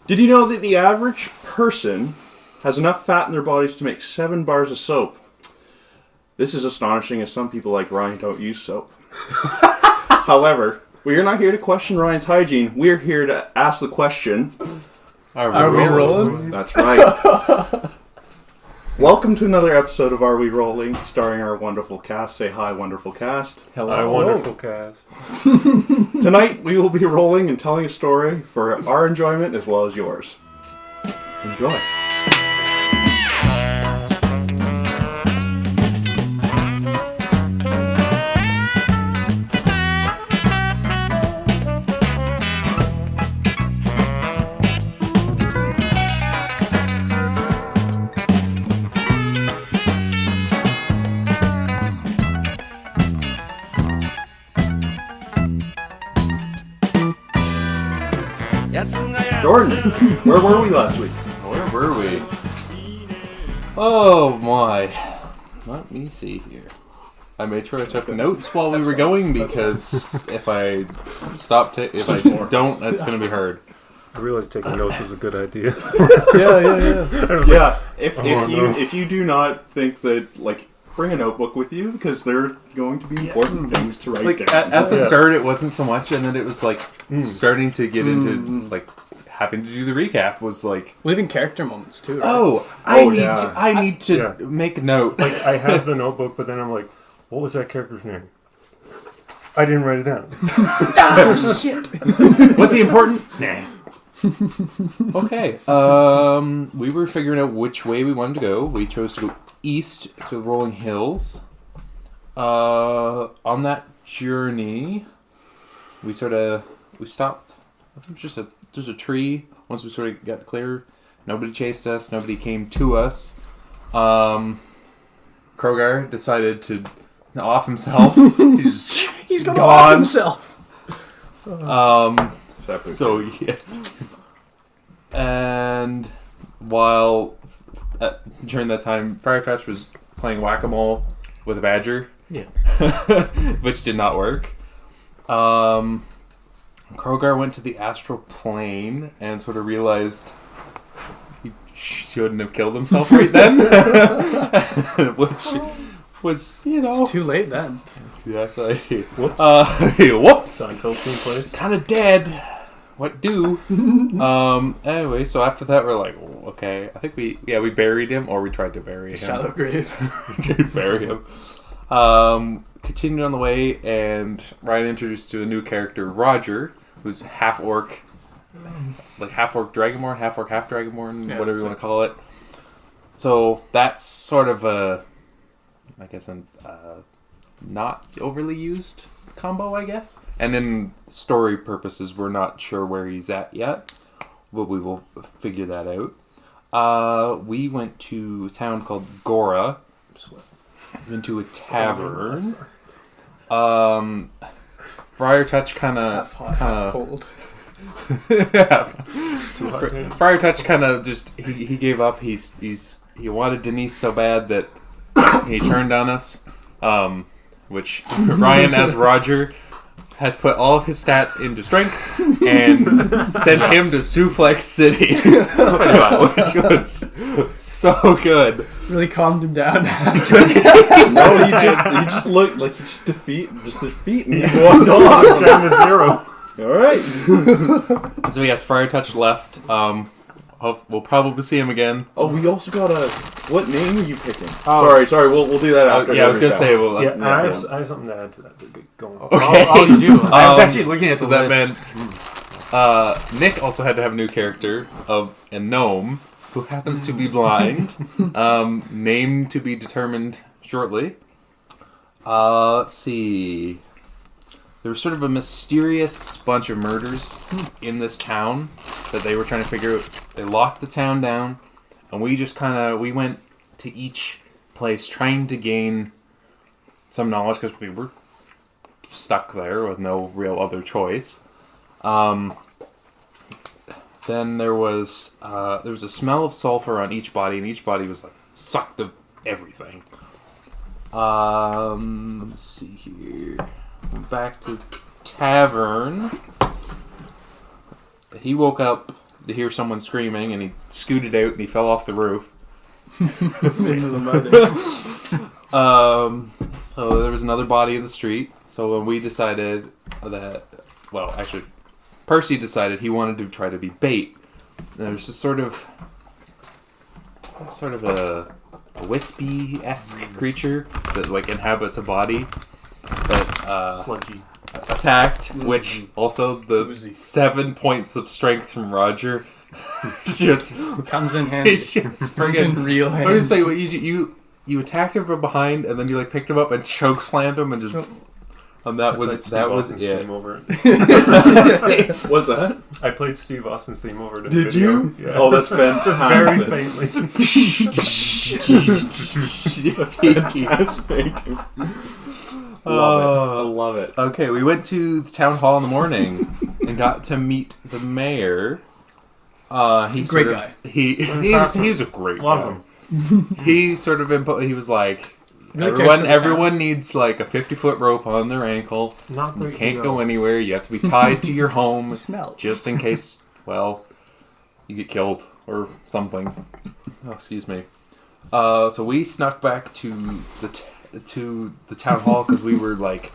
Did you know that the average person has enough fat in their bodies to make 7 bars of soap? This is astonishing, as some people like Ryan don't use soap. However, we are not here to question Ryan's hygiene. We're here to ask the question... Are we rolling? That's right. Welcome to another episode of Are We Rolling, starring our wonderful cast. Say hi, wonderful cast. Hello. Our wonderful cast. Tonight, we will be rolling and telling a story for our enjoyment as well as yours. Enjoy. Jordan, where were we last week? Where were we? Oh my. Let me see here. I made sure I took notes while we were going because if I don't, that's going to be hard. I realized taking notes was a good idea. Yeah. If you do not think that, like, bring a notebook with you because they're going to be important things to write down. At the start, it wasn't so much, and then it was like starting to get into like having to do the recap was like we have in character moments too. Right? I need to make a note. Like I have the notebook, but then I'm like, what was that character's name? I didn't write it down. Oh shit! Was he important? Nah. Okay. We were figuring out which way we wanted to go. We chose to go east to the rolling hills. On that journey, we stopped. It was just a tree. Once we sort of got clear, nobody chased us. Nobody came to us. Krogar decided to off himself. He's gonna off himself. So yeah. And while during that time, Firetouch was playing whack-a-mole with a badger. Yeah. Which did not work. Krogar went to the astral plane and sort of realized he shouldn't have killed himself right then. Which was, it's too late then. Exactly. Whoops. Whoops. Place. Kind of dead. What do? Anyway, so after that we're like, okay, I think we buried him, or we tried to bury him. Shallow grave. To bury him. Continued on the way, and Ryan introduced to a new character, Roger, who's half orc, like half orc dragonborn, half orc, half dragonborn, whatever you want to call it. So that's sort of a, I guess, not overly used combo, I guess. And in story purposes, we're not sure where he's at yet, but we will figure that out. We went to a town called Gora. Into a tavern. Friartouch kind of cold. Friartouch kind of just he gave up. He wanted Denise so bad that he turned on us. Which Ryan as Roger had put all of his stats into strength and sent him to Suplex City, which was so good. Really calmed him down. No, he just looked like he just defeat and he walked off. 7-0. All right. So yes, Firetouch left. We'll probably see him again. Oh, we also got what name are you picking? Sorry. We'll do that after. I was gonna say. Well, I have something to add to that. Go on. Okay. Oh, you do. I was actually looking at so the that list. meant Nick also had to have a new character of a gnome who happens to be blind. Name to be determined shortly. Let's see. There was sort of a mysterious bunch of murders in this town that they were trying to figure out. They locked the town down, and we just we went to each place trying to gain some knowledge because we were stuck there with no real other choice. Then there was a smell of sulfur on each body, and each body was like sucked of everything. Let's see here. Back to tavern. He woke up to hear someone screaming, and he scooted out and he fell off the roof. Into the mud. So there was another body in the street. So when we decided that, well, actually, Percy decided he wanted to try to be bait. And there was just sort of a wispy-esque creature that like inhabits a body that Sludgy. attacked, which also the Oozy. 7 points of strength from Roger just Comes in handy. it's just Comes friggin' in real I handy. was say what you attacked him from behind and then you like picked him up and choke slammed him and just and that was Austin's it. theme over it. What's that? I played Steve Austin's theme over it. In Did video. you? Yeah. Oh, that's fantastic. Just very faintly. Fantastic. Love it. I love it. Okay, we went to the town hall in the morning and got to meet the mayor. He's Great sort of- guy. He was a great Love guy. him. He sort of he was like, Really cares for the everyone needs like a 50-foot rope on their ankle. Not You the can't go anywhere. You have to be tied to your home Smell. just in case, well, you get killed or something. Oh, excuse me. So we snuck back to the town hall because we were like,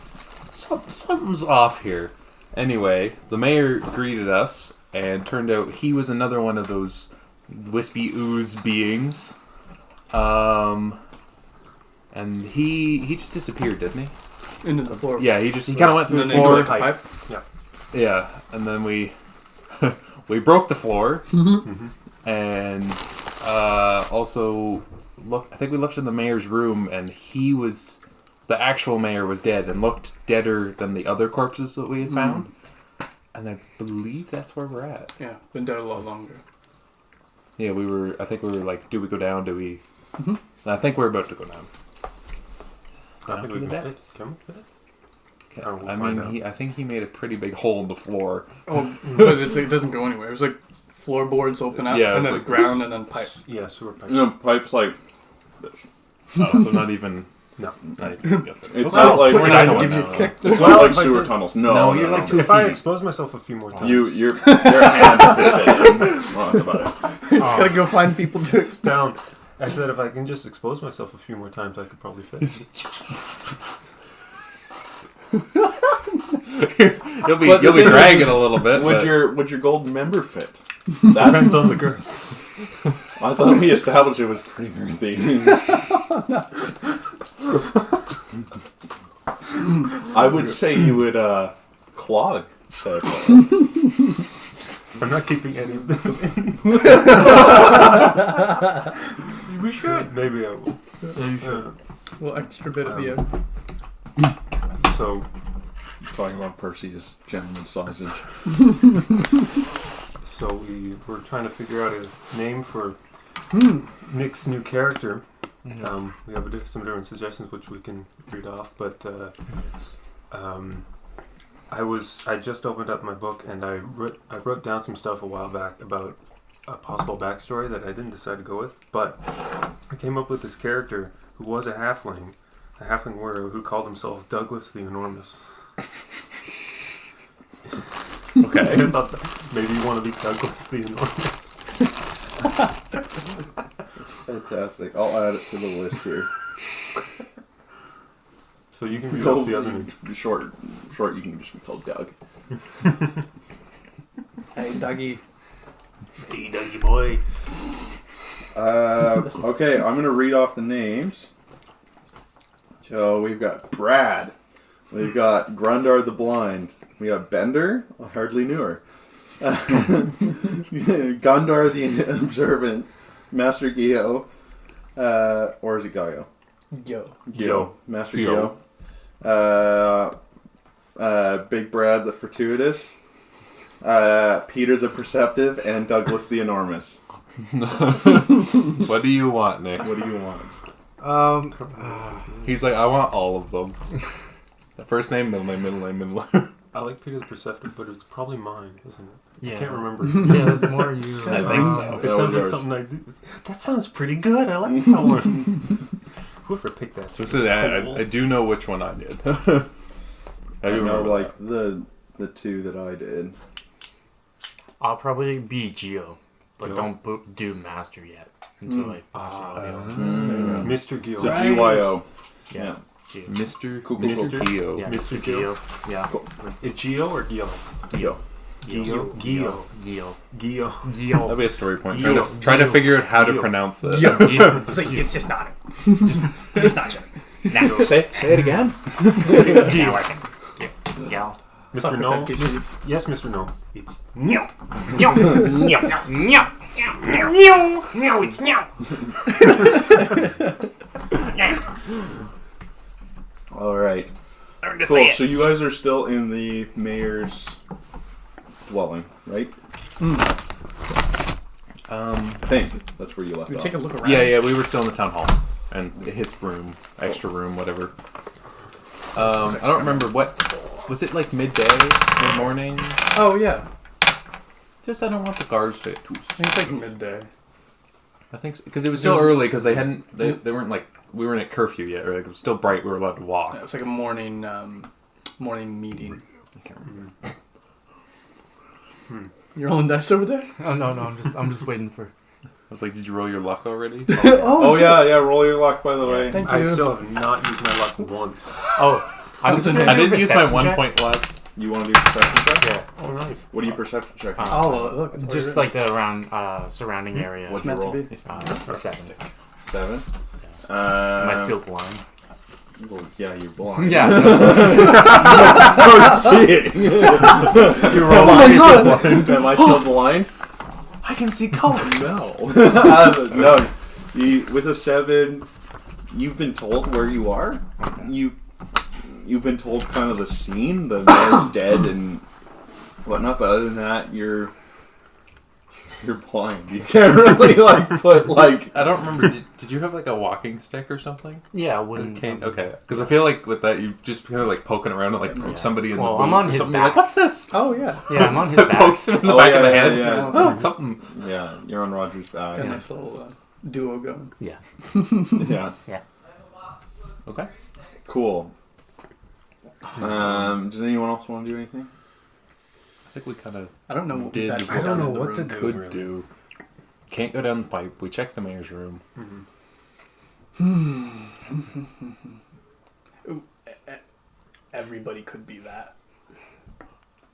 something's off here. Anyway, the mayor greeted us, and turned out he was another one of those wispy ooze beings. And he just disappeared, didn't he? Into the floor. Yeah, he kind of went through And the then floor. into the pipe. Yeah, and then we we broke the floor, and also I think we looked in the mayor's room, and the actual mayor was dead and looked deader than the other corpses that we had found. And I believe that's where we're at. Yeah, been dead a lot longer. Yeah, I think we were like, do we go down? Do we? I think we're about to go down. I think we Down to the can depths. fit. Can we fit? Okay. Or we'll I find mean, out. I think he made a pretty big hole in the floor. Oh, but it doesn't go anywhere. It was like floorboards open up, Yeah, and it's then like- ground, and then pipe. Yeah, sewer pipe. You know, pipes like Oh, so not even. No. Not even it's Okay. not like we're not I'd going give you down. a kick. it's Well, not like if I sewer did- tunnels. No, No, you're like 2 If I feet. expose myself a few more times. your hand could fit in. Well, that's about it. Just gotta go find people to explain. down. I said if I can just expose myself a few more times, I could probably fit. You'll be But the thing is, dragging a little bit. Would but- your golden member fit? Depends on the girth. I thought we established it was pretty girthy. I would say you would clog. I'm not keeping any of this in. We should. Maybe I will. Yeah, you should. A little extra bit at the end. So, Talking about Percy's gentleman sausage. so we were trying to figure out a name for Nick's new character. We have some different suggestions which we can read off, but I just opened up my book and I wrote down some stuff a while back about a possible backstory that I didn't decide to go with, but I came up with this character who was a halfling warrior who called himself Douglas the Enormous. Okay. I thought that maybe you want to be Douglas the Enormous. Fantastic. I'll add it to the list here. So you can read off the other names. Short, you can just be called Doug. Hey, Dougie. Hey, Dougie boy. Okay, I'm going to read off the names. So we've got Brad. We've got Grundar the Blind. We got Bender. I hardly knew her. Gundar the Observant. Master Gio. Or is it Gaio? Yo. Master Gio. Gio. Big Brad the Fortuitous. Peter the Perceptive. And Douglas the Enormous. What do you want, Nick? What do you want? He's like, I want all of them. The first name, middle name, middle name, middle name. I like Peter the Perceptive, but it's probably mine, isn't it? Yeah. I can't remember. Yeah, that's more you. I think so. It That sounds was like yours. something I do. That sounds pretty good. I like that one. Whoever picked that. So I do know which one I did. I I do know, remember like, the two that I did. I'll probably be Geo, but Geo? don't do Master yet until I master all the elements. Mr. Gil. So GYO. Yeah. Geo. Mr. Cool, cool, Mr. cool. Geo. Yeah, Mr. Mr. Geo. Yeah. It's Gio or Gio? Geo. Gio. Geo. Geo. Gio. That'll Geo. be a story point. Geo. Trying to figure out how to Geo. pronounce it. Geo. It's like, it's just not it. Just not it. Now. Say it again. Geo. I can. Gal. Mr. No. Yes, Mr. No. It's No. No. No. No. No. No. It's no. All right. Learn to Cool. say it. So you guys are still in the mayor's dwelling, right? I think that's where you left We off. take a look around. Yeah, we were still in the town hall and his room, extra room, whatever. I don't remember what was it like midday, mid morning. Oh yeah. Just I don't want the guards to get too. I think it's like midday. I think because it was still early because they hadn't they weren't like we weren't at curfew yet or like it was still bright. We were allowed to walk. Yeah, it was like a morning meeting. I can't remember. You're rolling dice over there? Oh no, I'm just waiting for. I was like, did you roll your luck already? Oh yeah. Roll your luck, by the way. Thank you. I still have not used my luck once. Oh, I was I I didn't use my 1 point last. You want to do perception check? Yeah. Oh, nice. What do you perception check? Oh, look. It's Just like the around surrounding area. What'd it's you meant roll? to be. 7. 7. Am I still blind? Well, yeah, you're blind. Yeah. Start seeing. You roll. Oh my god! Am I still blind? I can see colors. No. No. With a 7, you've been told where you are. Okay. You've been told kind of the scene. The man's dead and whatnot. But other than that, you're blind. You can't really put I don't remember. Did you have like a walking stick or something? Yeah, I wouldn't. Cane? Okay, because I feel like with that you just kind of like poking around and like poke somebody in the Well, boot I'm on or his something. back. You're like, what's this? Oh yeah. Yeah, I'm on his back. Pokes him in the Oh, back yeah, of the yeah, head. yeah. Oh, something. Yeah, you're on Roger's back. Got a nice little duo going. Yeah. Yeah. Okay. Cool. Does anyone else want to do anything? I think we kind of I don't know what Did- we've actually I don't done know in the what to room. do. could really. do. Can't go down the pipe. We checked the mayor's room. Everybody could be that.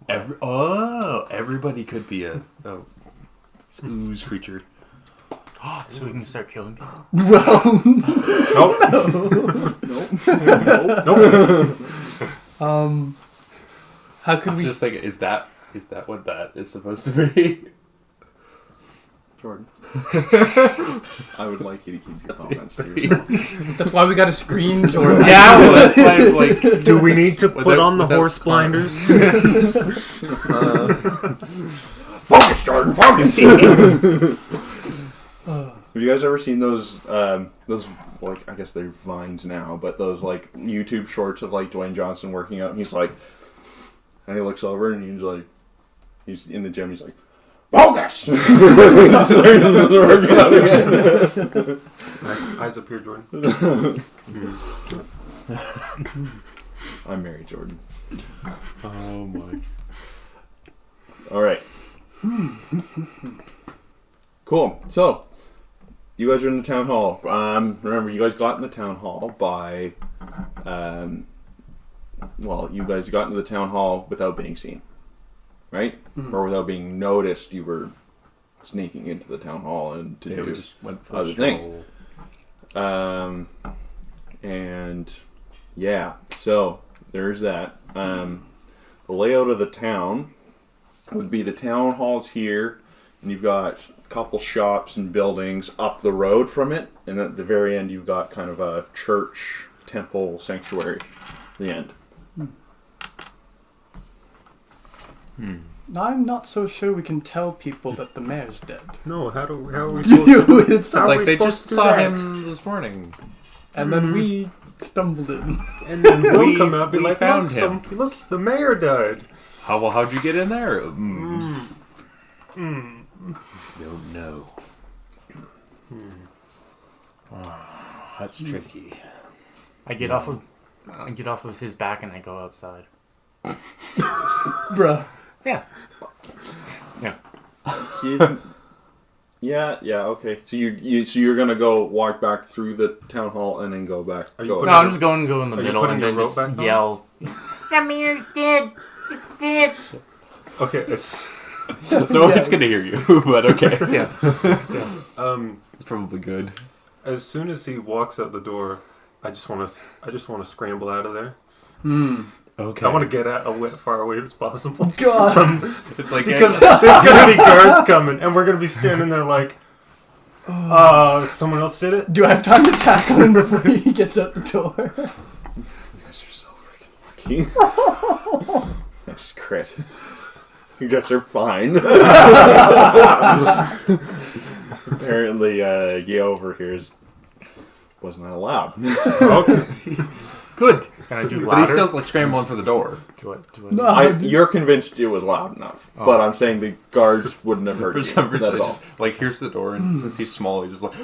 Everybody could be a ooze creature. So we can start killing people. Well, Nope. how could I was we? just thinking, is that what that is supposed to be? Jordan. I would like you to keep your comments to yourself. That's why we got a screen, Jordan. Yeah, well, that's why I'm like. Do we need to put Without- on the without horse climb. blinders? Focus, Jordan, focus! Have you guys ever seen those, like, I guess they're vines now, but those, like, YouTube shorts of, like, Dwayne Johnson working out, and he's like, and he looks over, and he's like, he's in the gym, he's like, focus! He's working out again. Eyes up here, Jordan. I'm married, Jordan. Oh my. Alright. Cool. So, you guys are in the town hall. Remember, you guys got in the town hall by, you guys got into the town hall without being seen, right? Or without being noticed. You were sneaking into the town hall and to Yeah, do we just went for other a things. stroll. And yeah, so there's that. The layout of the town would be the town hall's here, and you've got a couple shops and buildings up the road from it, and at the very end you've got kind of a church, temple, sanctuary at the end. I'm not so sure we can tell people that the mayor's dead. No, how are we supposed to? It's How It's are like we they supposed just to do saw that? him this morning. and then we stumbled in. And then we'll We- come out and be we like, found look, the mayor died. How'd you get in there? Don't know. That's tricky. I get off of his back and I go outside. Bruh. Yeah. Yeah. Yeah, okay. So you're gonna go walk back through the town hall and then go back. Are you Go. putting No, I'm just going to go in the Are you middle putting and your then rope just back on? yell. The mayor's dead. It's dead. Okay. It's, No one's gonna hear you, but okay. Yeah. It's probably good. as soon as he walks out the door, I just want to scramble out of there. Okay. I want to get as far away as possible. God. It's like Because there's gonna be guards coming, and we're gonna be standing there like, someone else did it. Do I have time to tackle him before he gets out the door? You guys are so freaking lucky. I just crit. You guys are fine. Apparently, yeah, over here wasn't allowed. Okay. good. Can I do louder? But he's still like scrambling for the door. Do it. No. You're convinced it was loud enough, but I'm saying the guards wouldn't have heard For you. some reason, That's all. just, like here's the door, and since he's small, he's just like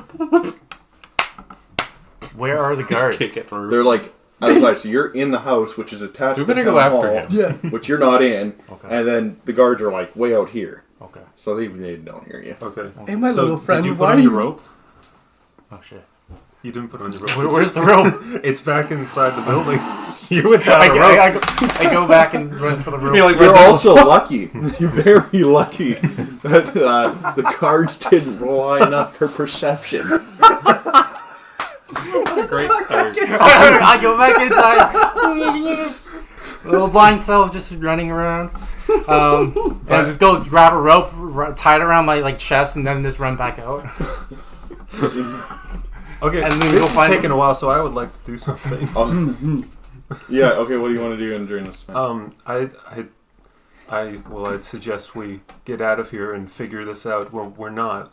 Where are the guards? kick it through. They're like outside, so you're in the house, which is attached We to the better go town after hall, him. Yeah. which you're not in, Okay. and then the guards are like way out here, Okay. so they don't hear you. Okay. Hey, my So little friend, did you put why on are your you... rope? Oh shit. You didn't put on your rope. Where's the rope? It's back inside the building. You without a rope. I go back and run for the rope. He, like, You're runs out. also lucky. You're very lucky that the cards didn't roll high enough for perception. Great start. I go back inside. Little blind self just running around. And I just go grab a rope, tie it around my chest, and then just run back out. Okay, And then this go is find- taking a while, so I would like to do something. Yeah. Okay. What do you want to do during this time? I'd suggest we get out of here and figure this out. Well, we're not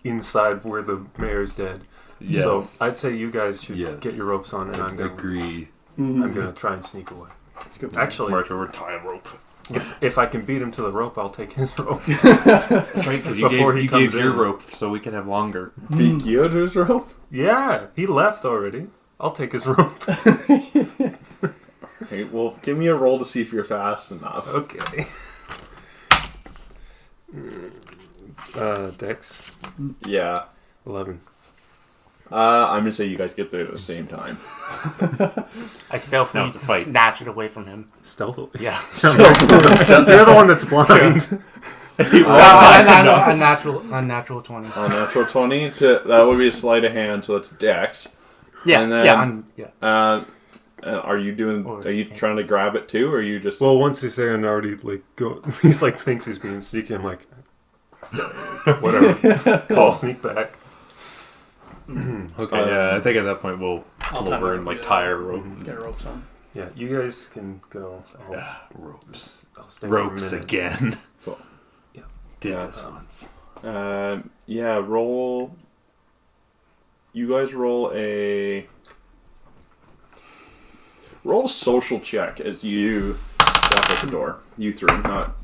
inside where the mayor's dead. Yes. So I'd say you guys should Yes. get your ropes on, and I'm gonna agree. try and sneak away. Good. Actually, March over, tie a rope. if I can beat him to the rope, I'll take his rope. Right, because you Before he gave comes your in. rope so we can have longer. Beat Kyoto's rope? Yeah, he left already. I'll take his rope. Okay. Well, give me a roll to see if you're fast enough. Okay. Dex Yeah. 11. I'm gonna say you guys get there at the same time. I stealthily Now it's a fight. snatch it away from him. Stealthily. Yeah. You're the one that's blind. Unnatural 20. Natural 20 that would be a sleight of hand, so that's Dex. Yeah. And then- yeah. Are you doing? Or Are you it's- trying to grab it too, or are you just? Well, once he's there and already he's like thinks he's being sneaky. I'm like, whatever. I'll sneak back. Okay, yeah, I think at that point we'll come tie over my and rope, tie our rope. Get ropes on. Yeah, you guys can go. Ropes. I'll stay for a Ropes minute. again. Cool. Yeah. Did Yeah. this once. Yeah. Roll. You guys roll a social check as you walk out the door. You three, not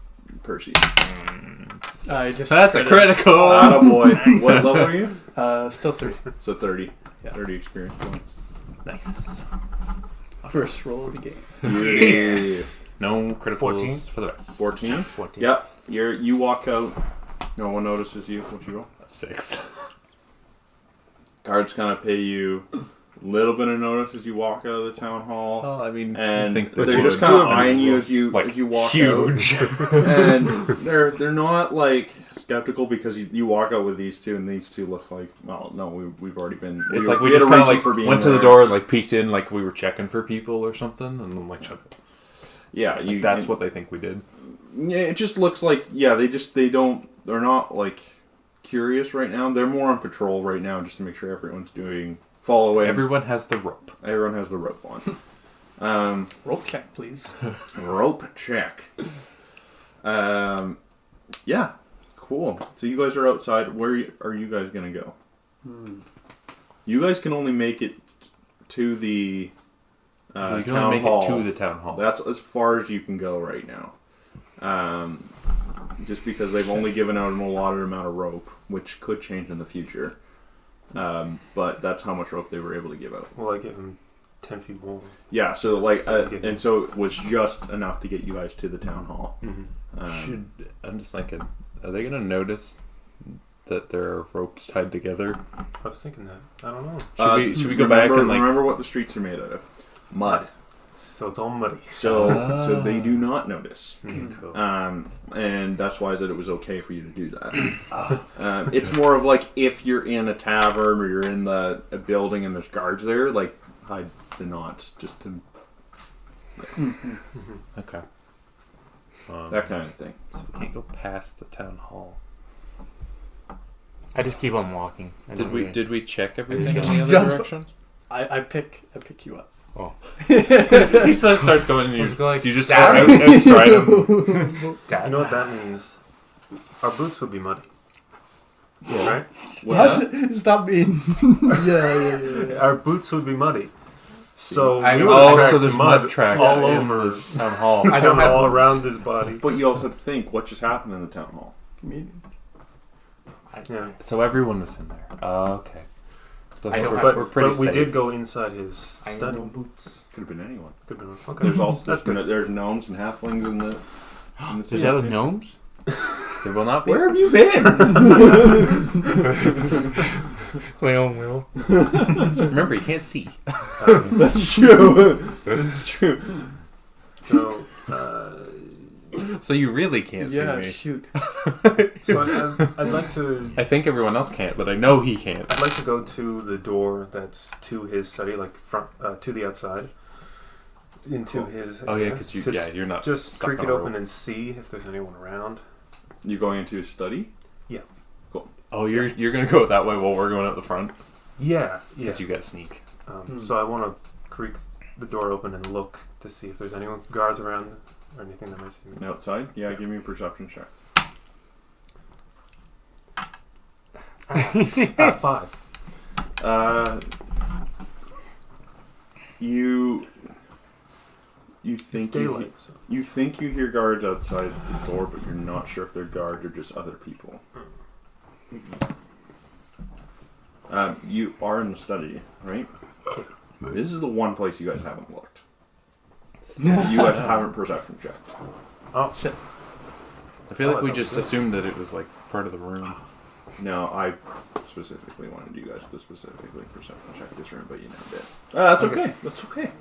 Percy. That's a critical. Attaboy. What level are you? Still 3. So 30. Yeah. 30 experience points. Nice. First roll of the game. Yeah. No criticals 14? for the rest. 14? 14. Yep. You walk out. No one notices you. What you roll? 6. Guards kind of pay you a little bit of notice as you walk out of the town hall. Well, I mean, And I think they're that just would- kind of eyeing you as you walk huge. out. And they're not like skeptical because you walk out with these two, and these two look like, well, no, we've already been. It's like we had just a kind of reason like went to the there. door and like peeked in like we were checking for people or something, and then like shut it. Yeah, Like, that's what they think we did. Yeah, it just looks like they're not like curious right now. They're more on patrol right now just to make sure everyone's following. Everyone has the rope. Everyone has the rope on. Rope check, please. Rope check. Yeah, cool. So you guys are outside. Where are you guys gonna go? You guys can only make it to the So you can town only make hall. it to the town hall. That's as far as you can go right now. Just because they've only given out an allotted amount of rope, which could change in the future. But that's how much rope they were able to give out. Well, I give him 10 feet more. Yeah, so so it was just enough to get you guys to the town hall. Mm-hmm. I'm just thinking, Are they gonna notice that there are ropes tied together? I was thinking that. I don't know. Should we go back and like? remember what the streets are made out of? Mud. So it's all muddy. So they do not notice. Cool. And that's why I said it was okay for you to do that. It's more of like if you're in a tavern or you're in a building and there's guards there, like hide the knots just to Okay. that kind of thing. So we can't go past the town hall. I just keep on walking. Did we check everything in the other Jump. direction? I pick you up. Oh. He starts going and you just Dad? outstride him. You know what that means? Our boots would be muddy. Yeah. Right? What's that? Stop being. yeah. Our boots would be muddy. So I we know. would Oh, attract so there's mud tracks all in over the town hall. I don't have all boots. around his body. But you also have to think what just happened in the town hall. Comedian. Yeah. So everyone was in there. Oh, okay. So I don't we're, have- we're pretty But we safe. did go inside his I study. know boots. Could have been anyone. Good enough. Okay. There's also That's good. there's gnomes and halflings in the There's city. other gnomes? There will not be. Where have you been? My own will. Remember, you can't see. That's true. That's true. So, So you really can't see Yeah, me. shoot. I'd like to. I think everyone else can't, but I know he can't. I'd like to go to the door that's to his study, like front to the outside, into his. Oh yeah, area. because Just- you're not Just stuck creak on it a open rope. and see if there's anyone around. You going into his study? Oh, you're gonna go that way while we're going out the front Yeah, yeah. because you got sneak. So I want to creak the door open and look to see if there's anyone guards around or anything that might see me. Outside? Yeah, give me a perception check. 5. You It's think daylight. So. you think you hear guards outside the door, but you're not sure if they're guards or just other people. You are in the study, right? This is the one place you guys haven't looked. You guys haven't perception checked. Oh, Shit. I feel Oh, like I we thought just we did. assumed that it was like part of the room. No, I specifically wanted you guys to specifically perception check this room, but you never did. That's okay. That's okay.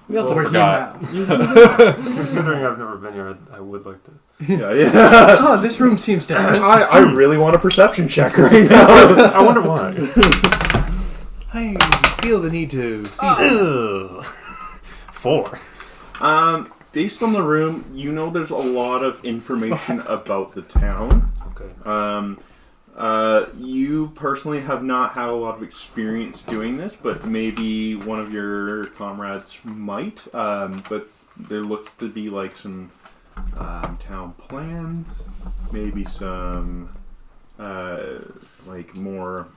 We also We're forgot. here now. considering I've never been here, I would like to. Yeah. Oh, this room seems different. I really want a perception check right now. I wonder why. I feel the need to see. 4. Based on the room, you know there's a lot of information about the town. Okay. You personally have not had a lot of experience doing this, but maybe one of your comrades might. But there looks to be like some town plans, maybe some like more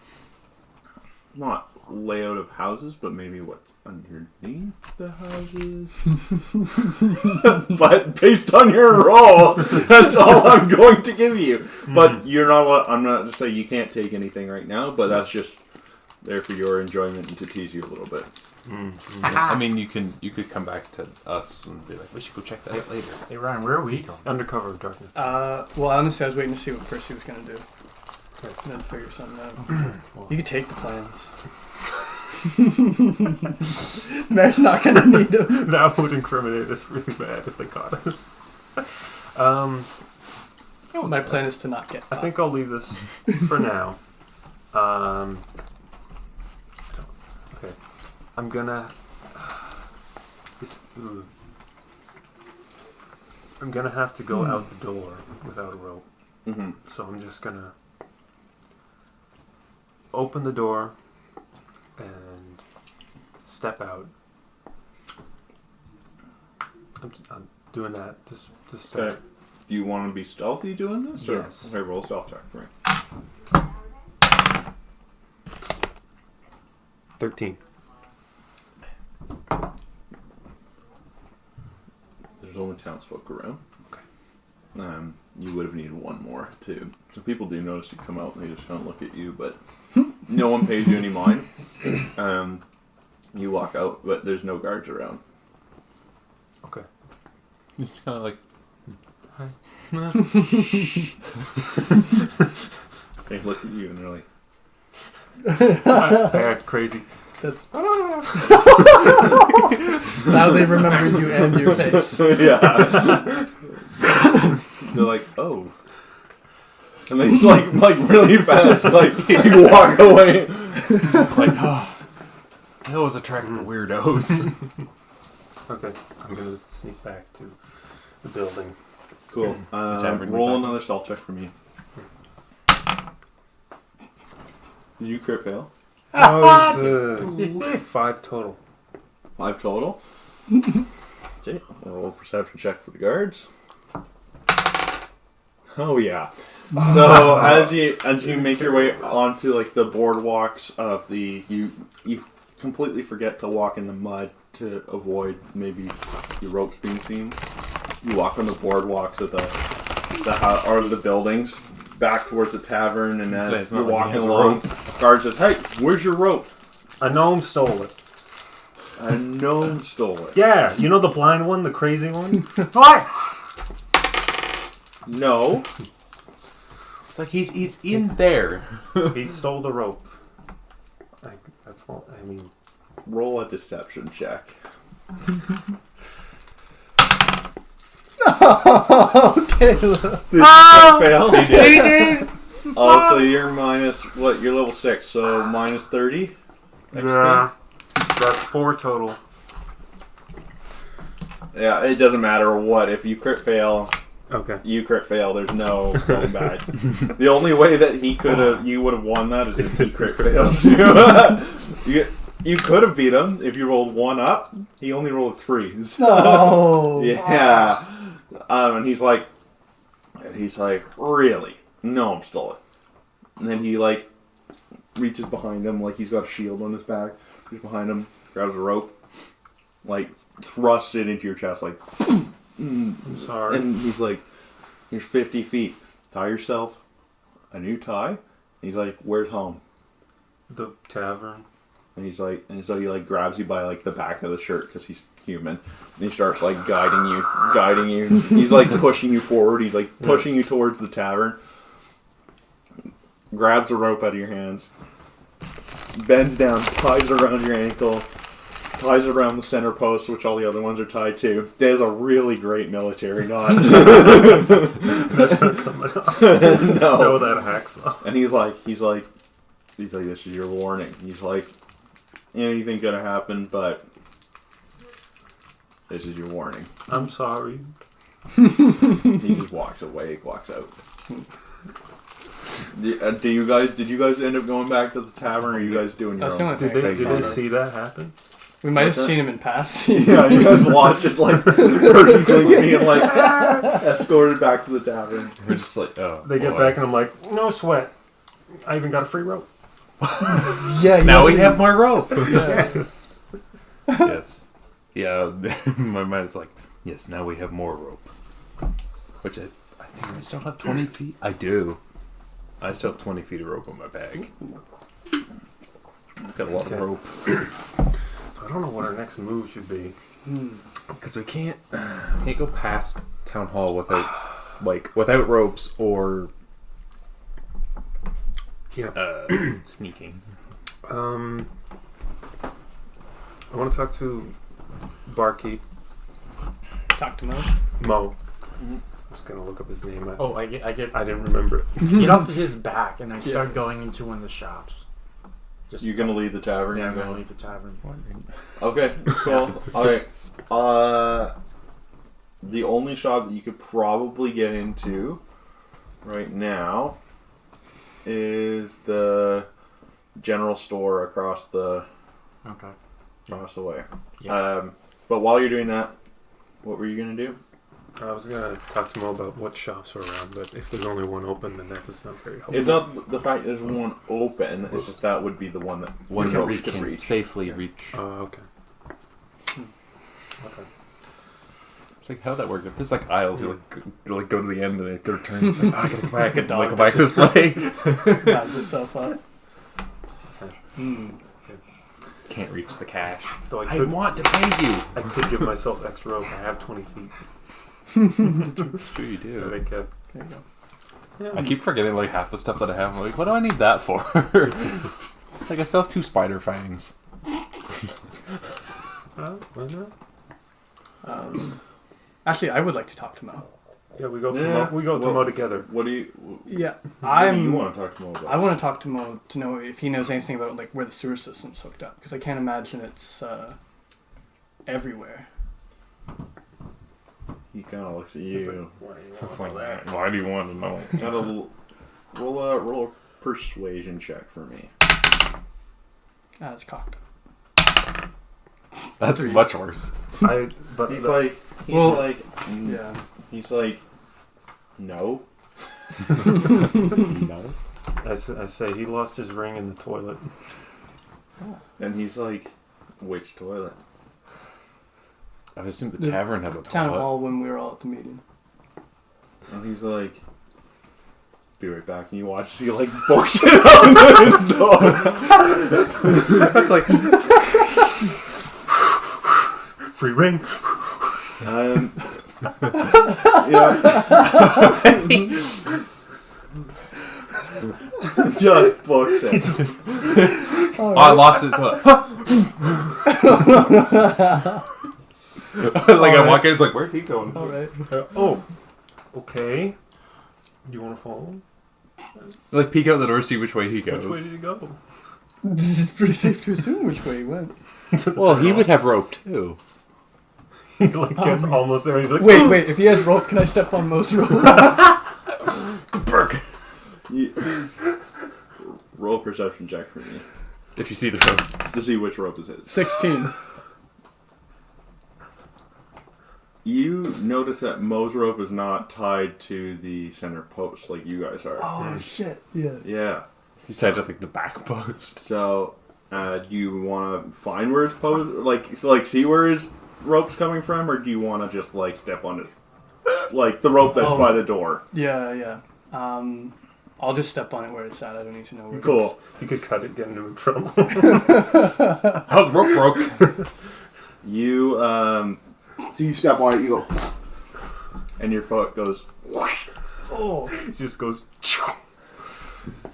not layout of houses, but maybe what's underneath the houses. But based on your roll, that's all I'm going to give you. But you're not. I'm not to say you can't take anything right now, but that's just there for your enjoyment and to tease you a little bit. I mean, you could come back to us and be like, we should go check that out later. Hey Ryan, where are we going? Under cover of darkness. Well, honestly, I was waiting to see what Percy was going to do. And then figure something out. You could take the plans. Mayor's not going to need them. That would incriminate us really bad if they caught us. My plan is to not get I caught. think I'll leave this for now. Okay. I'm gonna. I'm gonna have to go out the door without a rope. Mm-hmm. So I'm just gonna open the door and step out. I'm doing that. Just start. Okay. Do you want to be stealthy doing this? Or? Yes. Okay, roll a stealth check for me. 13. There's only townsfolk around. Okay. You would have needed one more too. So people do notice you come out and they just kind of look at you, but no one pays you any mind. You walk out, but there's no guards around. Okay. It's kind of like They look at you and they're like, I act crazy. That's now they remember you and your face. yeah. They're like, oh. And they just like really fast, like walk away. It's like, oh, those attract the weirdos. Okay, I'm gonna sneak back to the building. Cool. tavern Roll we're another stealth check for me. Did you crit fail? That was 5 total. 5 total. Okay. Roll a perception check for the guards. Oh yeah. So as you make your way onto like the boardwalks of the you completely forget to walk in the mud to avoid maybe your ropes being seen. You walk on the boardwalks of the buildings back towards the tavern, and as you're walking along, guard says, "Hey, where's your rope?" A gnome stole it. A gnome stole it. Yeah, you know the blind one, the crazy one? What? No. It's like he's in there. He stole the rope. That's all. I mean, Roll a deception check. Okay. Did you fail? He did. Oh, so you're minus what? You're level 6, so minus 30. yeah, that's 4 total. Yeah, it doesn't matter what. If you crit fail, Okay. you crit fail. There's no going back. The only way that you would have won that is if he crit failed you. You could have beat him if you rolled 1 up. He only rolled 3. So, No. yeah. And he's like, really? No, I'm stole it. And then he like reaches behind him, like he's got a shield on his back. Reaches behind him, grabs a rope, like thrusts it into your chest, like. I'm sorry. And he's like, "Here's 50 feet. Tie yourself a new tie." And he's like, "Where's home?" The tavern. And he's like, and so he like grabs you by like the back of the shirt because he's human. And he starts like guiding you. He's like pushing you forward. He's like pushing you towards the tavern. Grabs a rope out of your hands. Bends down, ties it around your ankle. Ties it around the center post, which all the other ones are tied to. Does a really great military knot. That's not coming off. No. Know that hacksaw. And he's like, this is your warning. He's like, anything could have happened, but this is your warning. I'm sorry. He just walks away, walks out. Did you guys end up going back to the tavern, or are you guys doing your That's the own? only Did thing. they see that happen? We might have What's seen that? him in passing. Yeah, you guys watch as like Percy's like being like escorted back to the tavern. We're just like, oh. They get boy. back and I'm like, no sweat. I even got a free rope. Yeah. Now we have more rope. Yeah. Yes. Yeah. My mind is like, yes. Now we have more rope. Which I think I still have 20 feet. I do. I still have 20 feet of rope on my bag. I've got a lot of rope. So I don't know what our next move should be. Because we can't go past town hall without ropes or sneaking. I want to talk to Barkeep Talk to Mo. Mo. I'm just gonna look up his name. I get I didn't remember it. get off his back and I start going into one of the shops. Just You're gonna leave the tavern? yeah, I'm gonna leave the tavern. Okay, cool. Okay. The only shop that you could probably get into right now is the general store across the way. Yeah. But while you're doing that, what were you gonna do? I was gonna talk to Mo about what shops are around, but if there's only one open, then that does not very helpful. It's not the fact there's one open. It's just that would be the one that One ropes that we could can reach. safely reach. Oh, okay. Okay. It's like, how'd that work? If there's like aisles, you like go to the end and it go to turn. It's like, I gotta go back and dog go back this way. Rides itself up. Can't reach the cash. Though I want to pay you. I could give myself extra rope. I have 20 feet. Sure you that do. I kept. There you go. Yeah, I keep forgetting like half the stuff that I have. I'm like, what do I need that for? Like I still have 2 spider fangs. why not? Actually, I would like to talk to Mo. Yeah, we go. Yeah, To well- Mo together. What do you? Yeah, What do you want to talk to Mo about? I want to talk to Mo to know if he knows anything about like where the sewer system's hooked up, because I can't imagine it's everywhere. He kind of looks at you. It's like, why do you want to know? Kind of roll a persuasion check for me. It's cocked. That's much worse. But He's the- like, Yeah. He's like, no. No. I say he lost his ring in the toilet. And he's like, which toilet? I assume the The tavern has a Town toilet. hall when we were all at the meeting. And he's like, be right back. And you watch as he like books it on the door. That's like Free ring. Yeah. Just books it. oh, I lost it. Like I walk in, it's like, where'd he go? All right. Oh, okay. Do you want to follow him? Like peek out the door, see which way he goes. Which way did he go? It's pretty safe to assume which way he went. Well, he would have rope too. He like gets almost there. And he's like, Wait. If he has rope, can I step on Mo's rope? Burke. Roll a perception check for me If you see the rope. to see which rope this is. 16. You notice that Mo's rope is not tied to the center post like you guys are. Oh shit! Yeah. Yeah. He's tied to like the back post. So, do you want to find where it's posed? Like see where his rope's coming from, or do you want to just like step on it, like the rope that's by the door? Yeah. I'll just step on it where it's at. I don't need to know where. Cool. you could cut it, get into trouble. How the rope broke? You so you step on it, you go, and your foot goes. Oh. It just goes.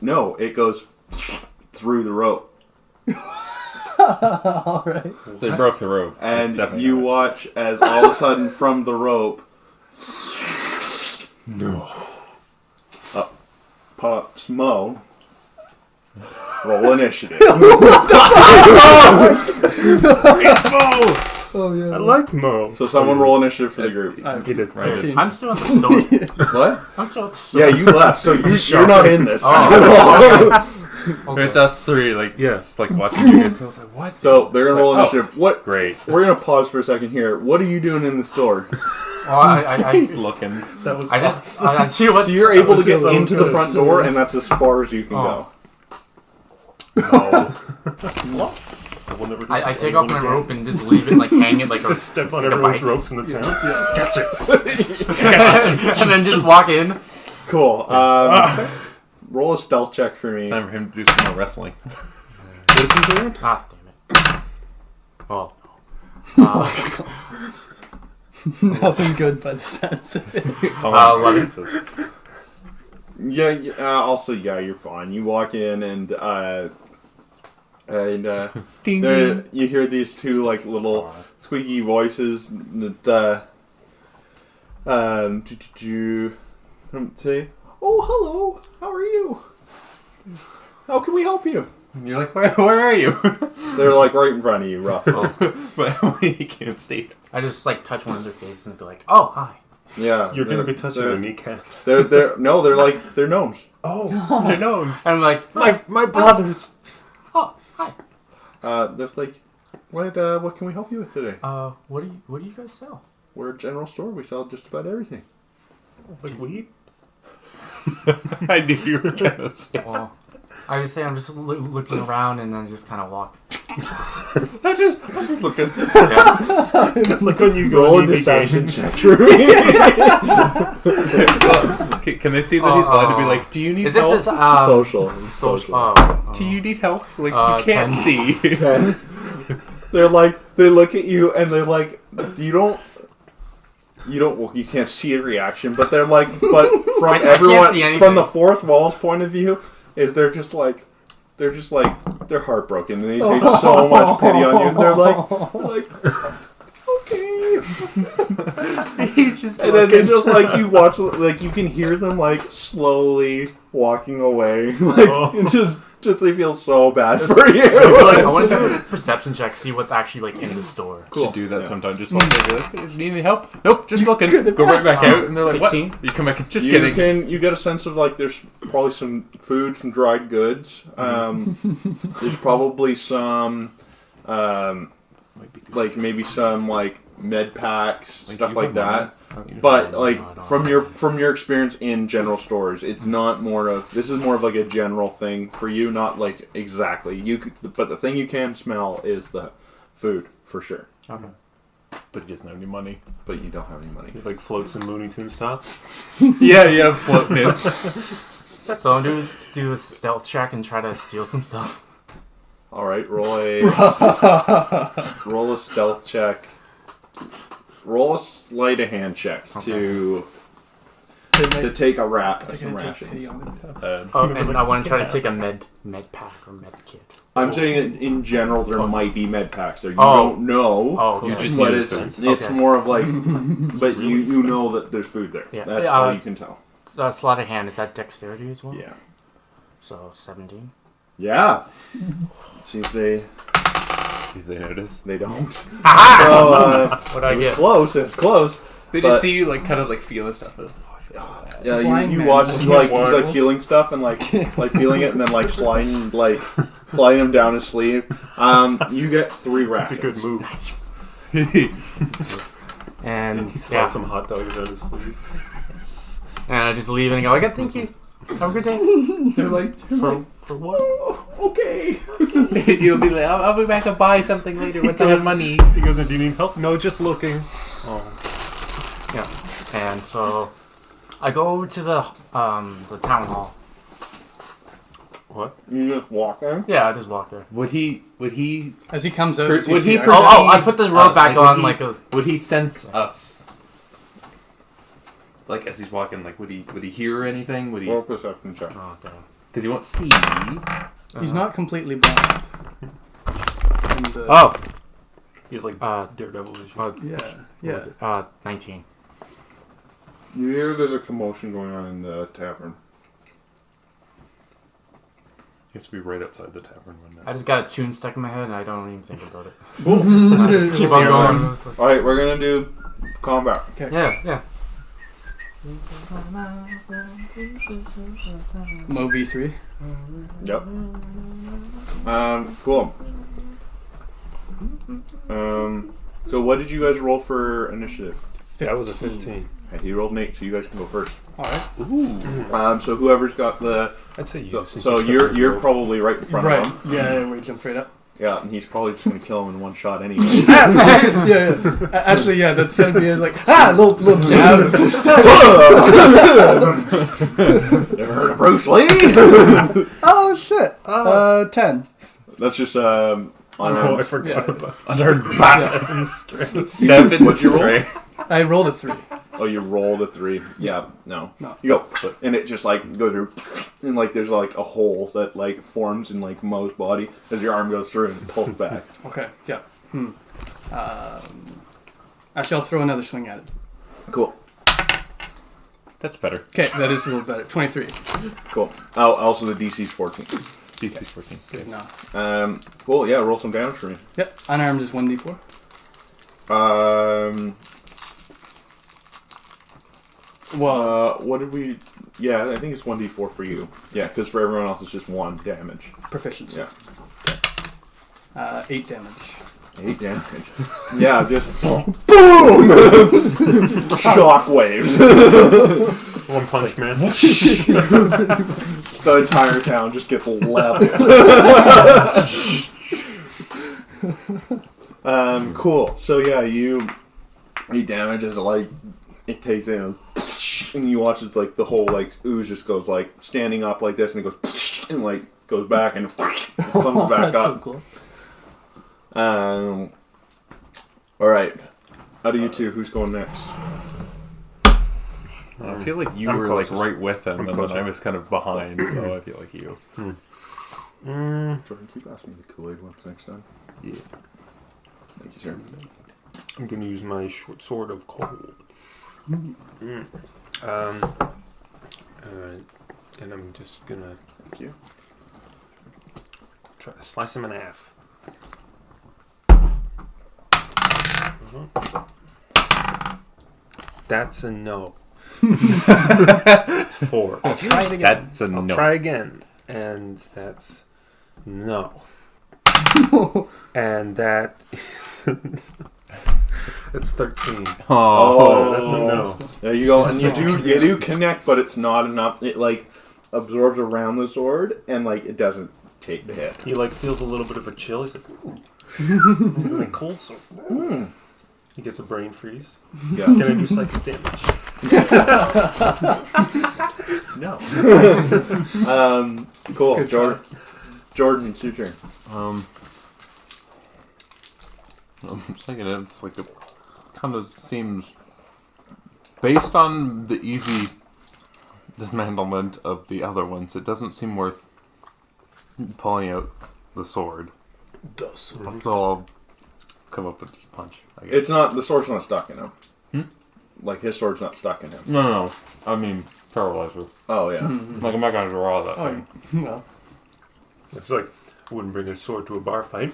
No, it goes through the rope, All right. So he broke the rope. It's and definitely you not. watch as all of a sudden from the rope. No. Up pops Mo. Roll initiative. It's Mo! Oh yeah. I like Mo. So someone roll initiative for the group. He did. Right. 15. I'm still at the store. What? I'm still at the store. Yeah, you left, so you're not in this. Okay. It's us 3, like, Yeah. just like watching you guys. I was like, what? So they're gonna It's roll like, initiative. What? Great. We're gonna pause for a second here. What are you doing in the store? Well, I He's looking. That was. I just I see what's. So you're able to get so into the good. front door, and that's as far as you can Oh. go. We'll never do I this take off my again. rope and just leave it like hang it like a Just step on like a everyone's bike. ropes in the town. and then just walk in. Cool. Roll a stealth check for me. Time for him to do some more wrestling. What is he doing? Ah, damn it. Oh. Nothing good by the sounds of it. 11. Yeah. Also, yeah, you're fine. You walk in, and Ding, there, you hear these two like little squeaky voices that say, "Oh, hello. How are you? How can we help you?" And you're like, where are you? They're like right in front of you, roughly. But he can't see. I just like touch one of their faces and be like, "Oh, hi." Yeah, You're gonna be touching they're- their kneecaps. They're gnomes. Oh, Their nose. And I'm like, my brothers. "Oh, hi. They're like, what can we help you with today? What do you guys sell?" We're a general store. We sell just about everything. Like weed. I knew you were gonna say. Well, I would say I'm just looking around and then just kind of walk. I'm just looking. Yeah. It's like when you go Roll a on EV deception games. check for me. Can they see that he's blind to be like, do you need Is it help? this Social. social? Do you need help? Like, you 10. can't see. 10. They're like, they look at you and they're like, you don't. you can't see a reaction, but they're like, but from I can't everyone, see anything. from the fourth wall's point of view, is they're heartbroken, and they take so much pity on you, and they're like, okay. He's just. And then it's just like you watch, like you can hear them like slowly walking away, like and just they feel so bad for you. It's like, I want to do a perception check, see what's actually like in the store. Should do that sometime. Just walk there, like, need any help? Nope, just looking. Go right back out, and they're like, 16? "What?" You come back. Just You kidding. you get a sense of like there's probably some food, some dried goods. There's probably some like maybe some like med packs, stuff like that. But like from your experience in general stores, it's not more of this is more of like a general thing for you, not like exactly but the thing you can smell is the food for sure. Okay. But he doesn't have any money. But you don't have any money. He like floats in Looney Tunes style. Yeah, floating in. So I'm going to do a stealth check and try to steal some stuff. All right, roll a stealth check. Roll a sleight of hand check to take a rat some rations. And I want to try to take a med pack or med kit. I'm saying that in general there might be med packs there. You Oh. don't know. Oh, okay. You just But need it's Okay. more of like, but you know that there's food there. Yeah. That's how you can tell. Sleight of hand, is that dexterity as well? Yeah. So 17. Yeah. See if they notice. they don't. Aha! So, What do I it was get? close. It was close. They But- just see you like kind of like feeling stuff. Yeah, blind you man watch was he's like horrible. feeling stuff and like feeling it and then like sliding him down his sleeve. You get 3 That's rations. a good move. And Slide some hot dogs down his sleeve. and I just leave and go, okay, thank you. Have a good day. They're like, For what? okay. You'll be like, I'll be back to buy something later once I have money. He goes, do you need help? No, just looking. Oh. Yeah. And so I go over to the town hall. What? You just walk there. Yeah, I just walk there. Would he? As he comes out, Would you see he our- perceive- Oh, I put the rope back would on he- like a. Would he sense us? Like as he's walking, like would he hear anything? Would he? Roll perception check. Oh, okay. Because he won't see. He's not completely blind. And, Oh. He's like Daredevil vision. Oh, yeah, what yeah. was it? 19. You hear there's a commotion going on in the tavern. He has to be right outside the tavern when I just got a tune stuck in my head and I don't even think about it. I just keep on going. All right, we're gonna do combat. Yeah. Mo V3. Yep. Cool. So what did you guys roll for initiative? That was a 15. Okay, he rolled an 8, so you guys can go first. All right. So whoever's got the I'd say you. so, since so you you're rope. probably right in front Right. of him. Yeah, we jump straight up. Yeah, and he's probably just gonna kill him in one shot anyway. yeah. Actually, yeah, that's gonna be like little jab. Never heard of Bruce Lee? Oh shit. 10. That's just Oh, I unarmed. forgot Yeah. about under 7 What's your roll? I rolled a 3. Oh, you rolled a 3. Yeah, no. No. You go, and it just like goes through, and like there's like a hole that like forms in like Mo's body as your arm goes through and pulls back. Okay. Yeah. Actually, I'll throw another swing at it. Cool. That's better. Okay, that is a little better. 23. Cool. Oh, also the DC's 14. DC's 14. Good enough. Cool. Yeah, roll some damage for me. Yep. Unarmed is 1d4. What did we? Yeah, I think it's 1d4 for you. Yeah, because for everyone else it's just 1 damage. Proficiency. Yeah. 8 damage. 8 damage. Yeah, just boom! Shock waves. One Punch Man. The entire town just gets leveled. Cool. So yeah, you damage as like it takes in, and you watch as like the whole like ooze just goes like standing up like this, and it goes and like goes back and comes back That's up. so cool. All right. Out of you two, who's going next? I feel like you I'm were like closest. right with him, I'm and then closer. I was kind of behind, so I feel like you. Jordan, keep asking me the Kool-Aid ones next time. Yeah. Thank you, sir. I'm gonna use my short sword of cold. Alright. And I'm just gonna Thank you. try to slice him in half. That's a no. It's 4. Try it again. That's a I'll no. try again. And that's no. And that is... It's 13. Oh. That's a no. There you go. And It's you do connect, but it's not enough. It like absorbs around the sword, and like it doesn't take the hit. He like feels a little bit of a chill. He's like, ooh. Like cold sword. He gets a brain freeze. Yeah. Can I do psychic damage? No. Cool. Good Jordan. Jordan, it's your turn. I'm thinking it's like it kind of seems based on the easy dismantlement of the other ones. It doesn't seem worth pulling out the sword. So I'll come up and just punch. I guess. It's not. The sword's not stuck in him. Like his sword's not stuck in him. No. I mean paralyzer. Oh yeah. Like I'm not gonna draw that Oh, thing. no. It's like, wouldn't bring a sword to a bar fight.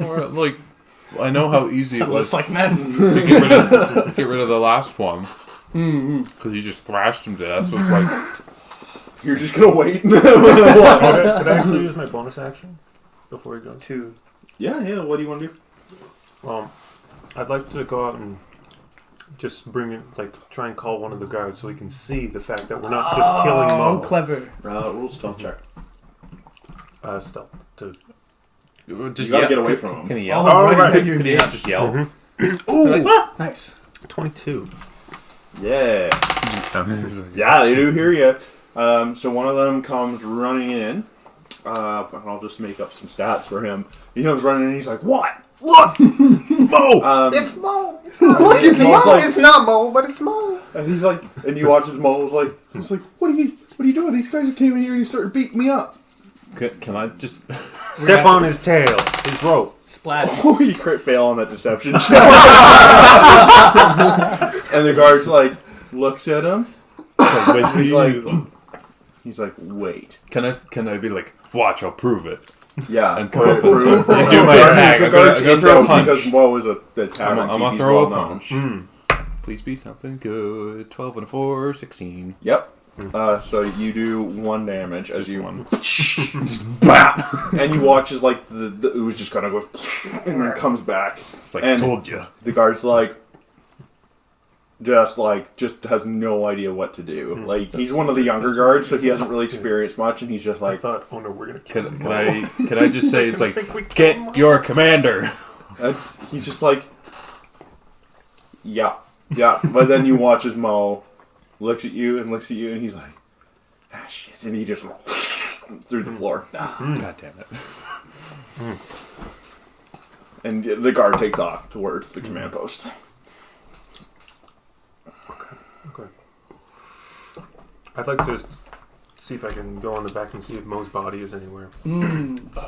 Or like I know how easy it Sound was less like men. to get rid of the last one because you just thrashed him to death. So it's like You're just gonna wait. Could I actually use my bonus action before he goes? 2. Yeah. What do you want to do? I'd like to go out and just bring it, like, try and call one of the guards so we can see the fact that we're not just killing Oh, Mo. clever. Roll stealth check. Stealth. To... just You gotta get away from him. Can he yell? Oh, right. Could he not just yell? Ooh, nice. 22. Yeah. Yeah, they do hear you. So one of them comes running in. I'll just make up some stats for him. He comes running in. He's like, "What? Look, Mo! It's Mo. It's not Mo. It's Mo. Like- It's not Mo, but it's Mo. And he's like, and you watch his Mo's like, he's like, what are you doing? These guys came in here and you started beating me up. Can I just? Step on his tail. His rope. Splat. Oh, you crit fail on that deception check. And the guard's like, looks at him. He's like, wait. Can I be like, watch? I'll prove it. Yeah. And come up and Prove- do my attack. The I'm gonna guard's throw a in punch. because Mo is the tavern I'm gonna keep. throw He's a well known. punch. Please be something good. 12 and a 4, 16. Yep. So you do 1 damage as you One. just bam, and you watch as like the ooze just kind of goes and then comes back. It's like And- told you. The guard's like just has no idea what to do. Like he's one of the younger guards, so he hasn't really experienced much, and he's just I like, thought, oh no, we're going to kill Can him. I just say it's like get your commander. he's just like, yeah. But then you watch as Mo looks at you, and he's like, ah shit, and he just through the floor, God damn it. and the guard takes off towards the command post. Okay. I'd like to see if I can go on the back and see if Mo's body is anywhere.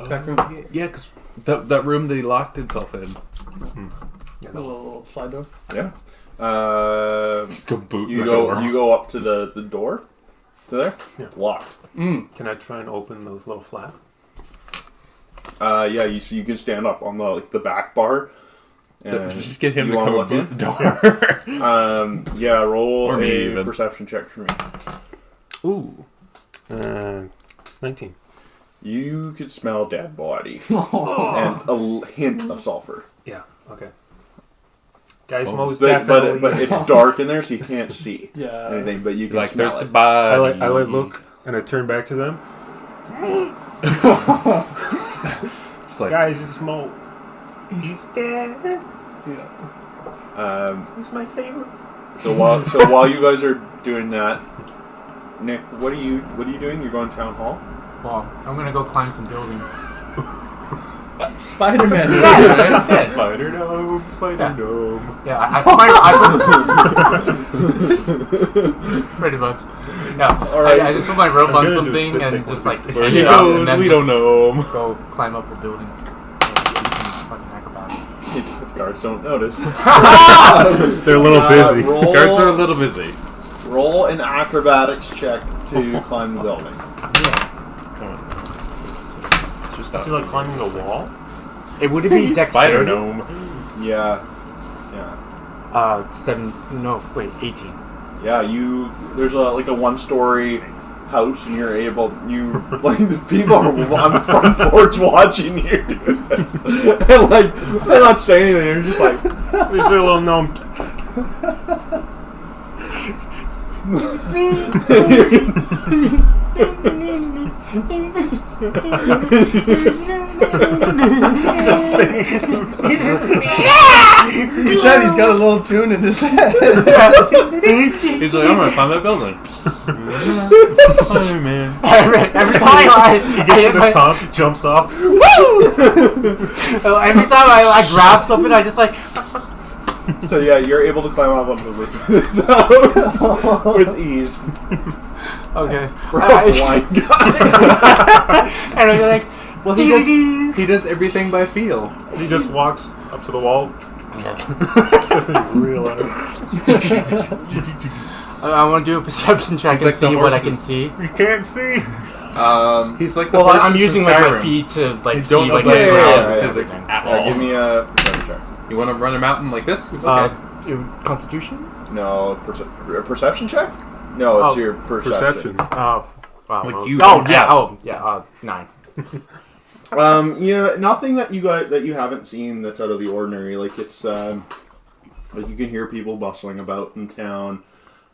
Back room. Yeah, because that room that he locked himself in. Yeah, A little slide door. Yeah. Just go boot You the go. door. You go up to the door. To there. Yeah. Locked. Can I try and open those little flap? Yeah. You can stand up on the back bar. And Just get him you to wanna come look and boot in? the door. Yeah. Roll Or me, a even. perception check for me. Ooh. 19. You could smell dead body and a hint of sulfur. Yeah, okay. Guys, Oh. Mo's But definitely... it's dark in there, so you can't see Yeah. anything. But you can Like smell there's a it. body. I look and I turn back to them. It's like Guys, it's Mo. He's dead. He's my favorite. So while you guys are doing that, Nick, what are you doing? You're going to town hall. Well, I'm gonna go climb some buildings. Spider-Man. Yeah. Spider gnome, spider gnome. Yeah, I pretty much. Yeah, Alright. I just put my rope on gonna do something spit and take just one like for hang He it up and knows, then we just don't know him. go climb up the building. Fucking acrobatics. The guards don't notice. They're a little busy. Roll, Guards are a little busy. roll an acrobatics check to climb the building. Just Is he like climbing the wall? It would it be Spider dexterity? gnome. Yeah. Yeah. 18. Yeah, there's like a one-story house, and you're able, like, the people are on the front porch watching you do this. And, like, they're not saying anything, they're just like, He's a little gnome. Just singing to himself. He said he's got a little tune in his head. He's like, I'm gonna climb that building. Oh man. Every time I Get to the top, jumps off. every time I grab something, I just like. so yeah, you're able to climb up onto this house with ease. Okay. For a blind guy. And I'm like, Well, he does everything by feel. He just walks up to the wall. Doesn't even realize. I want to do a perception check He's and like the see what I can horses. see. You can't see. He's like the Well, horses I'm in using like my Skyrim. feet to like They see don't like obey the the yeah, laws yeah, of yeah. physics at Yeah, all. give me a perception check. You want to run a mountain like this? Okay. Constitution? No, a perception check? No, it's Oh. your perception. Oh, wow. Like oh, you oh don't yeah. have. Oh yeah. 9. Yeah, nothing that you haven't seen that's out of the ordinary. Like it's like you can hear people bustling about in town.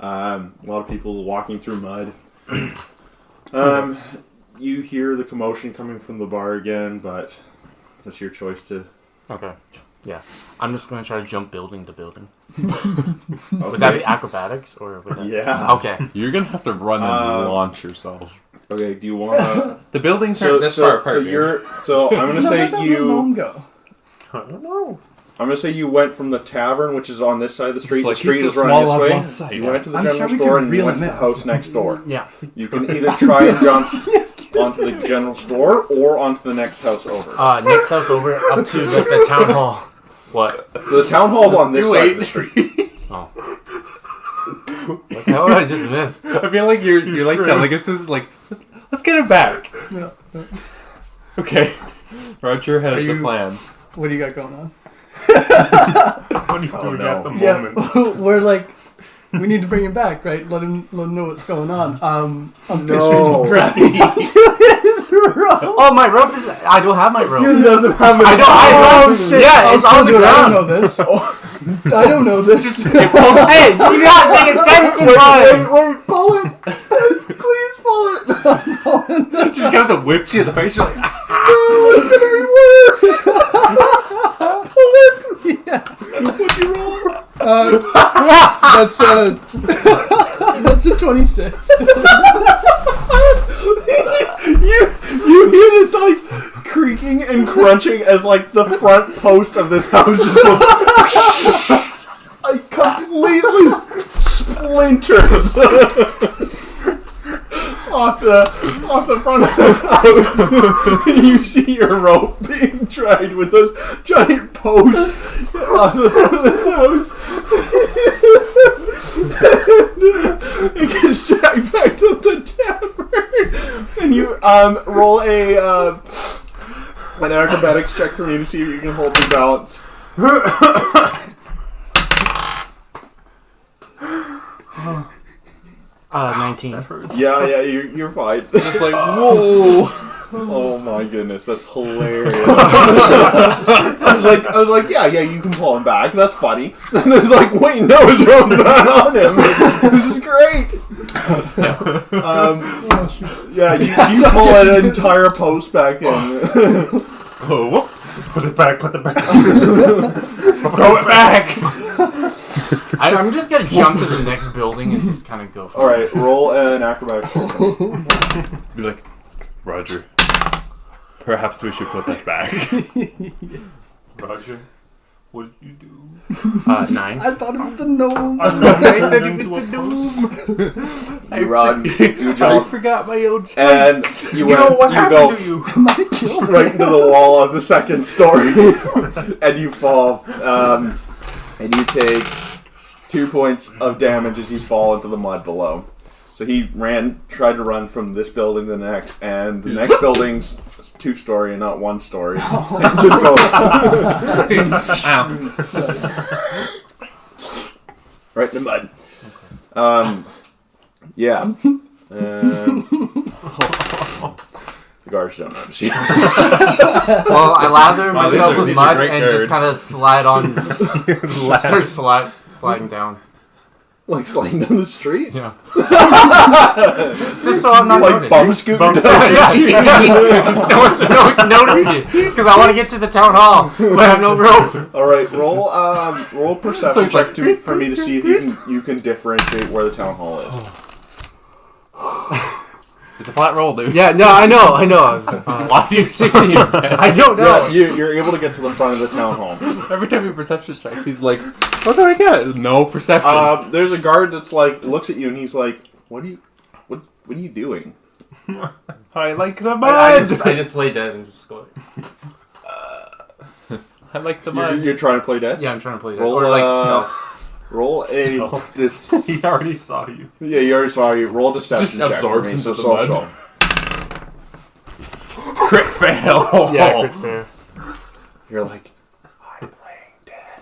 A lot of people walking through mud. You hear the commotion coming from the bar again, but it's your choice to. Okay. Yeah. I'm just gonna try to jump building to building. Okay. Would that be acrobatics or would that... Yeah. Okay. You're gonna have to run and launch yourself. Okay. Do you want to? The buildings aren't this far apart. So I'm gonna say Where'd that little gnome you. go? I don't know. I'm gonna say you went from the tavern, which is on this side of the It's street. like the street he's is so running small, this I've way. lost sight. You went to the I'm general sure we store could and you reel went to him the in. house next door. Yeah. You can either try and jump onto the general store or onto the next house over. Next house over up to the town hall. What? So the town hall's on this side of the street. Oh. What the hell did I just miss? I feel like you're like screwed. telling us this is like, let's get him back. Yeah. Okay. Roger has Are a you- plan. What do you got going on? What are you doing no. at the moment? We're like, we need to bring him back, right? Let him know what's going on. I'm picturing No. just grabbing onto his rope. Oh, my rope is. I don't have my rope. He doesn't have it. I don't. Oh, shit. Yeah, it's I'll on the do it. I don't ground. know this. I don't know this. Hey, you gotta pay attention, bud. Wait, pull it. Please pull it. Just comes and whips you in the face. You're like, No, it's gonna be worse. Pull it. Yeah. What'd you roll? That's a 26. You hear this like creaking and crunching as like the front post of this house just goes like completely splinters off the front of this house. And you see your rope being tried with those giant posts off the front of this house. It gets dragged back to the tavern, and you roll an acrobatics check for me to see if you can hold your balance. 19. Yeah, you're fine. just like, whoa. Oh my goodness, that's hilarious. I was like, yeah, you can pull him back. That's funny. And it's like, wait, no, his rope's not on him. This is great. Yeah, you pull an entire post back in. Oh, whoops. Put it back. Put it back. Throw it back. I'm just gonna jump to the next building and just kind of go for All right, roll an acrobatics check. Be like, Roger. Perhaps we should put that back. Roger, what did you do? 9. I thought it was the gnome. You run, you I jump, forgot my own strength. and you go right into the wall of the second story, and you fall, and you take 2 points of damage as you fall into the mud below. So he tried to run from this building to the next, and the next building's 2-story and not 1-story. And just goes right in the mud. Yeah. The guards don't notice you. Well, I lather Wow, myself with these are mud great and nerds. just kind of slide on. start sliding down. Like sliding down the street? Yeah. Just so I'm not Like noticed. bum scooting down the street? No one can notice me because I want to get to the town hall, but I have no rope. Alright, roll perception So he's like, check for me to see if you can differentiate where the town hall is. It's a flat roll, dude. Yeah, no, I know. I was, 16. I don't know. Yeah, you're able to get to the front of the town hall. Every time he perception checks, he's like, what do I get? No perception. There's a guard that's like, looks at you and he's like, what are you doing? I like the mud. I just play dead and just go. I like the mud. You're trying to play dead? Yeah, I'm trying to play dead. Roll, Or like stealth. Roll a He already saw you. Yeah, you already saw you. Roll a deception Just check absorbs for me, into so the mud. social. Crit fail. Yeah, crit fair. You're like, I'm playing dead.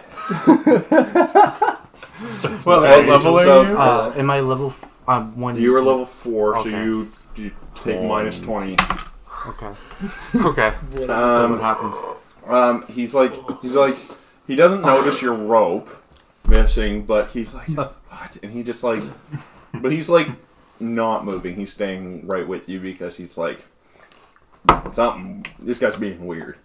What And level so, are you? Am I level? 1. You were level 4, Okay. so you take minus 20. Okay. Okay. So what happens? He's like, he doesn't notice your rope missing, but he's like, what? And he just like, but he's like not moving. He's staying right with you because he's like, something. This guy's being weird.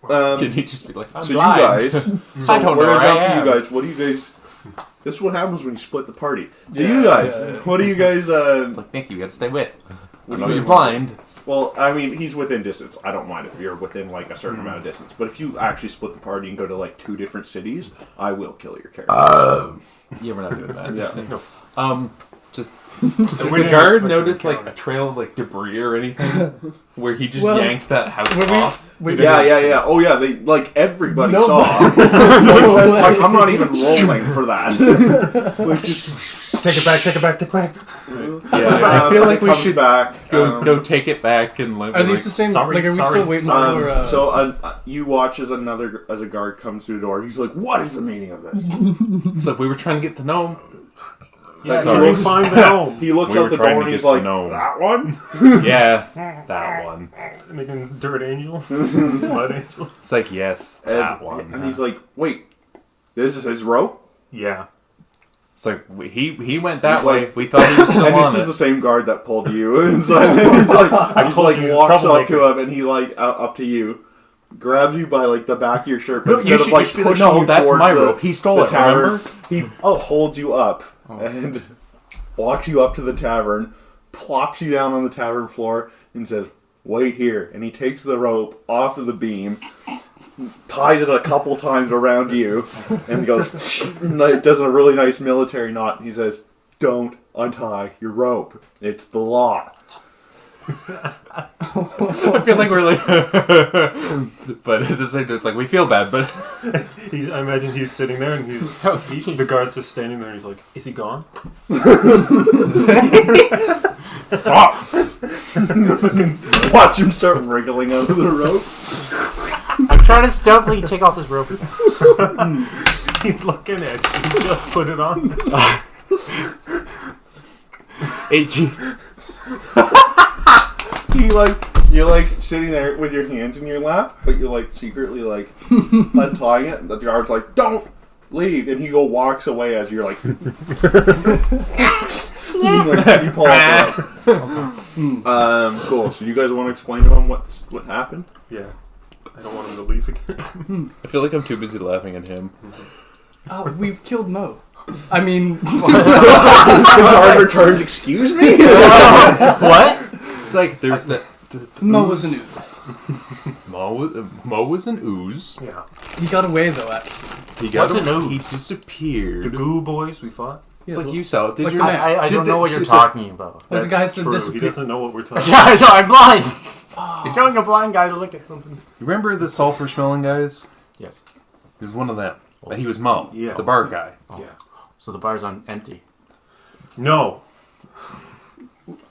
Can he just be like, I'm So blind. you guys, I don't know we're where gonna I jump to am. you guys. What do you guys? This is what happens when you split the party. Do you guys? What do you guys? It's like, Nick, you gotta stay with. I do know you you're want? blind. Well, I mean, he's within distance. I don't mind if you're within like a certain amount of distance. But if you actually split the party and go to like 2 different cities, I will kill your character. Yeah, we're not doing that. Yeah. Just So does we the didn't guard expect notice to like encounter. a trail of like debris or anything where he just Well, yanked that house when we- off? Yeah. Oh yeah, they like everybody No, saw. Like, I'm not even rolling for that. Like, just, Take it back. yeah, I feel like it we comes should back. Go take it back and live. Are these the same? sorry, like, are we sorry. still waiting for? So you watch as a guard comes through the door. He's like, "What is the meaning of this?" It's like we were trying to get the gnome. Yeah, Sorry. you will find the home. He looks We out were the trying door to and he's get the like, gnome. "That one." Yeah, that one. Making dirt angel, blood angel. It's like yes, that one. And he's like, "Wait, this is his rope." Yeah. It's like he went that He's way. like- We thought he was still And on this is it. the same guard that pulled you. And so he's like, told you he's a walks up troublemaker. to him and he like up to you, grabs you by like the back of your shirt, but No, you instead of should like just be like, pushing no, you that's towards my the- rope. He stole the it. tavern, Remember? he holds you up and walks you up to the tavern, plops you down on the tavern floor, and says, "Wait here." And he takes the rope off of the beam, ties it a couple times around you, and goes, does a really nice military knot. And he says, "Don't untie your rope. It's the law." I feel like we're like, but at the same time, it's like we feel bad, but I imagine he's sitting there and the guard's just standing there and he's like, "Is he gone?" stop. Watch him start wriggling out of the rope. I'm trying to stealthily take off this rope. He's looking at you. Just put it on. 18. You're like sitting there with your hands in your lap, but you're like secretly like untying it. And the guard's like, "Don't leave," and he walks away as you're like, you pull off the rope. Cool. So you guys want to explain to him what happened? Yeah. I don't want him to leave again. I feel like I'm too busy laughing at him. Oh, we've killed Mo. I mean, The guard returns. Excuse me. What? It's like there's that Mo was an ooze. Mo was an ooze. Yeah. He got away though. Actually, He got What's an ooze? He disappeared. The Goo Boys we fought. It's Yeah, like well, you saw. Did like you? the man. I did don't know what you're so- talking about. like the guys that True. He disappeared. doesn't know what we're talking Yeah, about. I know, I'm blind. You're telling a blind guy to look at something. You remember the sulfur smelling guys? Yes. He was one of them. But he was Mo, Yeah. the bar guy. Oh. Yeah. So the bar's on empty. No.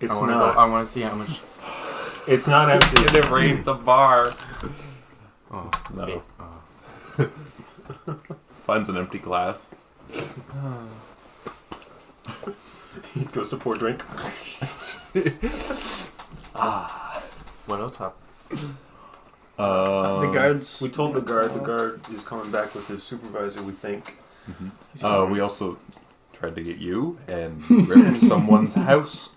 It's I not. want to see how much. It's not empty. didn't raid the bar. Oh, No. wait, Finds an empty glass. He goes to pour drink. what else happened? The guards. We told the guard. The guard is coming back with his supervisor, we think. We also tried to get you and ripped someone's house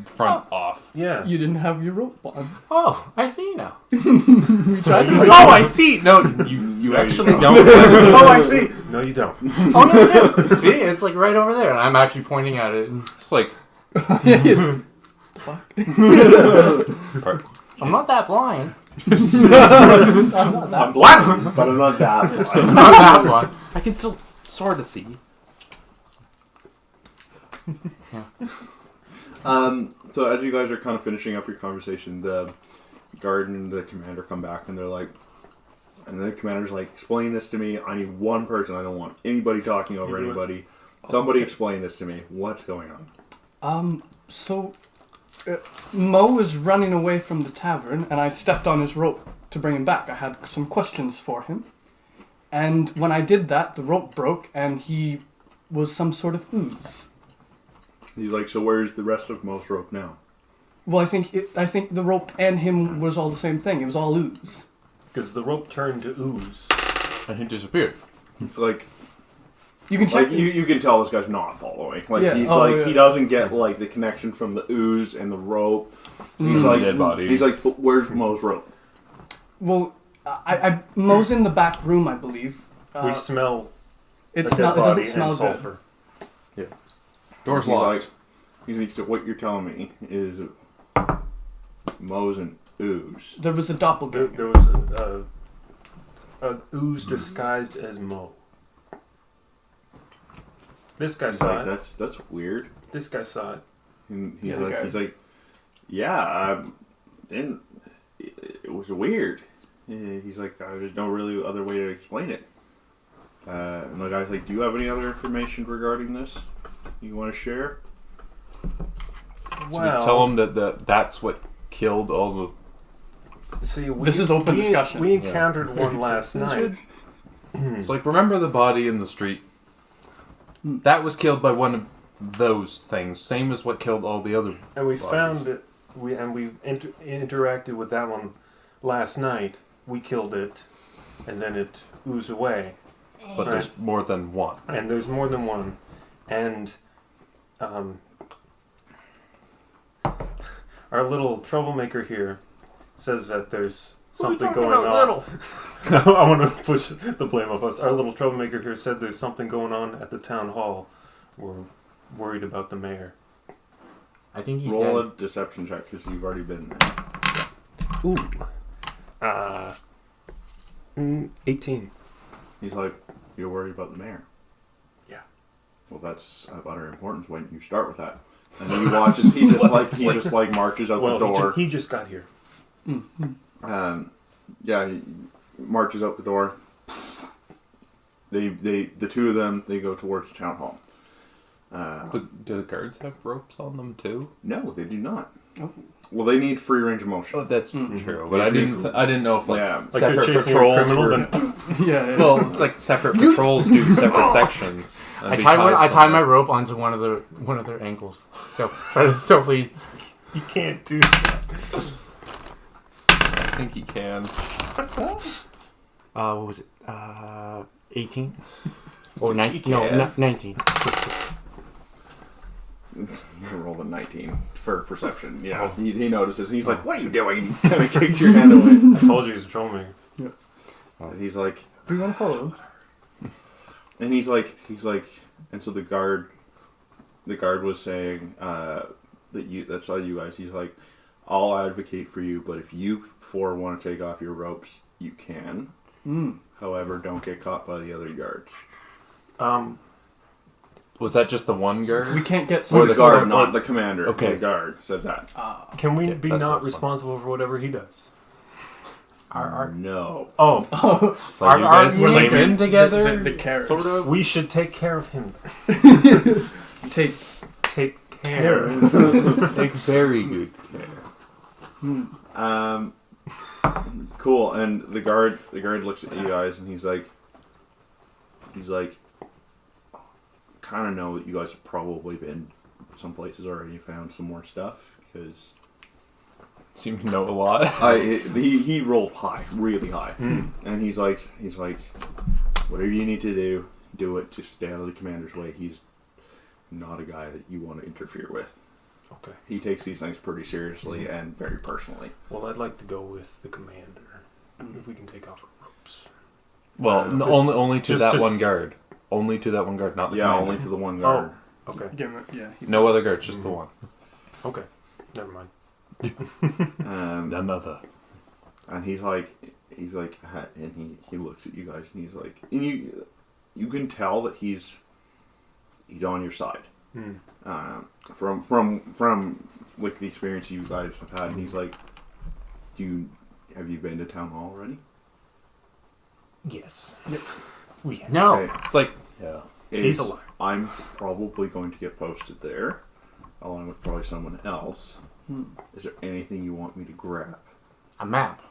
front off. Yeah. You didn't have your rope on. Oh, I see now. You tried to. Oh, I see. No, you actually don't. Oh, I see. No, you don't. Oh no, no. See, it's like right over there, and I'm actually pointing at it. It's like Fuck. I'm not that blind. I'm blind, but I'm not that blind. I'm not that blind. I can still sort of see. So as you guys are kind of finishing up your conversation, the guard and the commander come back and they're like, and the commander's like, explain this to me. I need one person. I don't want anybody talking over anybody. Somebody explain this to me. What's going on? So, Mo was running away from the tavern, and I stepped on his rope to bring him back. I had some questions for him, and when I did that, the rope broke, and he was some sort of ooze. He's like, so where's the rest of Mo's rope now? Well, I think the rope and him was all the same thing. It was all ooze. Because the rope turned to ooze. And he disappeared. It's like, You can check. like you can tell this guy's not following. Like Yeah. he's Oh, like yeah. he doesn't get like the connection from the ooze and the rope. He's like Dead bodies. He's like, but where's Mo's rope? Well, Mo's in the back room, I believe. We smell It a dead doesn't body smell and good. sulfur. Door's He's locked. like, he's like, so what you're telling me is Mo's an ooze. There was a There, doppelganger. there was a ooze disguised as Mo. This guy He's saw like, it. that's weird. This guy saw it. And Yeah, the guy. he's like, yeah, didn't. It was weird. He's like, there's no really other way to explain it. And the guy's like, do you have any other information regarding this you want to share? So we tell him that that's what killed all the. See, This is open discussion. We encountered one last night. It's like, remember the body in the street? That was killed by one of those things, same as what killed all the other. And we bodies. found it. We interacted with that one last night. We killed it, and then it oozed away. But there's more than one. And there's more than one. And our little troublemaker here says that there's something going on. I want to push the blame off us. Our little troublemaker here said there's something going on at the town hall. We're worried about the mayor. I think he's Roll dead. a deception check because you've already been there. Ooh. 18. He's like, you're worried about the mayor. Yeah. Well, that's of utter importance when you start with that. And then he watches. He just like marches out the door. He just got here. Yeah, he marches out the door. The two of them, they go towards the town hall. Do the guards have ropes on them too? No, they do not. Oh. Well, they need free range of motion. Oh, that's true. Mhm. But I didn't know if Yeah. Like they're separate chasing a patrols criminal, were. then Yeah. Well, it's like separate patrols do separate sections. I tied my rope onto one of their ankles. So try to still lead. you can't do that. I think he can. What was it? 18 or 19? Yeah. No, 19. You rolled a 19 for perception. Yeah, he notices. And he's like, "What are you doing?" He kind of kicks your hand away. I told you he's a troublemaker. And he's like, Do you want to follow? and he's like, and so the guard was saying that that's all you guys. He's like, I'll advocate for you, but if you four want to take off your ropes, you can. However, don't get caught by the other guards. Was that just the one guard? We can't get Or the sort guard, of- not the commander. Okay. The guard said that. Can we Okay, be that's not what's fun. responsible for whatever he does? No. Oh, It's like you guys Are we came in together? the carrots. Sort of. we should take care of him. Take Take care. Take very good care. Cool. And the guard looks at you guys and he's like, kind of know that you guys have probably been some places already, found some more stuff because Seem to know a lot. he rolled high, really high, and he's like, whatever you need to do it. Just stay out of the commander's way. He's not a guy that you want to interfere with. Okay. He takes these things pretty seriously and very personally. Well, I'd like to go with the commander. If we can take off our ropes. Well, Just- only to that just- one guard. Only to that one guard, not the Yeah, commander. only to the one guard. Okay. Give him, yeah. No other guards, just the one. Okay. Never mind. Another. And he's like, and he looks at you guys, and he's like, and you can tell that he's on your side. From like the experience you guys have had, and he's like, have you been to town hall already? Yes. Yep. No. Okay. It's like, yeah. He's alive. I'm probably going to get posted there, along with probably someone else. Is there anything you want me to grab? A map.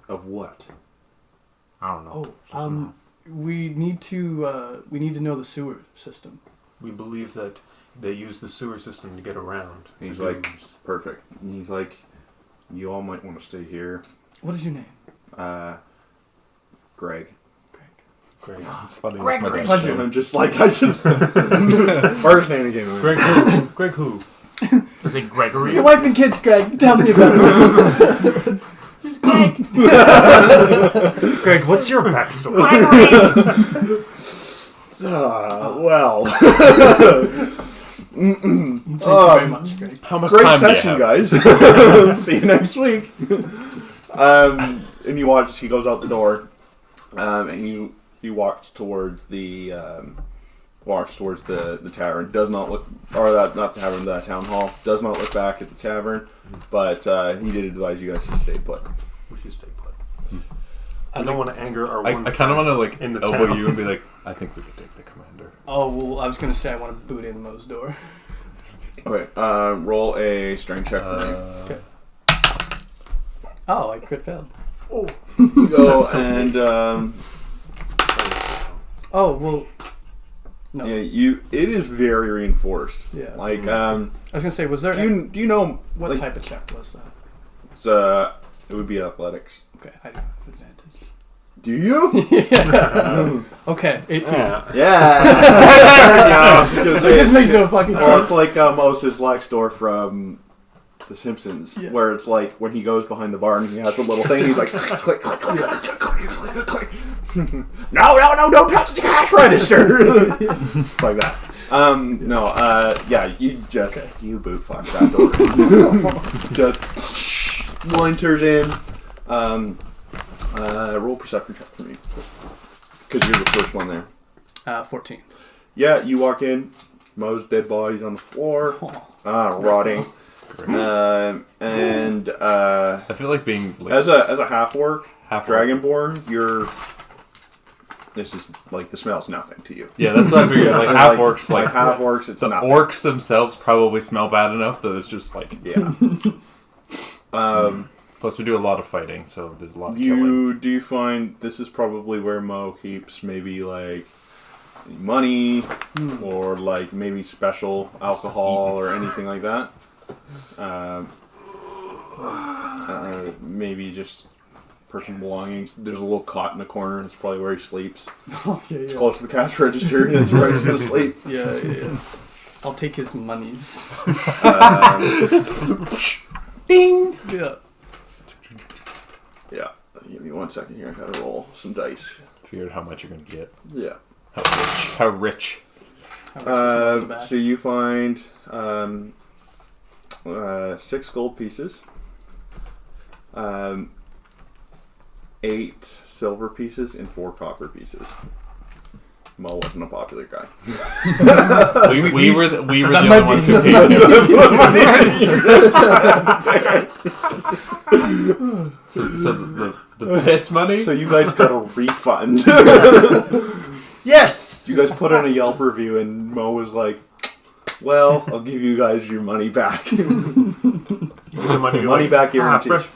Of what? I don't know. Oh, Just a map. we need to know the sewer system. We believe that they use the sewer system to get around. He's the like, dunes. perfect. And he's like, you all might want to stay here. What is your name? Greg. Great. It's funny. Greg, that's my Greg. dad's And name. I'm just like, first name again. Greg who? Greg who? Is it Gregory? Your wife and kids, Greg. Tell me about it. Who's Greg? Greg, what's your backstory? Gregory. Well. Thank you very much, Greg. How much Great time session, do you have? guys. See you next week. And you watch. He goes out the door, and he walks towards the tavern. Does not look, or that not tavern, the town hall. Does not look back at the tavern, but he did advise you guys to stay put. We should stay put. I don't want to anger our one I kind of want to like in the elbow town. you and be like, I think we could take the commander. Oh, well, I was going to say I want to boot in Mo's door. Okay, roll a strength check for me. Okay. Oh, I crit failed. You go That's so and Oh, well, no. yeah, it is very reinforced. Yeah. Like I was going to say, was there... do you know what like, type of check was that? It's, it would be athletics. Okay, I don't have advantage. Do you? Yeah. Okay, 18. Yeah. Yeah. I was just gonna say, It makes no fucking well, sense. it's like Moses Lexdor from The Simpsons, Yeah. where it's like when he goes behind the bar and he has a little thing, he's like, click, click, click, click, click, click, click. No, don't touch the cash register. It's like that. Yeah, you boot fuck that door. Just blinders in. Roll perception check for me, because you're the first one there. 14. Yeah, you walk in. Mo's dead body's on the floor, rotting. And I feel like being like, as a half orc, half-orc. dragonborn, this is like the smell's nothing to you. Yeah, that's what I figured. Like half orcs, like half orcs, it's the nothing. orcs themselves probably smell bad enough that it's just like. Yeah. Plus, we do a lot of fighting, so there's a lot of killing. Do you find this is probably where Mo keeps maybe like money or like maybe special alcohol or anything like that? Maybe just personal belongings. There's a little cot in the corner. That's probably where he sleeps. Oh, yeah, It's close to the cash register, and it's where he's gonna sleep. Yeah. I'll take his monies. Ding! Yeah. Yeah. Give me 1 second here. I gotta roll some dice. Figured how much you're gonna get. Yeah. How rich? How much is on the back? So you find 6 gold pieces, 8 silver pieces, and 4 copper pieces. Mo wasn't a popular guy. we were the that only might ones be- who paid him. So the piss money. So you guys got a refund. Yes. You guys put in a Yelp review, and Mo was like, "Well, I'll give you guys your money back. The money back guarantee." fresh.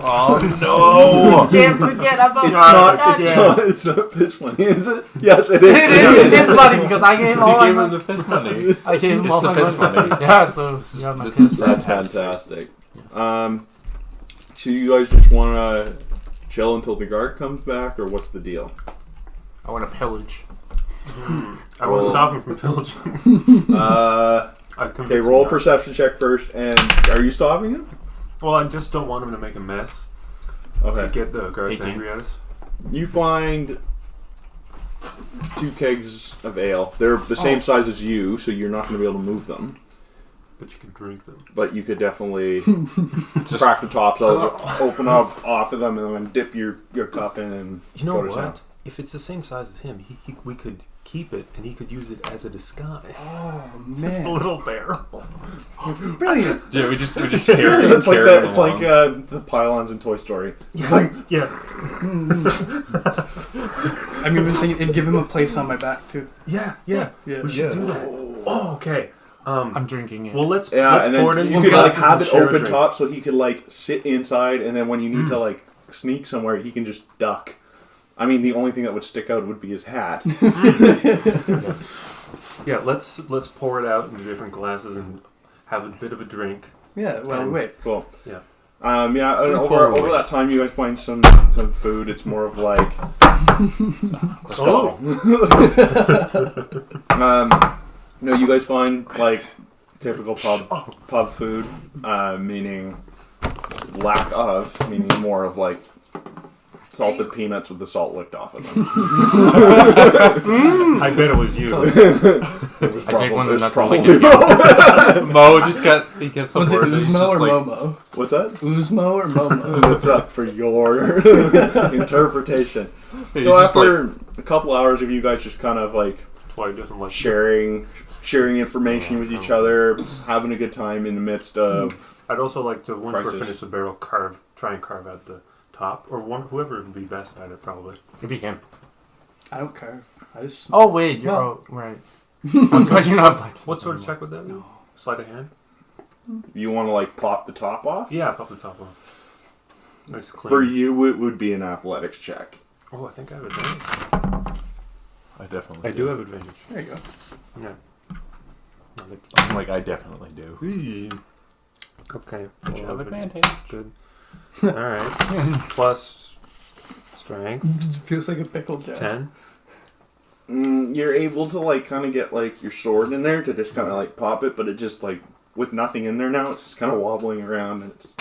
Oh no! Can't forget about It's not piss money, is it? Yes, it is. It is. It's funny because I gave him He all my gave him money. the piss money. I gave him It's all the my piss money. Yeah, so you have my This piss. is That's fantastic. fantastic. So you guys just want to chill until the guard comes back, or what's the deal? I want to pillage. I want to stop him from pillaging. Okay, roll a perception check first, and are you stopping him? Well, I just don't want him to make a mess. To Okay. get the guards 18. angry at us. You find 2 kegs of ale. They're the same size as you, so you're not going to be able to move them. But you can drink them. But you could definitely crack the tops, open up off of them, and then dip your cup in and You know go to what? town. If it's the same size as him, we could keep it, and he could use it as a disguise. Oh Just a man, little barrel. brilliant! Yeah, we just carry It's like him that. It's along. like the pylons in Toy Story. It's like Yeah. I'm even thinking it'd give him a place on my back too. Yeah. Yeah. We should do that. Oh, okay. I'm drinking it. Well, let's and pour it then in you some could like glasses have and it share a open drink. top so he could like sit inside, and then when you need to like sneak somewhere, he can just duck. I mean, the only thing that would stick out would be his hat. Yeah, let's pour it out into different glasses and have a bit of a drink. Yeah. Well, wait. Cool. Yeah. And over forward. that time, you guys find some food. It's more of like Oh. no, you guys find like typical pub food, meaning lack of, meaning more of like salted peanuts with the salt licked off of them. I bet it was you. I take one of the nuts and probably lick it. Mo just got some Was it word and he's Uzmo just or like, Momo? What's that? Uzmo or Momo? What's up for your interpretation? he's So just after like, a couple hours of you guys just kind of like That's why he doesn't like sharing information with each other, having a good time in the midst of I'd also like to, once Crisis. we're finished the barrel, try and carve out the top, or whoever would be best at it, probably. Maybe him. I don't care. I just. Oh wait, you're right. I'm glad you're not black. What sort of check would that be? Sleight of hand? you want to like pop the top off. Yeah, pop the top off. Nice clean. For you, it would be an athletics check. Oh, I think I have advantage. I definitely I do have advantage. There you go. Yeah. I'm like, I definitely do. Okay. You have advantage. That's good. Alright. Plus strength. It feels like a pickle jar. 10. You're able to like kind of get like your sword in there to just kind of like pop it, but it just like with nothing in there now, it's just kind of wobbling around, and it's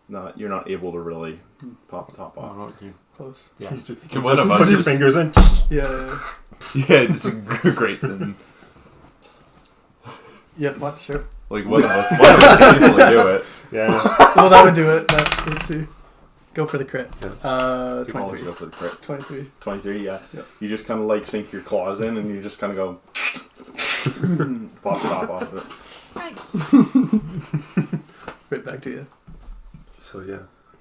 not. You're not able to really pop the top off. Oh, you- Close. Yeah. Can one of us Put your just- fingers in. Yeah. Yeah, it just grates and Yeah. What? Sure. like one of us can easily do it. Yeah. Well, that would do it. Let's see. Go for the crit. Yes. You can always 23. go for the crit. 23. 23, yeah. Yep. You just kind of like sink your claws in, and you just kind of go pop the top off of it. Right back to you. So yeah.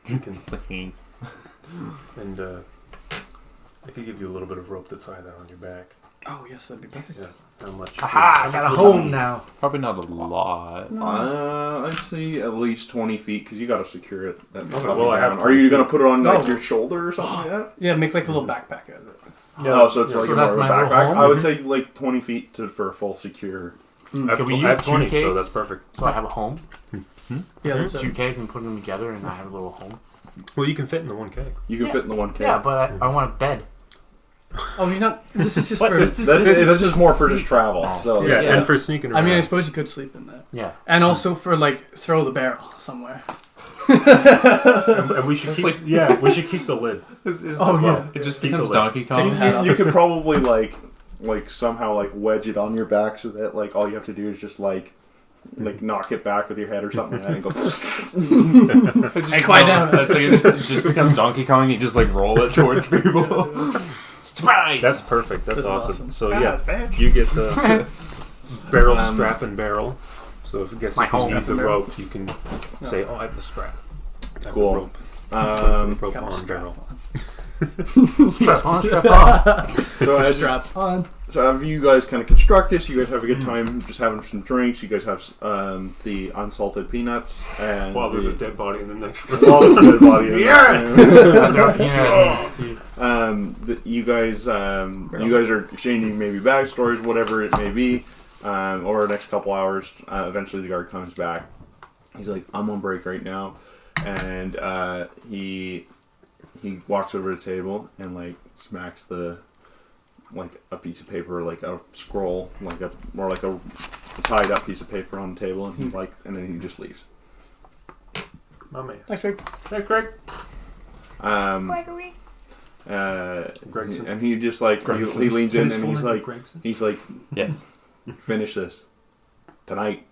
You can, Just like, and I could give you a little bit of rope to tie that on your back. Oh yes, that'd be perfect. Yeah. How much? Aha! I got a home now. probably not a lot. I'd say at least 20 feet, because you got to secure it. well, I have Are you going to put it on like No. your shoulder or something like that? Yeah, make like a little backpack out of it. Oh, so it's yeah. like So more that's of a my little backpack. home? I would say like 20 feet for a full secure. I have, Can we I use have 20, two so cakes? that's perfect. So I have a home. Yeah. That's Two kegs and put them together, and I have a little home. Well, you can fit in the 1K. You can Yeah. fit in the 1K. Yeah, but I want a bed. Oh, you're not. This is just What? for. This is- That's just more for just travel. So Yeah, Yeah. and for sneaking around. I mean, I suppose you could sleep in that, Yeah. and also for like throw the barrel somewhere. and we should It's keep, like- yeah, we should keep the lid. Oh yeah. It just Keep becomes the lid. Donkey Take the Kong. hat off. you could probably like somehow like wedge it on your back so that like all you have to do is just like like knock it back with your head or something like that, and go. It's Hey, quiet down. It's like it just becomes Donkey Kong. You just like roll it towards people. Surprise! That's perfect. That's This is awesome. awesome. So Ah, yeah, it's bad. you get the barrel strap and barrel. So if My you home. need the rope, you can say, "Oh, I have the strap." I have Cool. The rope. Rope Got a on strap barrel. Strap on, strap off. So as Strap on. So after you guys kind of construct this, you guys have a good time just having some drinks. You guys have the unsalted peanuts and While there's the, a dead body in the next room. while there's a dead body in the you guys are exchanging maybe backstories, whatever it may be. Over the next couple hours, eventually the guard comes back. He's like, "I'm on break right now," and he walks over to the table and like smacks like a piece of paper, like a scroll, like a tied up piece of paper on the table, and he and then he just leaves. My man. Thanks, Rick. Hey, Greg. Gregory. Gregson. And he just like Gregson. he leans in His and full he's name like Gregson? Yes. finish this tonight.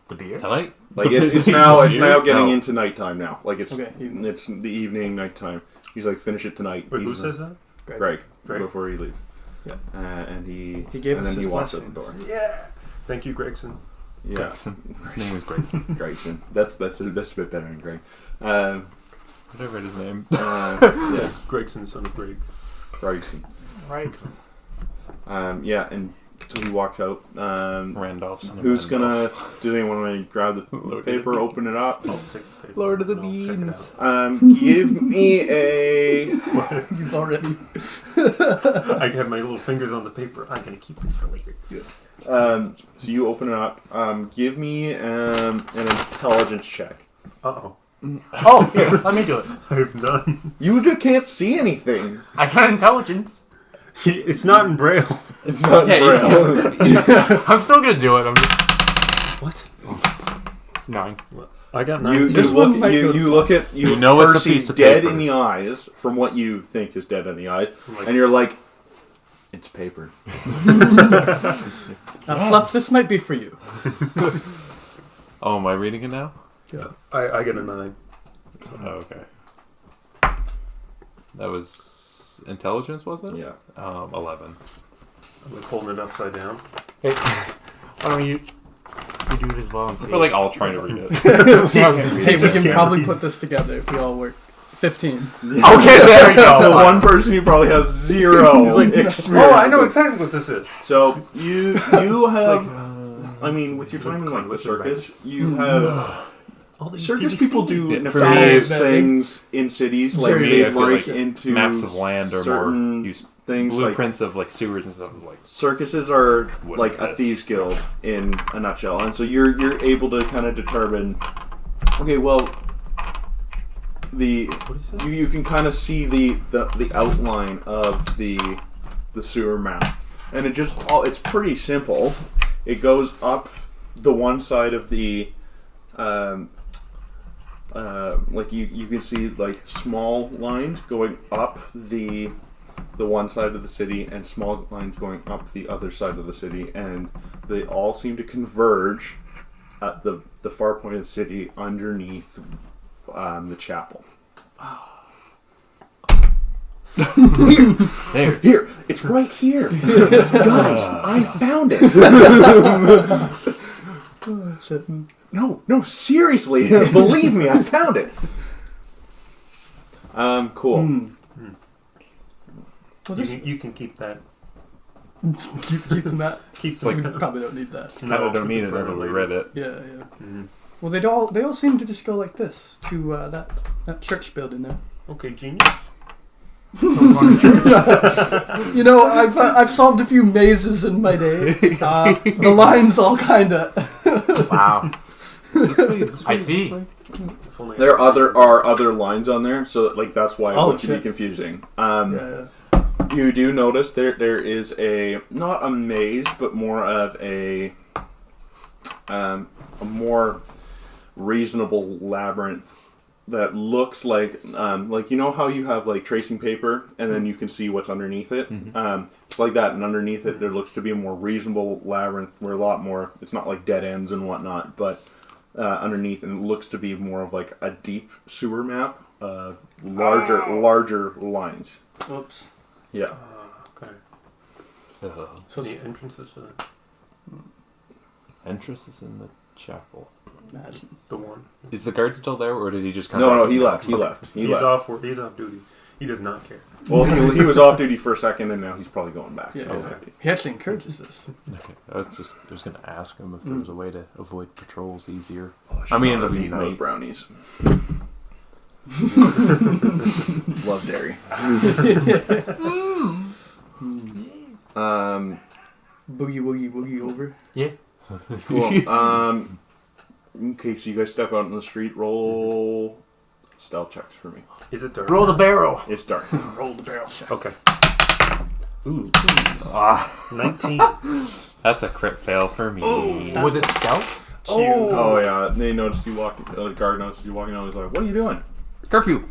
The beer? Tonight? Like it's now getting No. into nighttime now. Like it's Okay. it's the evening, nighttime. He's like, finish it tonight. Wait, who He's says that? Greg. Greg? Before he leaves. Yeah. And he gave and us then he his walks out blessing. the door. Yeah. Thank you, Gregson. Yeah. Gregson. His name is Gregson. Gregson. That's a bit better than Greg. I read his name. Yeah. Gregson, son of Greg. Gregson. Right. Yeah, and so he walks out. Randolph. Son of Who's Randolph. gonna? Do anyone want to grab the Lord paper, open it up? I'll take the paper Lord of the and I'll check it Beans. out. Give me a. You've already. I have my little fingers on the paper. I'm gonna keep this for later. So you open it up. Give me an intelligence check. Uh-oh. Oh, here, let me do it. I have none. You can't see anything. I got intelligence. It's not in Braille. It's not Yeah, you Braille. I'm still gonna do it. I'm just What? 9. I got You, 9. This one might go you look at You know it's a Percy piece of dead paper. in the eyes from what you think is dead in the eyes, Like- and you're like, it's paper. Fluff, this might be for you. Oh, am I reading it now? I get a 9. Oh, okay. That was intelligence, was it? Yeah. 11. I'm like holding it upside down. Hey, why don't you do it as well and see? We're like all trying to read it. Hey, we can probably put this together if we all work. 15. Okay, there we The go. one person who probably has zero experience. Oh, I know exactly what this is. So you have. I mean, with your time in like the circus, you have. All these Circus PVC. people do Yeah, for nefarious me, things in cities, like For me, they I feel break like into maps of land or more certain use things. Like blueprints of like sewers and stuff. Is like circuses are What like is a this? thieves guild in a nutshell, and so you're able to kind of determine. Okay, well, you can kind of see the outline of the sewer map, and it's pretty simple. It goes up the one side of the like you can see like small lines going up the one side of the city and small lines going up the other side of the city, and they all seem to converge at the far point of the city underneath the chapel. Here, it's right here, guys. I found it. No, seriously, believe me, I found it. Cool. Well, You can keep that. keep that. Keep We like probably don't need that. kind of don't need it now that we read it. Yeah. Well, they all seem to just go like this to that church building there. Okay, genius. You know, I've solved a few mazes in my day. The lines all kind of. Wow. This way, I see. this way. If only I There had are other lines on there, so like that's why Oh, it can be shit. confusing. Yeah. You do notice there is not a maze, but more of a more reasonable labyrinth that looks like you know how you have like tracing paper and then you can see what's underneath it. It's like that, and underneath it, there looks to be a more reasonable labyrinth where a lot more. It's not like dead ends and whatnot, but underneath, and it looks to be more of like a deep sewer map of larger lines. Oops. Yeah. Okay. So The entrances to that. Entrance is in the chapel. imagine. The one. Is the guard still there, or did he just come? No, he left. He left. He's left. off. He's off duty. He does not care. Well, he was off duty for a second, and now he's probably going back. Yeah. Okay. He actually encourages this. Okay. I was going to ask him if there was a way to avoid patrols easier. Oh, I mean, it'll I'm be eating those night. brownies. Love dairy. Boogie woogie woogie over. Cool. Okay, so you guys step out in the street. Roll stealth checks for me. Is it dark? Roll the barrel. It's dark. Roll the barrel check. Okay. Ooh. 19. That's a crit fail for me. Was it stealth? Oh yeah, they noticed you walking. The guard noticed you walking out. He's like, "What are you doing?" Curfew.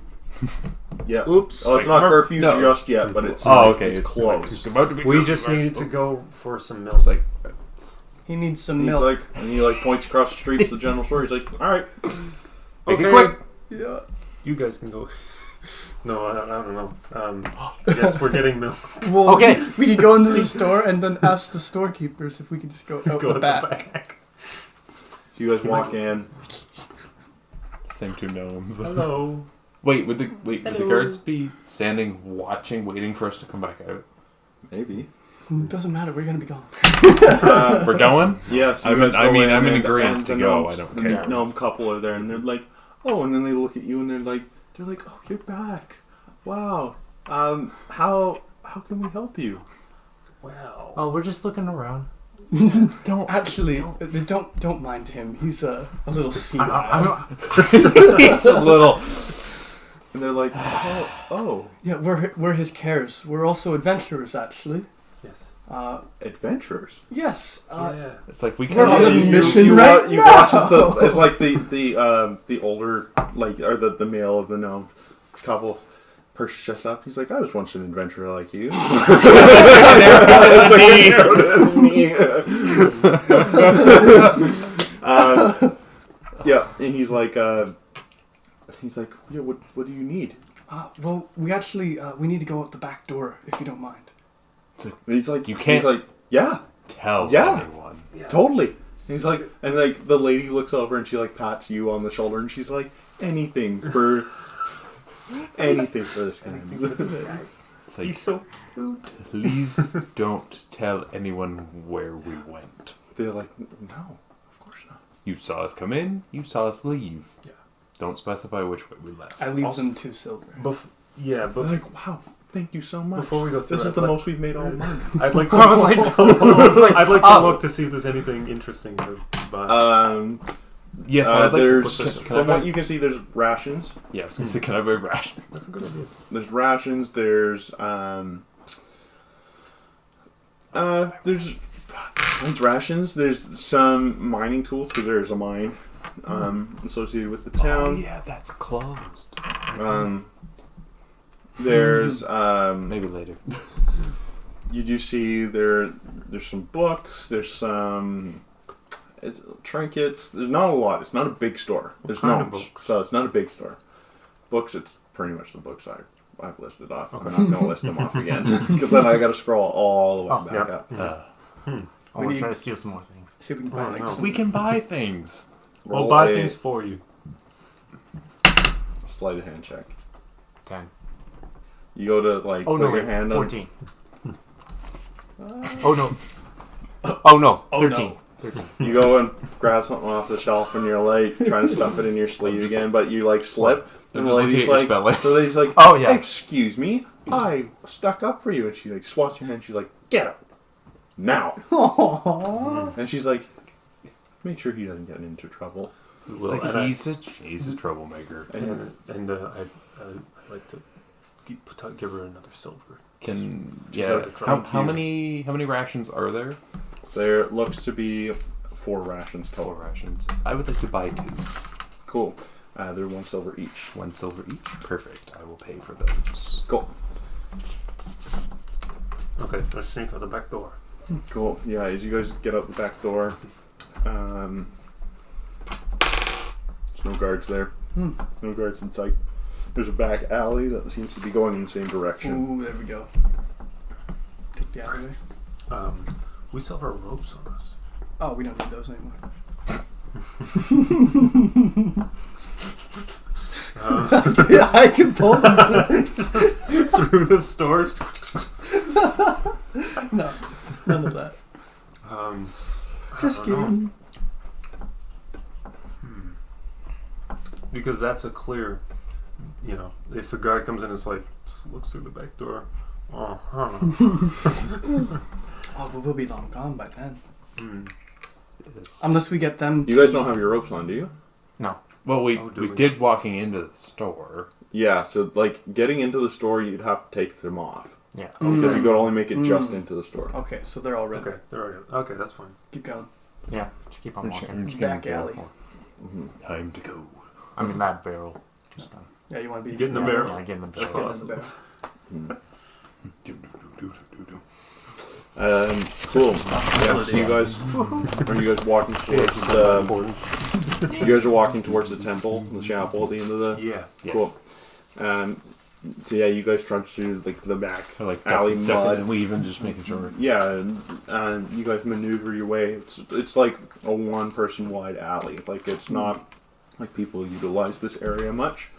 Yeah. Oops. Oh, it's not curfew just yet, but it's Okay. It's close. It's about to be. We just needed to go for some milk. It's like He needs some He's milk. like, and he like points across the street to the general store. He's like, "All right, make it Okay. quick. Yeah. You guys can go. No, I don't know. I guess we're getting milk. Well, Okay. we could go into the store and then ask the storekeepers if we could just go out Go the at back. So you guys walk in. Same two gnomes. Hello. Would the Hello. guards be standing, watching, waiting for us to come back out? Maybe. Doesn't matter. We're gonna be gone. We're going. Yes. I'm in agreement to go. I don't care. Gnome couple are there, and they're like, "Oh," and then they look at you, and they're like, "Oh, you're back. Wow. How can we help you?" Wow. Oh, we're just looking around. Don't actually. Don't mind him. He's a little senile. It's a little. And they're like, "Oh, Yeah, we're his cares. We're also adventurers, actually. Yes. adventurers." Yes. Yeah. It's like we We're on a can. mission you right you now. watch as it's like the older or the male of the gnome couple perches just up. He's like, "I was once an adventurer like you." Yeah, and he's like, "Yeah, what do you need?" Well, we actually we need to go out the back door if you don't mind. And he's like, You can't- He's like, "Yeah, Tell Yeah. anyone. totally." And he's like, and like the lady looks over and she like pats you on the shoulder and she's like, anything for this guy. It's like, He's so cute. please don't tell anyone where we went. They're like, "No, of course not." You saw us come in. You saw us leave. Yeah. Don't specify which way we left. I leave Also- them 2 silver. Yeah, They're but like, "Wow, thank you so much. before we go through This is that, the most we've made all month." I'd like to. I was like, I'd like to look to see if there's anything interesting to buy. Yes, I'd like to there's put the- from what you can see, there's rations. Yeah, I was gonna say, can I buy rations? That's a good idea. There's rations. There's rations. There's some mining tools because there's a mine associated with the town. Oh yeah, that's closed. There's Maybe later. you do see there's some books. There's some trinkets. There's not a lot. It's not a big store. There's kind of gnomes, books? so it's not a big store. Books. It's pretty much the books I've listed off. I'm not going to list them off again because then I got to scroll all the way back up. I want need- to try to steal some more things. See if we can Oh, find like no. some. We can buy things. I'll Roll buy a things for you. Sleight of hand check. 10. You go to like Oh put no, your wait. hand on. 14. Oh no. Oh no. Oh, 13. no. 13. You go and grab something off the shelf and you're like trying to stuff it in your sleeve again, but you like slip. And the just looking lady's at your like, spelling. the lady's like, Oh, yeah. "Excuse me, I stuck up for you." And she like swats your hand. She's like, "Get up now." Aww. And she's like, "Make sure he doesn't get into trouble." It's Well, like and I- he's a troublemaker. And I'd like to give her another silver. Can She's yeah? out of How trouble. many rations are there? There looks to be 4 rations 4 total. rations. I would like to buy 2. Cool. They're 1 silver each. 1 silver each. Perfect. I will pay for those. Cool. Okay, let's sneak out the back door. Cool. Yeah, as you guys get out the back door, there's no guards there. No guards in sight. There's a back alley that seems to be going in the same direction. Ooh, there we go. Take the alleyway. We still have our ropes on us. Oh, we don't need those anymore. Yeah, I can pull them Through the store. No, none of that. Just I don't know. kidding. Because that's a clear, if the guard comes in, it's like, just looks through the back door. Uh-huh. Oh, but we'll be long gone by then. It's- Unless we get them. You guys don't have your ropes on, do you? No. Well, we Oh, do we we? did walking into the store. Yeah, so like getting into the store, you'd have to take them off Yeah. because you could only make it just Mm. into the store. Okay, so they're all ready. Okay, they're already. Okay, that's fine. Keep going. Yeah. Just keep on I'm just walking. gonna Back go. alley. Time to go. I mean that barrel. Just Yeah, you want to be Get in the yeah, barrel. Yeah, get in the That's barrel. awesome. Get in the barrel. Cool. Yeah, so you guys, when you guys walking towards the, you guys are walking towards the temple, the chapel at the end of the. Yeah. Yes. Cool. So yeah, you guys trudge through like the back I like alley ducking mud. and weaving, just making sure. Yeah, and you guys maneuver your way. It's like a one-person wide alley. Like it's not like people utilize this area much.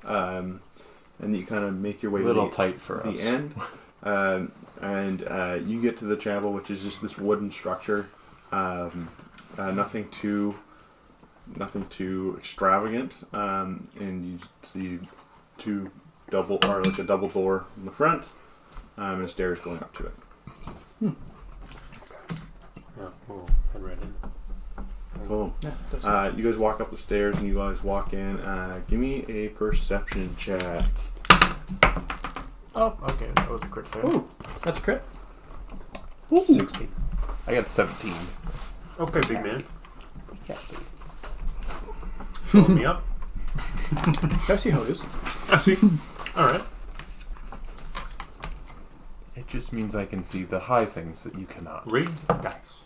And you kind of make your way A little to tight for the us. end. And you get to the chapel, which is just this wooden structure. Nothing too extravagant. And you see a double door in the front, and stairs going up to it. Yeah, we'll head right in. Cool. Yeah, that's You guys walk up the stairs and you guys walk in. Give me a perception check. Oh, okay. That was a crit fail. Ooh, that's crit. 60. I got 17. Okay, big man. Fill me up. I see how it is. Alright. It just means I can see the high things that you cannot. Rigged dice.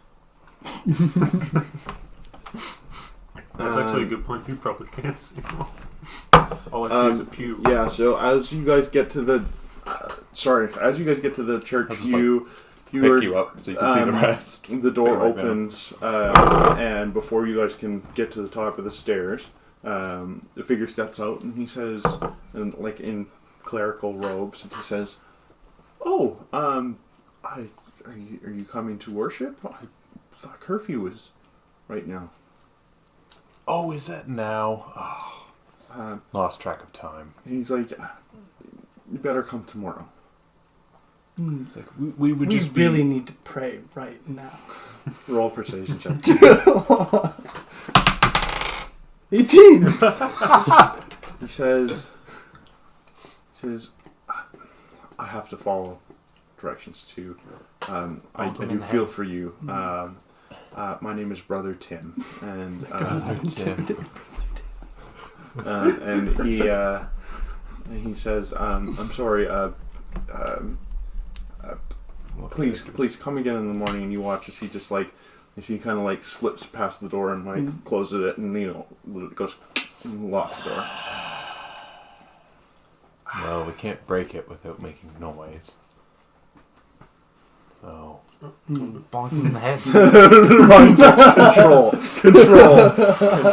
That's actually a good point. You probably can't see. All I see is a pew. Yeah. So as you guys get to the, as you guys get to the church, I'll just, you Pick are you up so you can see the rest. the door Right now. opens, and before you guys can get to the top of the stairs, the figure steps out and he says, and like in clerical robes, and he says, "Oh, are you coming to worship? I thought curfew was right now." Oh, is that now? Oh, lost track of time. He's like, "You better come tomorrow." It's like we would We just really be, need to pray right now. Roll persuasion check. 18! He says, "I have to follow directions too. I do feel for you. My name is Brother Tim, and and he says, I'm sorry. Please come again in the morning." And you watch as he just he kind of like slips past the door and closes it, and it goes and locks the door. Well, we can't break it without making noise. So Bonk him in the head.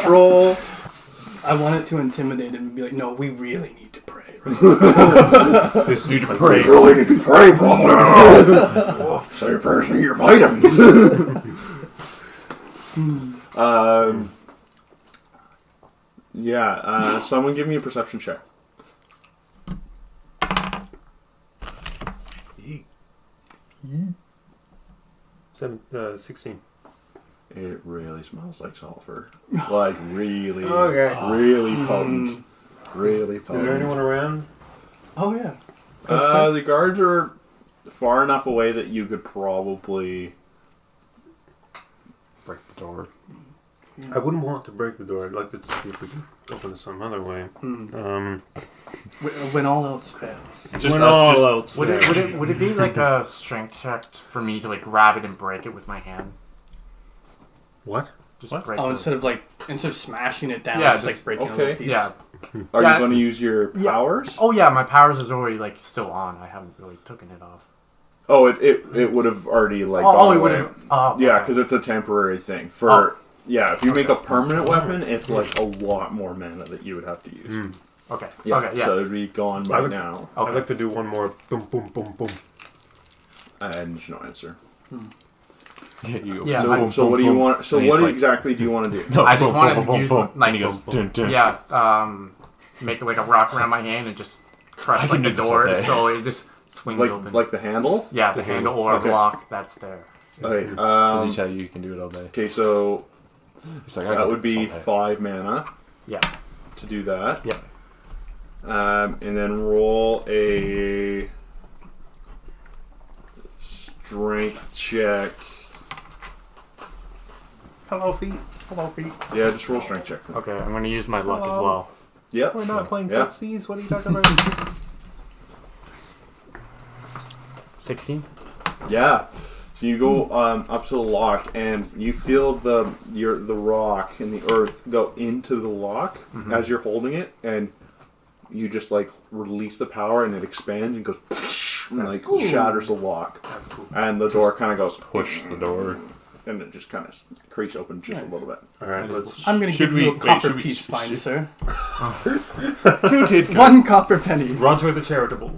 Control. I want it to intimidate him and be like, no, we really need to pray. Right? this need to pray. really need to pray, brother. Say your prayers and your vitamins. Someone give me a perception check. 16. It really smells like sulfur. Like really, Okay. really potent. Really Is potent. there anyone around? Oh, yeah. The guards are far enough away that you could probably. Break the door. I wouldn't want to break the door. I'd like to see if we can open it some other way. When all else fails. Just When us, all just else Would it be like a strength check for me to like grab it and break it with my hand? What? Just What? break Oh, it. instead of smashing it down, Yeah, just like just- breaking a okay. little piece. Yeah. Are Yeah. you going to use your powers? Oh yeah, my powers is already like still on. I haven't really taken it off. Oh, it would have already like Oh, gone it would away. have. Oh, Yeah, okay. because it's a temporary thing. Yeah, if you make a permanent weapon, it's like a lot more mana that you would have to use. Okay. Yeah, Okay. Yeah. so it'd be gone I by would- now. I'd like to do one more boom, boom, boom, boom. And there's no answer. Yeah, So what do you want? So And he's what like- exactly do you want to do? No, I just boom, wanted boom, to boom, use boom, like and he goes, dun, dun. yeah, make like a rock around my hand and just I crush can like do the this door all day. so it just swings open. Like the handle? Yeah, the handle or Okay. a block that's there. Okay. Does he tell you can do it all day? Okay, so He's like, I that can would do this be all day. 5 mana Yeah. to do that. Yeah. And then roll a strength check. Hello, feet. Hello, feet. Yeah, just roll strength check. Okay, I'm gonna use my luck as Hello. well. Yep. We're not playing Yeah. footsies. What are you talking about? 16. Yeah. So you go up to the lock, and you feel the rock and the earth go into the lock as you're holding it, and you just like release the power, and it expands and goes and like shatters the lock, and the door kind of goes Push the door. and it just kind of creaks open just a little bit. All right, let's. I'm going to Should give you a we- wait, copper should we- piece, fine should- sir. Who did? One copper penny. Roger the charitable.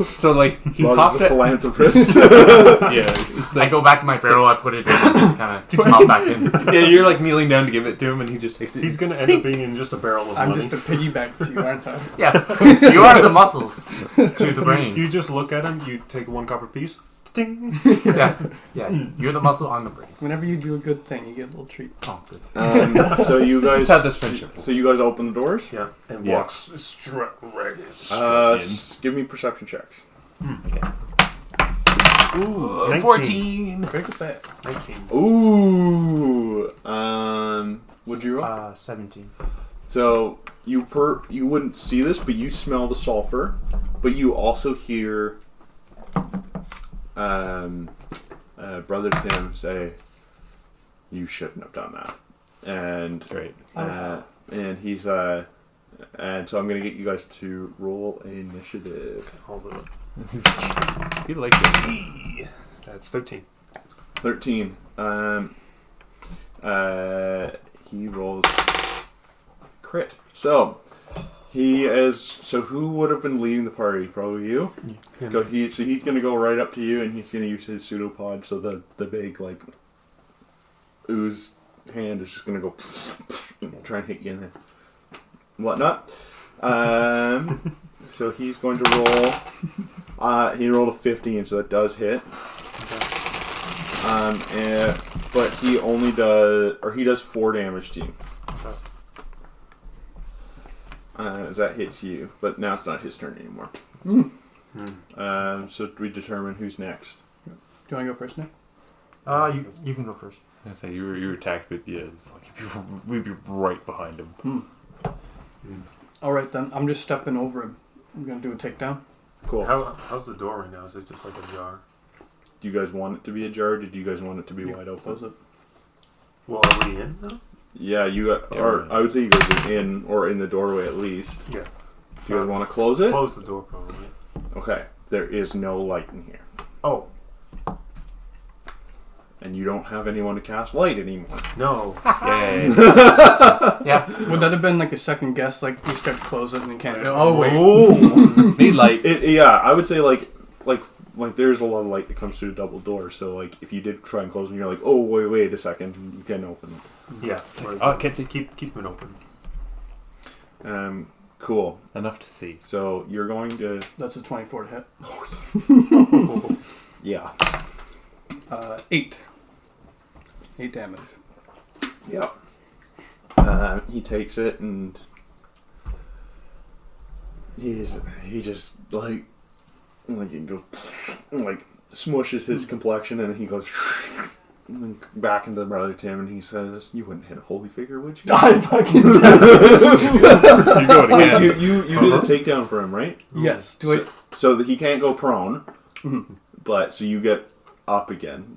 So like he Love popped the it. philanthropist. Yeah, it's just I like go back to my barrel, I put it in, and just kind of pop back in. yeah, you're like kneeling down to give it to him, and he just takes it. He's gonna end up being in just a barrel of I'm money. just a piggyback to you, aren't I? Yeah, you are the muscles to the brains. You just look at him. You take one copper piece. Ding. yeah, you're the muscle on the brains. Whenever you do a good thing, you get a little treat. Oh, good. So you This guys is how this friendship So you guys open the doors. Yeah, and Yeah. walks straight right. Give me perception checks. Ooh, 19. 14. Break it back. 19. Ooh. Would you roll? 17. So you wouldn't see this, but you smell the sulfur, but you also hear Brother Tim say, "You shouldn't have done that," and Great. and he's and so I'm gonna get you guys to roll initiative. Hold it. You like it. That's 13. 13. He rolls crit. So who would have been leading the party? Probably you. Yeah. So he's gonna go right up to you, and he's gonna use his pseudopod. So the big like ooze hand is just gonna go try and hit you in the whatnot. So he's going to roll. He rolled a 15, so that does hit. But he only does 4 damage to you. As that hits you, but now it's not his turn anymore. So we determine who's next. Do you want to go first, Nick? You can go first. I say you were attacked, but yeah, it's like we'd be right behind him. Alright then, I'm just stepping over him. I'm going to do a takedown. Cool. How's the door right now? Is it just like a jar? Do you guys want it to be ajar? Or did you guys want it to be wide open? Close it. Well, are we in now? Yeah, Yeah, or we're in. I would say you guys are in or in the doorway at least. Yeah. Do you guys want to close it? Close the door, probably. Okay. There is no light in here, Oh, and you don't have anyone to cast light anymore. no. Yay. Yeah. Would that have been like a second guess? Like you start to close it and you can't. Oh wait. Oh. Need light. Yeah, I would say like there's a lot of light that comes through the double door. So like if you did try and close them, you're like, oh wait a second, you can open it. Yeah. Oh, I can't see. Keep it open. Cool. Enough to see. So you're going to That's a 24 to hit. yeah. 8. 8 damage. Yep. He takes it and he just like it goes like smushes his complexion and he goes And then back into Brother Tim, and he says, "You wouldn't hit a holy figure, would you?" I fucking You're going Wait, again. you did a takedown for him, right? Yes. Do it. So that he can't go prone, Mhm. but so you get up again,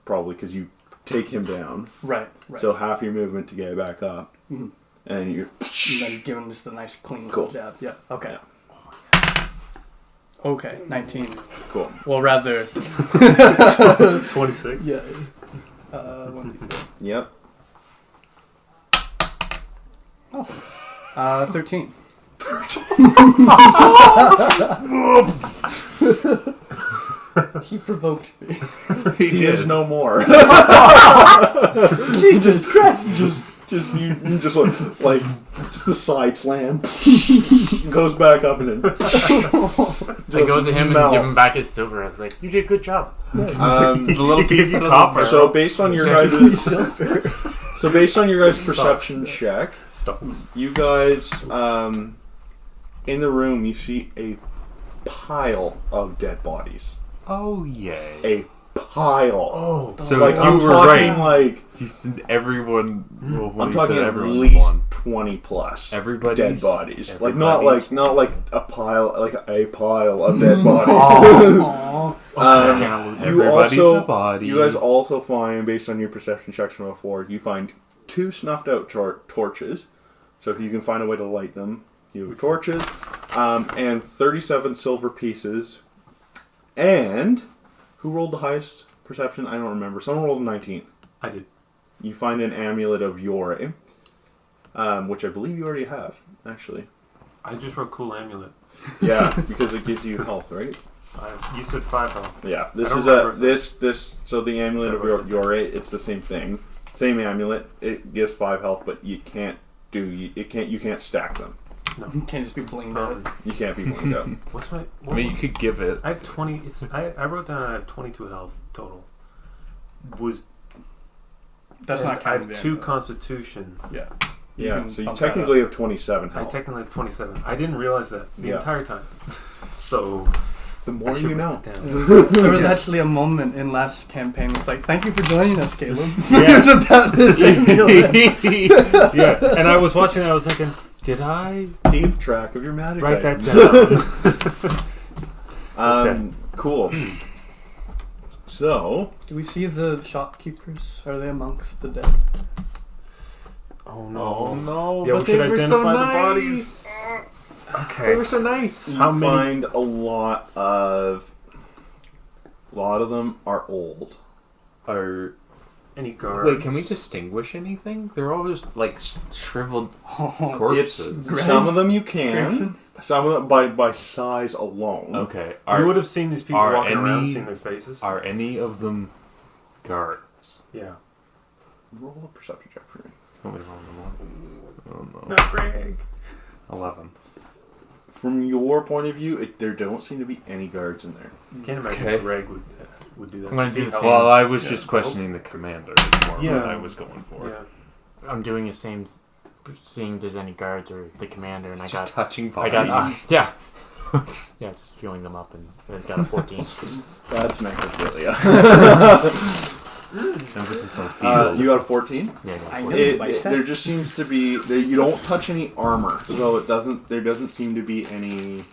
probably because you take him down. Right. So half your movement to get back up, Mhm. and you. And then give him just a nice clean Cool. jab. Yeah. Okay. Okay. 19. Cool. Well, rather. 26. Yeah. 1d4. Yep. Awesome. 13. He provoked me. He is no more. Jesus Christ! You just like just the side slam goes back up and then. I go to him and give him back his silver. I was like, "You did a good job." The little piece of copper. So based on your guys' Silver. perception check, Stones. you guys in the room you see a pile of dead bodies. Oh, yay. A pile. Oh, So like you I'm were talking right. like You said everyone. Well, when I'm you talking said at everyone least won. 20 plus Everybody's dead bodies. Like everybody's- not like a pile of dead bodies. Aww. You Everybody's also a body. you guys also find, based on your perception checks from before, you find 2 snuffed out torches. So if you can find a way to light them, you have torches, and 37 silver pieces. And who rolled the highest perception? I don't remember. Someone rolled a 19. I did. You find an amulet of Yore, which I believe you already have, actually. I just wrote cool amulet. Yeah, because it gives you health, right? You said 5 health. Yeah, this I don't is remember this. So the amulet of Yore, it's the same thing, same amulet. It gives 5 health, but you can't stack them. You can't just be blinged out. You can't be blinged out. What's my? I mean, you could give it. I have 20. I wrote down I have 22 health total. That's not I counting. have the 2 amulet. constitution. Yeah. Yeah, can so you bump that technically have 27 I health. technically have 27. I didn't realize that the Yeah. entire time. So The I more should you know. write it down. There was actually a moment in last campaign. It's like, thank you for joining us, Caleb. Yeah. It's about this amulet. Yeah, and I was watching. I was thinking, did I Keep track of your magic write that items. down? Cool. So Do we see the shopkeepers? Are they amongst the dead? Oh no! Oh no! Yeah, but we they could were so identify the nice. bodies. They Okay. were so nice. you How many- find a lot of them are old. Are Any guards? wait? Can we distinguish anything? They're all just like shriveled Oh, corpses. Greg? Some of them you can. Gregson? Some of them by size alone. Okay. You would have seen these people are walking around, any- seeing their faces. Are any of them guards? Yeah. Roll a perception check for me. Want me to roll them all? Oh no. Not Greg. 11. From your point of view, there don't seem to be any guards in there. Can't imagine Okay. Greg would do that. I'm gonna do the How- same. Well, I was Yeah. just questioning the commander. Is more Yeah. what I was going for. Yeah. I'm doing the same, seeing if there's any guards or the commander, and It's I just got, touching I bodies. got, yeah, yeah, just feeling them up, and I got a 14. That's necrophilia. Emphasis on field. You got a 14? Yeah, I got a I 14. know. There just seems to be you don't touch any armor, so there doesn't seem to be any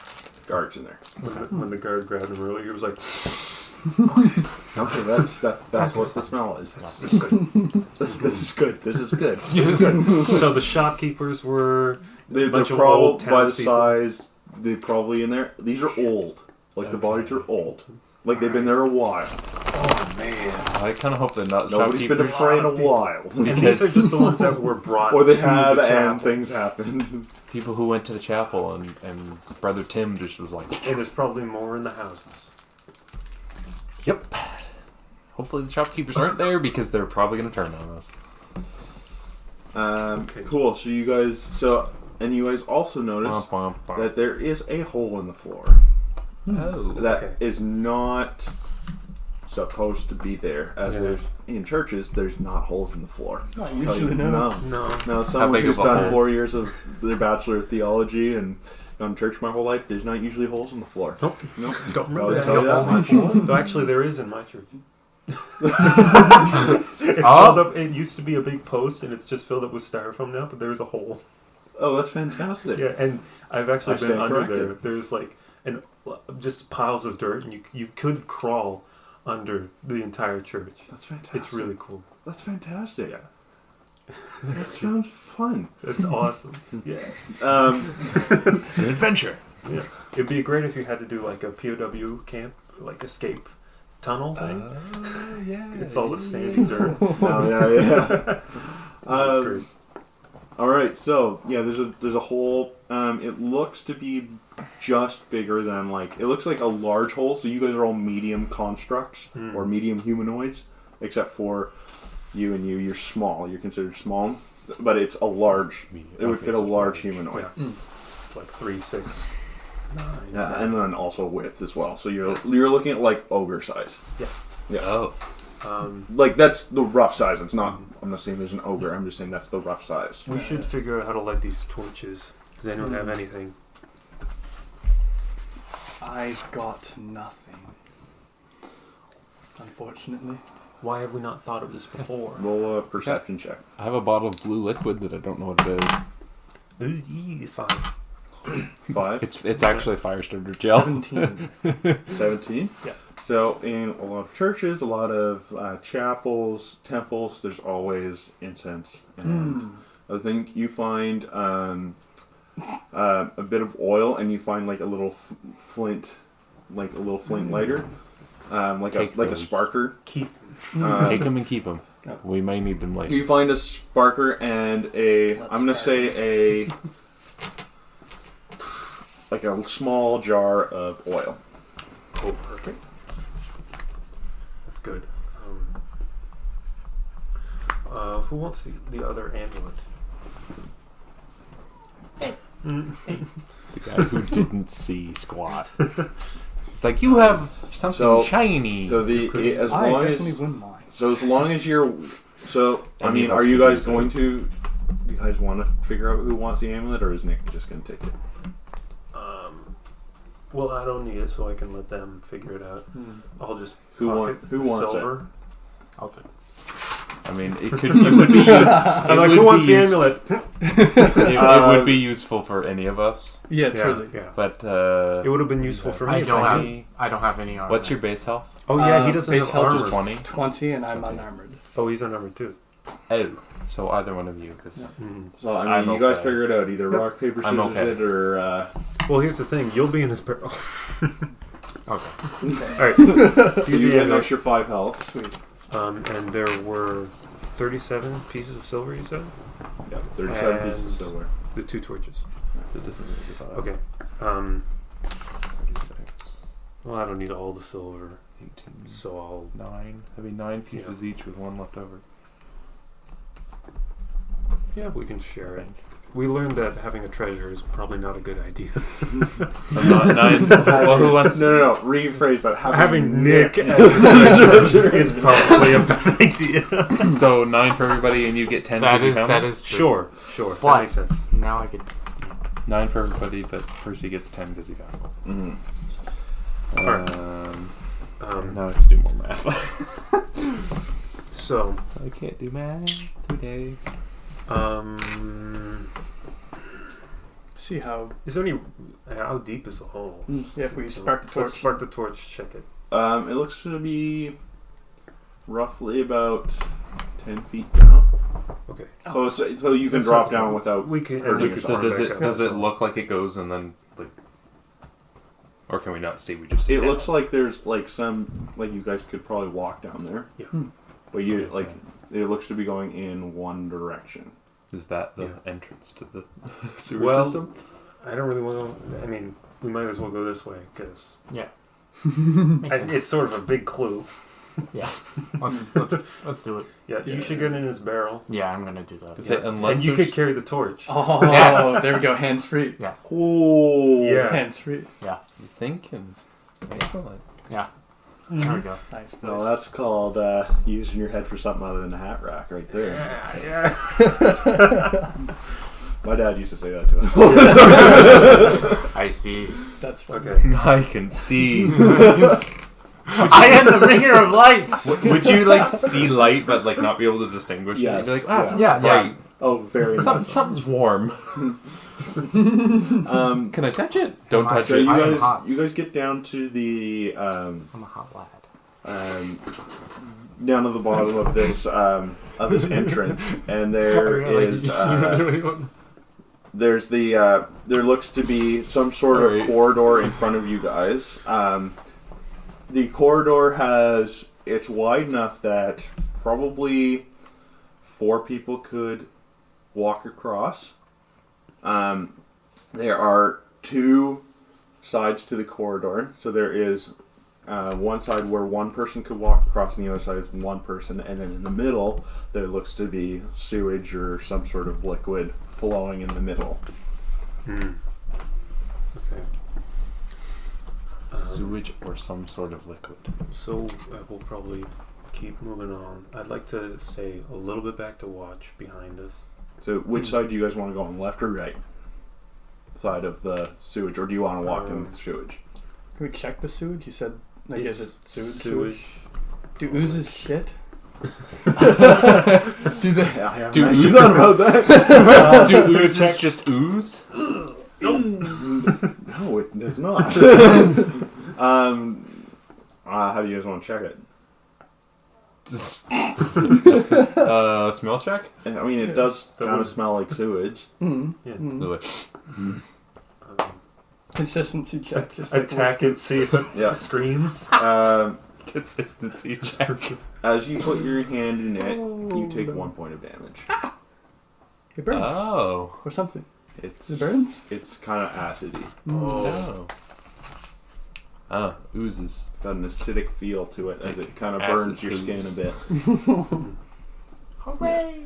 guards in there. When the guard grabbed him earlier, he was like, Okay, that's what the smell is. This is good. This is good. so the shopkeepers were They're bunch of probably old by the townspeople. size. They're probably in there. These are old. Like the bodies are old. Like they've been there a while. oh man. I kind of hope they're not Nobody's been to shopkeepers. pray in a while. And these are just the ones that were brought Or they to have the and chapel. things happened. People who went to the chapel and Brother Tim just was like, And there's probably more in the houses. yep. Hopefully the shopkeepers aren't there because they're probably going to turn on us. Okay. Cool. So you guys also notice Bum, bum, bum. that there is a hole in the floor Oh. that is Okay. not supposed to be there. As Yeah. there's in churches, there's not holes in the floor. Not I'll tell usually, you, no. No. No, someone big who's of a done hole? 4 years of their Bachelor of Theology and gone to church my whole life, there's not usually holes in the floor. Nope. Nope. Don't I'll remember tell you that that. much. Though actually, there is in my church. It's filled up. It used to be a big post, and it's just filled up with styrofoam now. But there's a hole. Oh, that's fantastic. Yeah, and I've actually I been stand under corrected. there. There's like just piles of dirt, and you could crawl under the entire church. That's fantastic. It's really cool. That's fantastic. Yeah. That sounds fun. It's awesome. Yeah. An adventure. Yeah. It'd be great if you had to do like a POW camp, like escape tunnel thing. Yeah. It's all the sandy dirt. Oh, yeah. That's great. All right, so yeah, there's a hole. It looks to be just bigger than it looks like a large hole. So you guys are all medium constructs or medium humanoids, except for you and you. You're small. You're considered small, but it's a large. It would fit a large humanoid. Yeah. It's like 3, 6, 9. Yeah, and then also width as well. So you're looking at like ogre size. Yeah. Yeah. Oh. Like that's the rough size. It's not. I'm not saying there's an ogre. I'm just saying that's the rough size. We should figure out how to light these torches. Does anyone have anything? I've got nothing. Unfortunately. Why have we not thought of this before? Roll a perception check. I have a bottle of blue liquid that I don't know what it is. 5. 5. It's actually fire starter gel. 17. 17? Yeah. So, in a lot of churches, a lot of chapels, temples, there's always incense. And I think you find a bit of oil, and you find like a little flint lighter, like a sparker. Keep. Take them and keep them. We may need them later. You find a sparker and I'm gonna say a small jar of oil. Oh, perfect. That's good. Who wants the other amulet? The guy who didn't see squat. It's like, you have something shiny. So as I long definitely as wouldn't mind. so as long as you're I mean, are you guys going to? Do you guys want to figure out who wants the amulet, or is Nick just going to take it? Well, I don't need it, so I can let them figure it out. I'll just Who pocket wants silver. I'll take. I mean, it would be. I'm like, who wants the amulet? It would be useful for any of us, Yeah, truly. Yeah. but It would have been useful for me. I if don't I have. knew. I don't have any armor. What's your base health? Oh yeah, he doesn't base have health armor. is 20. 20 and I'm unarmored. Oh, he's unarmored too. Oh, so either one of you, because So I mean, I'm you guys okay. figure it out. Either rock, paper, I'm scissors, okay. it, or Well, here's the thing. You'll be in his barrel. Okay. All right. you get an extra 5 health. Sweet. And there were 37 pieces of silver. You said Yeah, 37 And- pieces of silver. the 2 torches. it doesn't really divide. Okay. 36, Well, I don't need all the silver, 18, so I'll. 9. Having 9 pieces each with 1 left over. Yeah, we can share it. We learned that having a treasure is probably not a good idea. So 9. Well, who wants? No. Rephrase that. Having Nick as a treasure is probably a bad idea. So 9 for everybody, and you get 10. That because you is found that them? is true. Sure. That But- makes sense. Now I could. 9 for everybody, but Percy gets 10 because he found them. Mm-hmm. Alright. Now I have to do more math. So, I can't do math today. See how is there any? How deep is the hole? if we spark the torch. Let's spark the torch. Check it. It looks to be roughly about 10 feet down. Okay. So you can drop down without. We can. hurting We could yourself. So does back it up. does it look like it goes and then like, or can we not see? We just see It looks like there's like some you guys could probably walk down there. Yeah. But you it looks to be going in one direction. Is that the Yeah. entrance to the sewer Well, system? I don't really want to. I mean, we might as well go this way because Yeah. Makes sense. it's sort of a big clue. Yeah. Let's do it. Yeah, you should get in his barrel. Yeah, I'm gonna do that. Is it unless And you there's- could carry the torch. Oh, Yes. there we go. Hands free. Yes. Oh. Yeah. Hands free. Yeah. you thinking? Excellent. Yeah. There we go. Nice. No, that's called using your head for something other than a hat rack, right there. Yeah. My dad used to say that to us. I see. That's funny. Okay. I can see. I am the bringer of lights. Would you like see light but like not be able to distinguish it? Yes. You'd be like, ah, Yeah. something's Yeah, bright. Oh, very much. Something's warm. Can I touch it? Don't touch So it. I am hot. you guys get down to the I'm a hot lad. down to the bottom of this entrance, and there is there's the there looks to be some sort of Alright. corridor in front of you guys. The corridor it's wide enough that probably 4 people could walk across. There are 2 sides to the corridor, so there is one side where one person could walk across, and the other side is one person, and then in the middle there looks to be sewage or some sort of liquid flowing in the middle. Okay. Sewage or some sort of liquid. So we'll probably keep moving on. I'd like to stay a little bit back to watch behind us. So which side do you guys want to go on, left or right side of the sewage, or do you want to walk in the sewage? Can we check the sewage? You said, like, is it sewage? Sewage. Do oozes shit? Do they? Yeah, I Do haven't actually ooze- thought about that. Do oozes just ooze? No, it does not. How do you guys want to check it? Smell check? I mean, it does kind of smell like sewage. Mm. Yeah. Really? Consistency check. Just like Attack it, see if it Yeah. screams. Consistency check. As you put your hand in it, you take 1 point of damage. it burns Oh. or something. It It's burns. It's kind of acidy. Oh. Oh, oozes. It's got an acidic feel to it as Like it kind of acid burns your skin a ooze. bit. Hooray!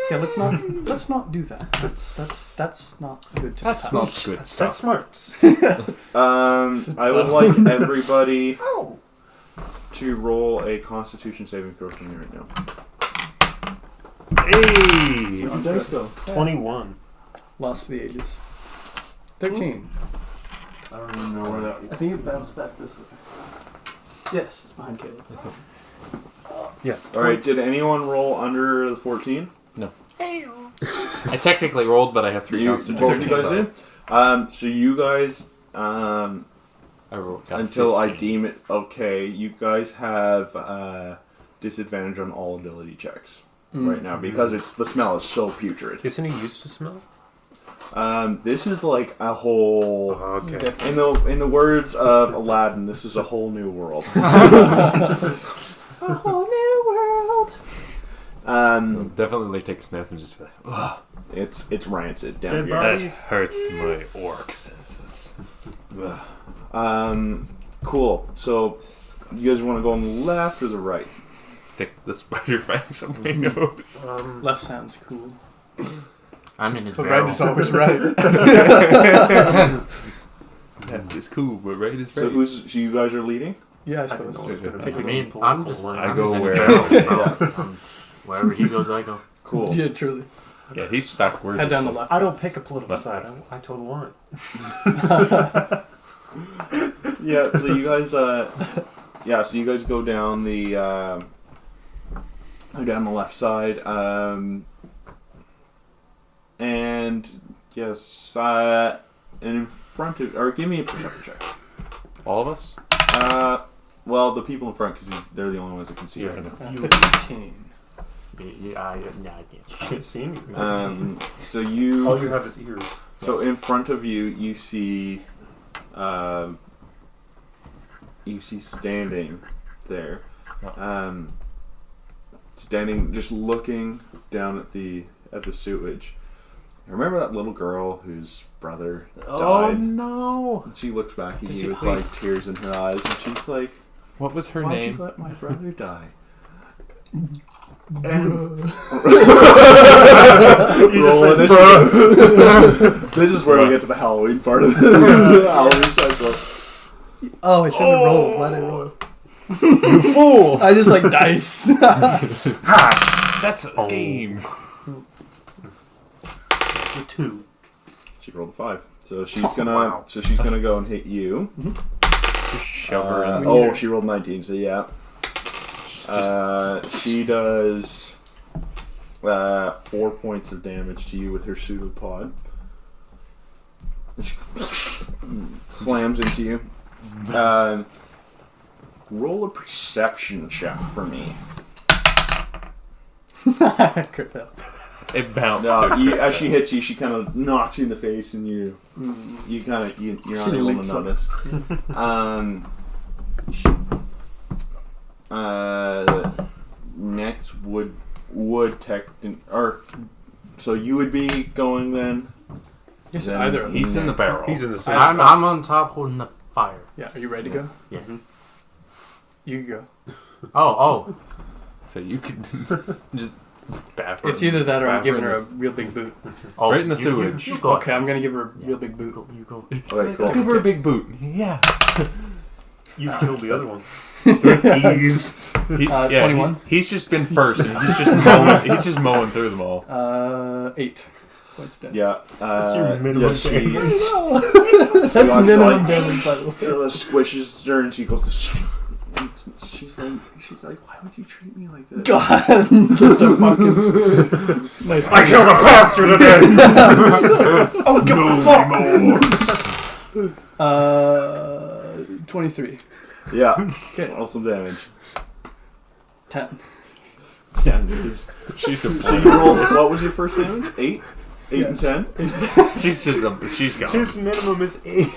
Yeah, let's not do that. That's not good. To That's touch. not good That's stuff. smart. I would like everybody to roll a Constitution saving throw for me right now. Hey! Where'd your dice go? 21. Lost to the ages. 13. I don't even know where that. I think it bounced back this way. Yes, it's behind Caleb. Yeah. All right. Did anyone roll under the 14? I technically rolled, but I have 3 Both you constitution. guys So did. So you guys, I rolled. got until I 15. deem it okay, you guys have disadvantage on all ability checks right now because the smell is so putrid. Isn't he used to smell? This is like a whole. Okay. In the words of Aladdin, this is a whole new world. A whole new world. Definitely like take a sniff and just be like, ugh, It's rancid down Dead here. that Bodies. hurts my orc senses. Ugh. Cool. So you guys want to go on the left or the right? Stick the spider fangs up my nose. Left sounds cool. I'm in his But barrel. right is always right. Left is cool, but right is So right. so you guys are leading? Yeah, I I didn't suppose. know it was going to I be mean, political I'm just. one. I I'm go just in his where- barrel, so, wherever he goes, I go. Cool. Yeah, truly. Yeah, he's stuck. We're Head just down the like- left. I don't pick a political Left. side. I totally want Yeah. So you guys, so you guys go down the left side, and yes, and in front of, or give me a perception check. all of us? Well, the people in front, because they're the only ones that can see Yeah. right now. 15. Yeah. it. Can't see anything. So you. All you have is ears. So in front of you, you see standing there, standing, just looking down at the sewage. Remember that little girl whose brother Oh died? no! And she looks back at Is you it- with like tears in her eyes, and she's like, What was her "Why'd name? you let my brother die?" You Roll said, initiative. This is where we get to the Halloween part of the Halloween cycle. Oh, I should have rolled. Why'd I roll? You fool! I just like dice. That's a scheme. The 2. She rolled a 5. So she's gonna go and hit you. Just shove her in. Oh, she rolled 19. So yeah. She does 4 points of damage to you with her pseudopod. She slams into you. Roll a perception check for me. Crit fail. It bounced. As she hits you, she kind of knocks you in the face, and you're unable to links up. notice. Next would so you would be going then. Yes, Then either of them. He's in the barrel. He's in the same I'm spot. on top holding the fire. Yeah, are you ready to go? Yeah. You go. Oh. So you could just bat her. It's either that or I'm bat giving her a in the real big boot. Oh, Right in the you- sewage. You go. Okay, I'm gonna give her a real big boot. You go. Okay, cool. Give her a big boot. Yeah. You killed the other ones. He's 21. He's just been first, and he's just mowing through them all. 8 points dead. Yeah. That's your minimum she damage. That's minimum damage, by the way. squishes her, and she goes. She's like, why would you treat me like this? God, just a fucking nice. I killed a bastard again! Oh, go 23. Yeah. Okay. Roll some damage. 10. Yeah. She's a So you rolled. What was your first damage? 8. 8 and 10. she's gone. His minimum is 8.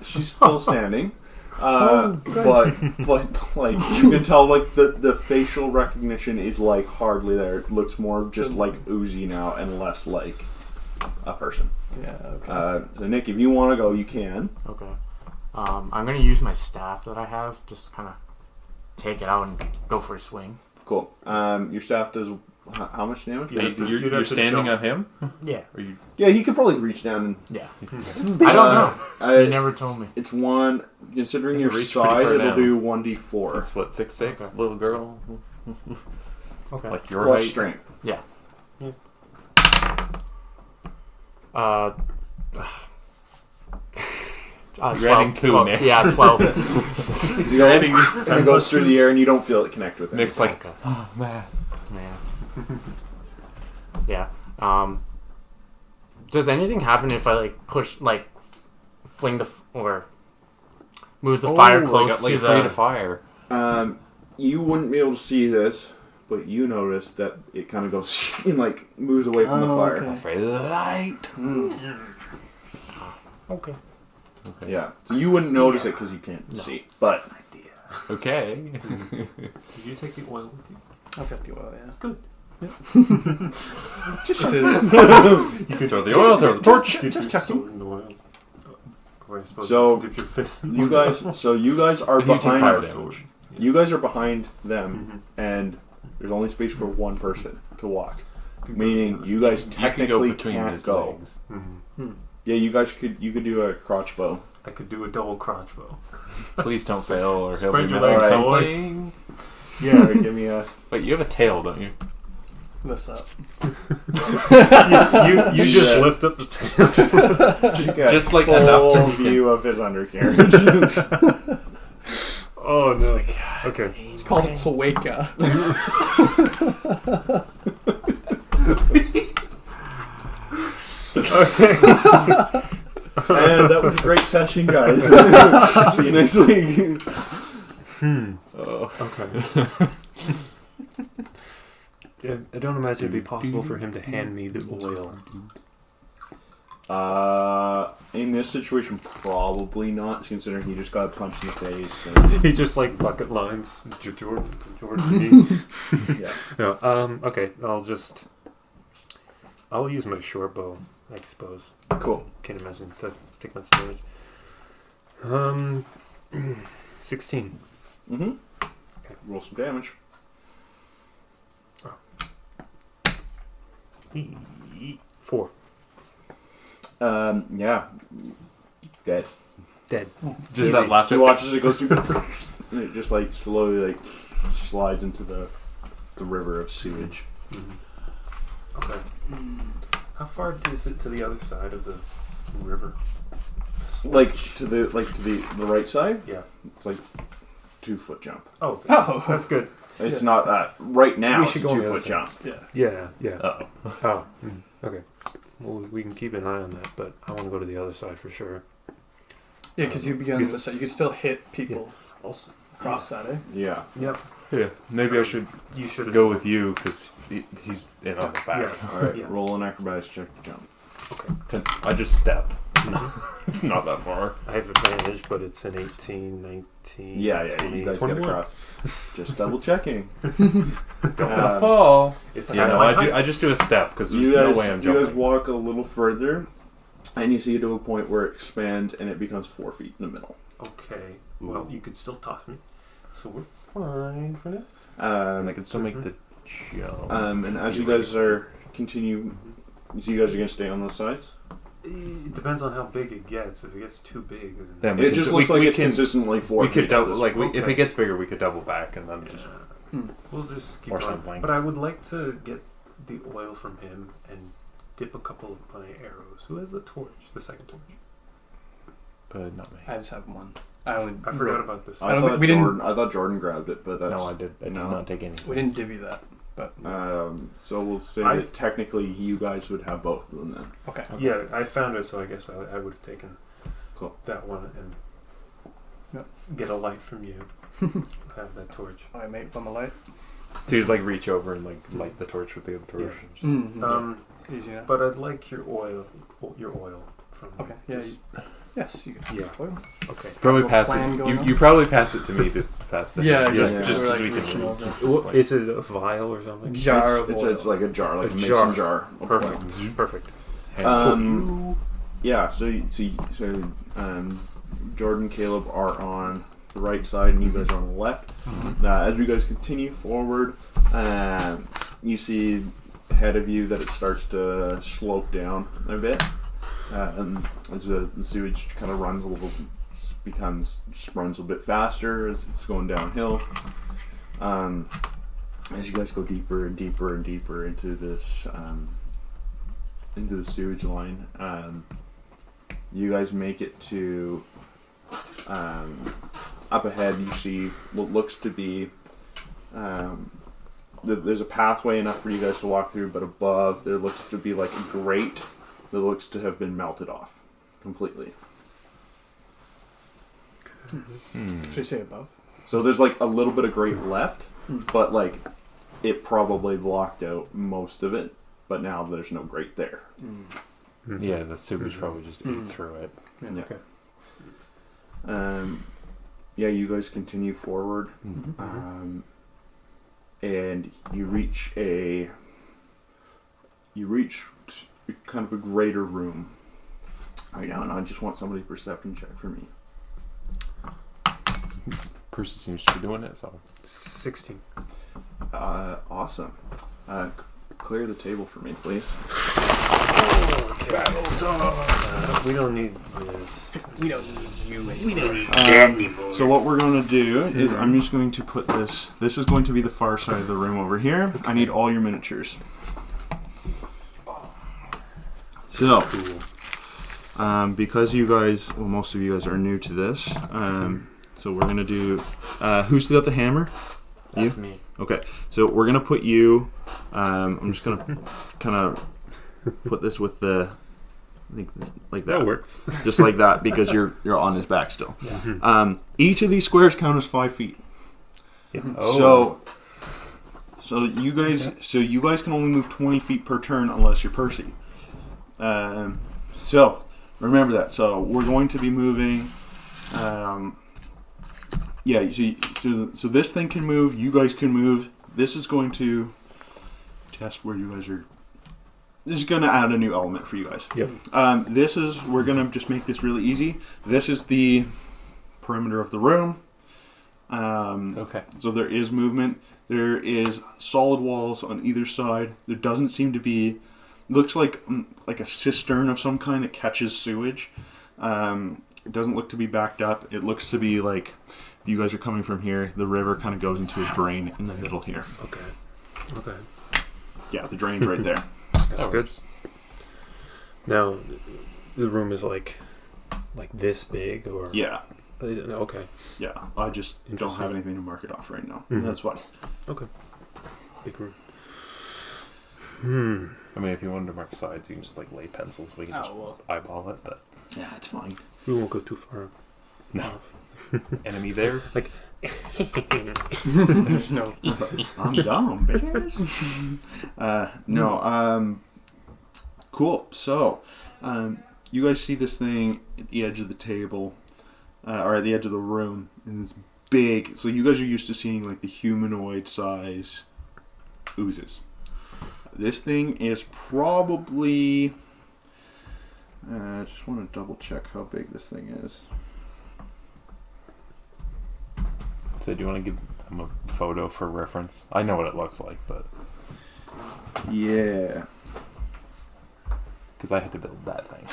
She's still standing. But like you can tell, like the facial recognition is like hardly there. It looks more just like oozy now and less like a person. Yeah. Okay. So Nick, if you want to go, you can. Okay. I'm gonna use my staff that I have, just kind of take it out and go for a swing. Cool. Your staff does how much damage? You're standing on him? Yeah. Or you? Yeah, he could probably reach down and. Yeah. I don't know. You never told me. It's one. Considering You your reach pretty size, far it'll down. do 1d4 That's what 6'6", Okay. little girl. Okay. Like your plus height. strength. Yeah. You're adding 2, 12. Nick. Yeah, 12. You're adding, and it goes through the air, and you don't feel it connect with it. Nick's like, Okay. oh, math. Yeah. Does anything happen if I like push, like, fling or move the fire close like to afraid the of fire. You wouldn't be able to see this, but you notice that it kind of goes and like moves away from the fire. Okay. Afraid of the light. Okay. Yeah, so you wouldn't notice it because you can't see. But Okay. Did you take the oil with you? I've got the oil, yeah. Good. Yep. You can throw the oil, throw the torch. Did Just you checking. sword in the oil? Or are you supposed So, to dip your fist in you guys, are And you take fire behind. damage. You guys are behind them, and there's only space for one person to walk. Meaning, you guys You can technically go between can't his go. legs. Yeah, you could do a crotch bow. I could do a double crotch bow. Please don't fail, or he'll be Spread your missing legs, something. Yeah, alright, give me a. Wait, you have a tail, don't you? Lifts up. You just lift up the tail. Just like full enough to view of his undercarriage. Oh no. Okay. It's called a cloaca. And that was a great session, guys. See you next week. Okay. Yeah, I don't imagine it'd be possible for him to hand me the oil. In this situation, probably not, considering he just got punched in the face. And, He just like bucket lines. Jordan. yeah. No. Okay. I'll use my short bow. I suppose. Cool. Can't imagine to take much damage. 16. Mm-hmm. Roll some damage. E- 4. Yeah. Dead. Dead. Just that last He bit. watches it go through, and it just like slowly like slides into the river of sewage. Okay. How far is it to the other side of the river. Like to the right side. Yeah. It's like 2-foot jump. Oh, okay. Oh. That's good. It's not that right now. We It's a should go on the other 2-foot side. jump. Yeah, yeah. Uh-oh. Oh, okay. Well, we can keep an eye on that, but I want to go to the other side for sure. Yeah, because you begin on the side. You can still hit people Also, across that, eh? Yeah. yep. Yeah. Maybe I should You should go with you because he's in on the back. Yeah. All right. Yeah. Roll an acrobatics check to jump. Okay. I just step. It's not that far. I have advantage, but it's an 18, 19, Yeah. 20, You guys 21. get across. Just double checking. Don't want to fall. It's Yeah, no, I just do a step because there's You guys, no way I'm you guys jumping. walk a little further, and you see to a point where it expands and it becomes 4 feet in the middle. Okay. Well, you could still toss me, so we're fine for now. And I can still make the jump. And as you guys are continue, so you guys are gonna stay on those sides. It depends on how big it gets. If it gets too big, Then It just looks like it's consistently 4 We feet. could at double, this like, point. if it gets bigger, we could double back and then just. we'll just keep Or on. something. But I would like to get the oil from him and dip a couple of my arrows. Who has the torch? The second torch. Not me. I just have one. I forgot about this. I don't think we didn't- I thought Jordan grabbed it, but that's No, I did. I did no. not take any. We didn't divvy that, but So we'll say I- that technically you guys would have both of them then. okay. Yeah, I found it, so I guess I would have taken Cool. that one and Yep. get a light from you. Have that torch. I mate on the light. So you'd like reach over and like light the torch with the other torch. Yeah. and just- Mm-hmm. Easy enough. But I'd like your oil. Your oil from. Okay. Yeah. just- Yes, you can. Yeah. Oil. Okay. Probably Little pass plan it. going You, on? you probably pass it to me to pass it. Yeah, just exactly. just We're, because like, we reaching can. over. What, is it a vial or something? Jar of It's oil. it's like a jar, like a A mason jar. jar. of Perfect. oil. Perfect. Yeah. So Jordan, Caleb are on the right side, and you guys are on the left. As you guys continue forward, you see ahead of you that it starts to slope down a bit. As the sewage kind of runs runs a bit faster as it's going downhill. As you guys go deeper and deeper and deeper into this into the sewage line, you guys make it to up ahead. You see what looks to be there's a pathway enough for you guys to walk through, but above there looks to be like a grate that looks to have been melted off completely. Should I say above? So there's like a little bit of grate left, but like it probably blocked out most of it, but now there's no grate there. Yeah, the sewage probably just ate through it. Yeah. Okay. Yeah, you guys continue forward, and you reach kind of a greater room right now, and I just want somebody to perception check for me. Percy seems to be doing it, so 16. Awesome. Clear the table for me, please. We don't need this. We don't need you. We don't need that anymore. So what we're going to do is I'm just going to put this. This is going to be the far side of the room over here. I need all your miniatures. So, because you guys, well, most of you guys are new to this, so we're going to do. Who's got the hammer? that's You? me. Okay, so we're gonna put you. I'm just gonna kind of put this with the, I think like that. That works. Just like that, because you're on his back still. Each of these squares count as 5 feet. Yeah. Oh. So you guys can only move 20 feet per turn unless you're Percy. So remember that. So we're going to be moving. Yeah, so this thing can move. You guys can move. This is going to test where you guys are. This is going to add a new element for you guys. Yep. We're going to just make this really easy. This is the perimeter of the room. Okay. So there is movement. There is solid walls on either side. There doesn't seem to be. Looks like a cistern of some kind that catches sewage. It doesn't look to be backed up. It looks to be like you guys are coming from here. The river kind of goes into a drain in the middle here. Okay. Yeah, the drain's right there. That's good. Now, the room is like this big, or Yeah. Okay. Yeah. I just don't Interesting. have anything to mark it off right now. Mhm. That's fine. Big room. I mean, if you wanted to mark sides, you can just like lay pencils. We can just eyeball it. But Yeah, it's fine. We won't go too far. no, enemy there. There's no. I'm gone, bitch. No. Cool. So, you guys see this thing at the edge of the table, or at the edge of the room, and it's big. So you guys are used to seeing like the humanoid size oozes. This thing is probably. I just want to double check how big this thing is. So do you want to give them a photo for reference? I know what it looks like, but Yeah. because I had to build that thing.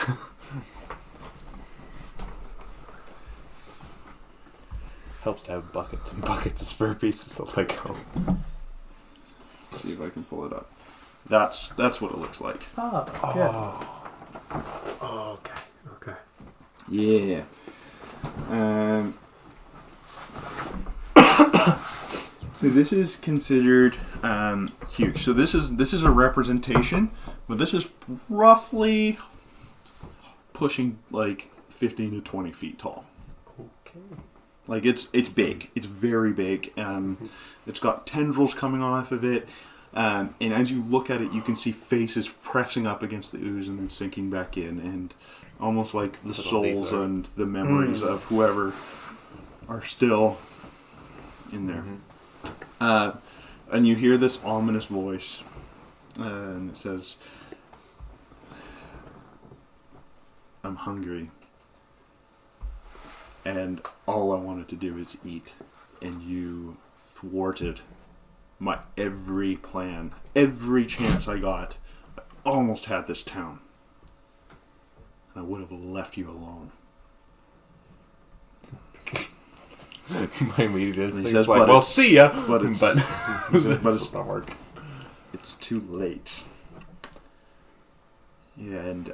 Helps to have buckets and buckets of spare pieces of Lego. Let's see if I can pull it up. That's what it looks like. Yeah. Oh, okay. Yeah. So this is considered huge. So this is a representation, but this is roughly pushing like 15 to 20 feet tall. Okay. Like it's big. It's very big. It's got tendrils coming off of it. And as you look at it, you can see faces pressing up against the ooze and then sinking back in, and almost like the That's what these souls are. and the memories of whoever are still in there. And you hear this ominous voice, and it says, "I'm hungry, and all I wanted to do is eat, and you thwarted my every plan, every chance I got. I almost had this town. And I would have left you alone." My immediate instinct says, is like, but well, it's- see ya. but it's- but but but it's- it's not work. It's too late. Yeah, and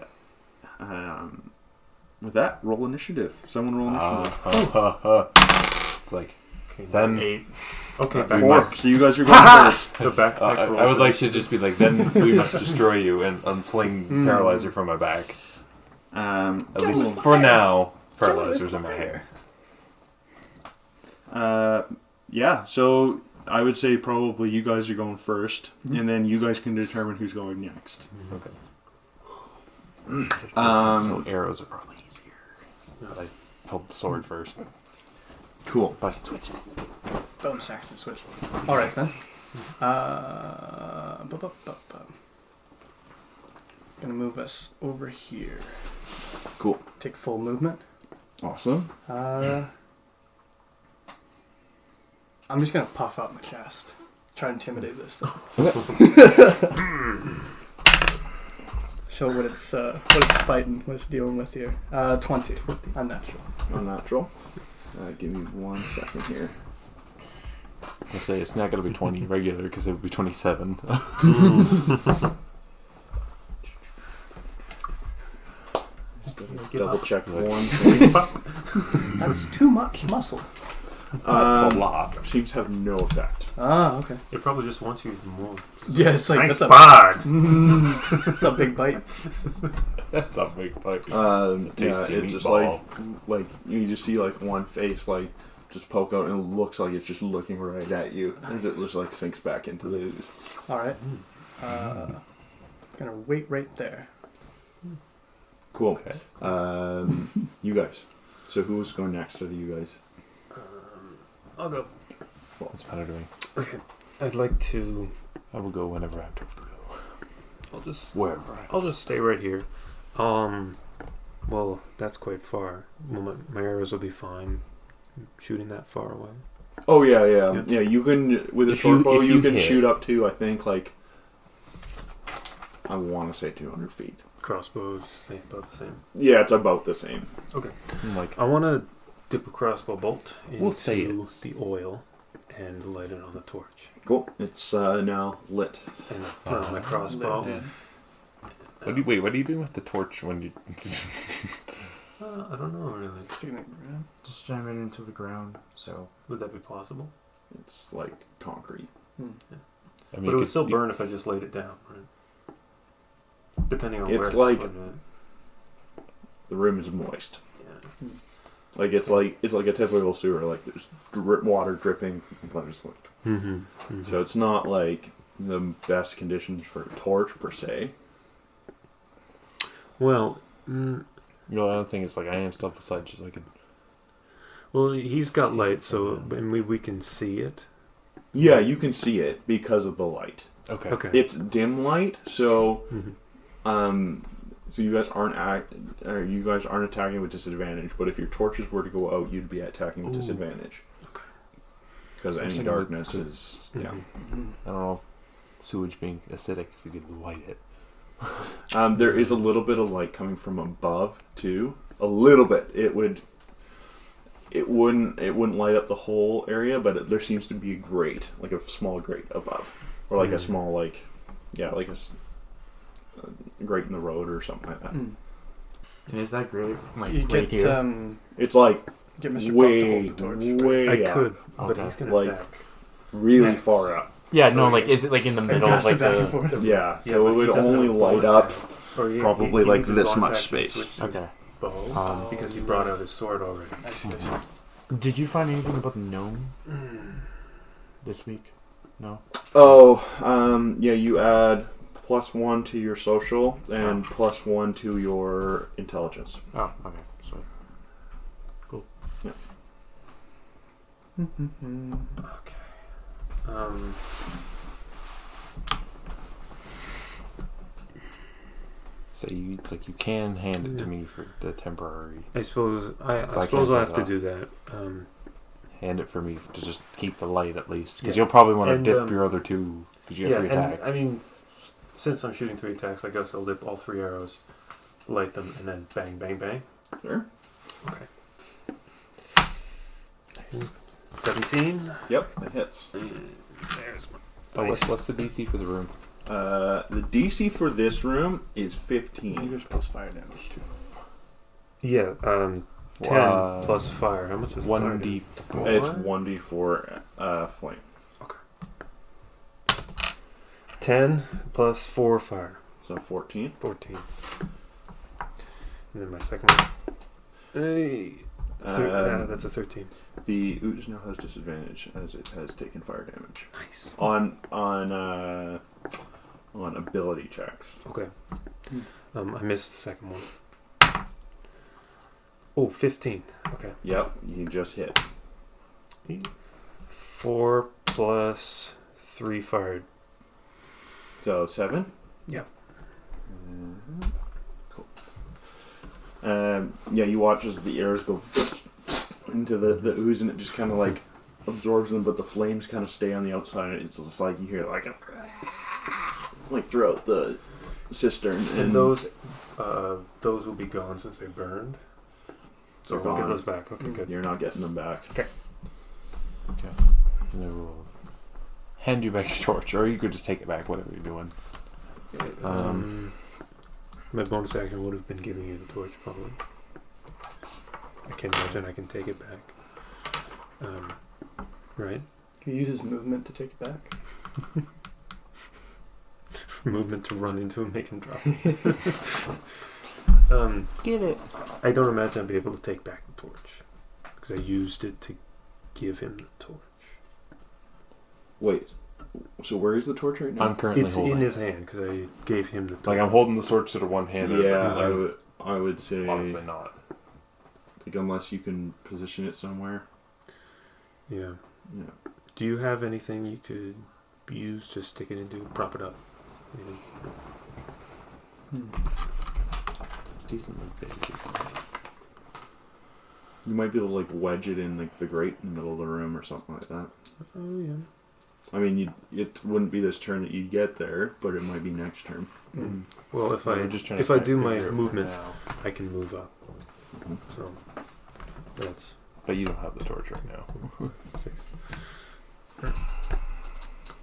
with that, roll initiative. Someone roll initiative. It's like Okay. then 8. Okay. we 4. must- So you guys are going first. The backpack I rolls would like it. to just be like, then we must destroy you and unsling paralyzer from my back. At least for now, paralyzer's in my hands. Yeah, so I would say probably you guys are going first, and then you guys can determine who's going next. Okay. Distance, so arrows are probably easier. But I pulled the sword first. Cool. But I can switch. Bonus action switch. All right then. Gonna move us over here. Cool. Take full movement. Awesome. I'm just gonna puff out my chest. Try to intimidate this thing. Show what it's fighting, what it's dealing with here. 20. Unnatural. Unnatural. Give me 1 second here. I say it's not going to be 20 regular because it would be 27. Double check Like- one thing. That's too much muscle. That's a lot. Seems to have no effect. Ah, okay. It probably just wants you to move. Yeah, it's like Nice that's spot. that's a big bite. That's a big pipe. Yeah, tasty it's just meatball. like you just see like one face like just poke out, and it looks like it's just looking right at you as it just like sinks back into the ooze. All right. Gonna wait right there. Cool. Okay. You guys. So who's going next? Are you guys? I'll go. It's better to me. Okay. I'd like to. I will go whenever I'm told to go. I'll just. Wherever I I'll just stay right here. Well, that's quite far. Well, my arrows will be fine. Shooting that far away. Oh yeah. You can with a If short you- bow. if You you can hit. shoot up to I think like I want to say 200 feet. Crossbows, same, about the same. Yeah, it's about the same. I'm like, I want to dip a crossbow bolt into We'll say it's- the oil and light it on the torch. Cool. It's now lit. And I put on my crossbow. yeah. What are you doing with the torch when you? I don't know really. Just jam it into the ground. So Would that be possible? It's like concrete. I mean, But it you would could- still you- burn if I just laid it down, right? Depending on where. It's I like- put it. The room is moist. Yeah. Like it's like a typical sewer. Like there's water dripping from the like. Mm-hmm. So it's not like the best conditions for a torch per se. Well, You know, the other thing is like I am stuff aside just so I can. he's got light, so and we can see it. Yeah, you can see it because of the light. Okay. Okay. It's dim light, so Mhm. so you guys aren't attacking with disadvantage. But if your torches were to go out, you'd be attacking with Ooh. disadvantage. Because I'm any thinking darkness with- is Mhm. yeah. I don't know if sewage being acidic if you could light it. There is a little bit of light coming from above too. A little bit. It wouldn't light up the whole area, but there seems to be a grate, like a small grate above, or like a small like a grate in the road or something like that. and is that great? Like You right get here. It's like get Mr. Fluff to way, hold the torch. way I up, could, but Okay. he's gonna Like- attack. really Nice. far up. Yeah, So no, you- like is it like in the And middle, pass like it back and the? forth. Yeah, Yeah, so but it would he doesn't only have light bonus up action. Or probably like needs his this bonus much action to space. switch to his Okay. bow, because he brought out his sword already. I see, I see. Did you find anything about the gnome this week? No. Oh, yeah, you add +1 to your social and +1 to your intelligence. Oh, okay. So Okay. So it's like you can hand it to me for the temporary. I suppose I So I suppose can't I'll take have to it do that. Hand it for me to just keep the light at least, because you'll probably want to And, dip your other two because you have 3 attacks. I mean, since I'm shooting 3 attacks, I guess I'll dip all 3 arrows, light them, and then bang, bang, bang. Sure. Okay. 17. Yep, that hits. There's my. Oh, what's the DC for the room? The DC for this room is And 15. yours plus fire damage too. Yeah. 10 Wow. plus fire. How much is fire? 1d4. It's 1d4 flame. 10 plus 4 fire. So 14. 14. And then my second one. Hey. That's a 13. The ooze now has disadvantage as it has taken fire damage Nice. on ability checks. Okay. I missed the second one. Oh, 15. Okay. Yep, you just hit. 4 plus 3 fired. So 7. Yep. Cool. Yeah, you watch as the arrows go into the ooze, and it just kind of like absorbs them, but the flames kind of stay on the outside. And it's just like you hear like throughout the cistern, And those will be gone since they burned. So They're we'll get gone. those back. Okay, good. You're not getting them back. And then we'll hand you back your torch, or you could just take it back, whatever you're doing. My bonus action would have been giving you the torch, probably. I can't imagine I can take it back. Right? Can you use his movement to take it back? Movement to run into and make him drop. get it. I don't imagine I'd be able to take back the torch because I used it to give him the torch. Wait, so where is the torch right now? I'm currently It's holding. in his hand because I gave him the torch. Like I'm holding the sword to the one hand. Yeah, but I would say honestly not. like, unless you can position it somewhere. Yeah. Yeah. Do you have anything you could use to stick it into? Prop it up. It's decently big. You might be able to like wedge it in like the grate in the middle of the room or something like that. Oh yeah. I mean, it wouldn't be this turn that you'd get there, but it might be next turn. Well, if We I were just trying if to I do my figure it for movement, now. I can move up. Mhm. So that's But you don't have the torch right now. 6.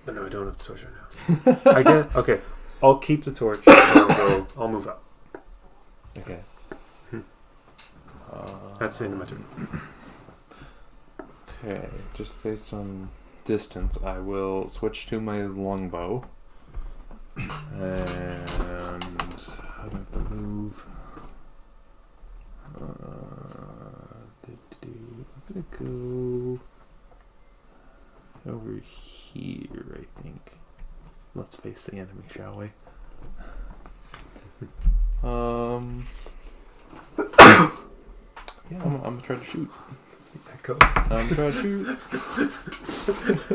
But no, I don't have the torch right now. I get okay. I'll keep the torch. And I'll move up. Okay. That's the end of my turn. Okay, just based on distance, I will switch to my longbow. And I have to move. I'm gonna go over here, I think. Let's face the enemy, shall we? Yeah, I'm gonna try to shoot. Go. I'm trying to shoot.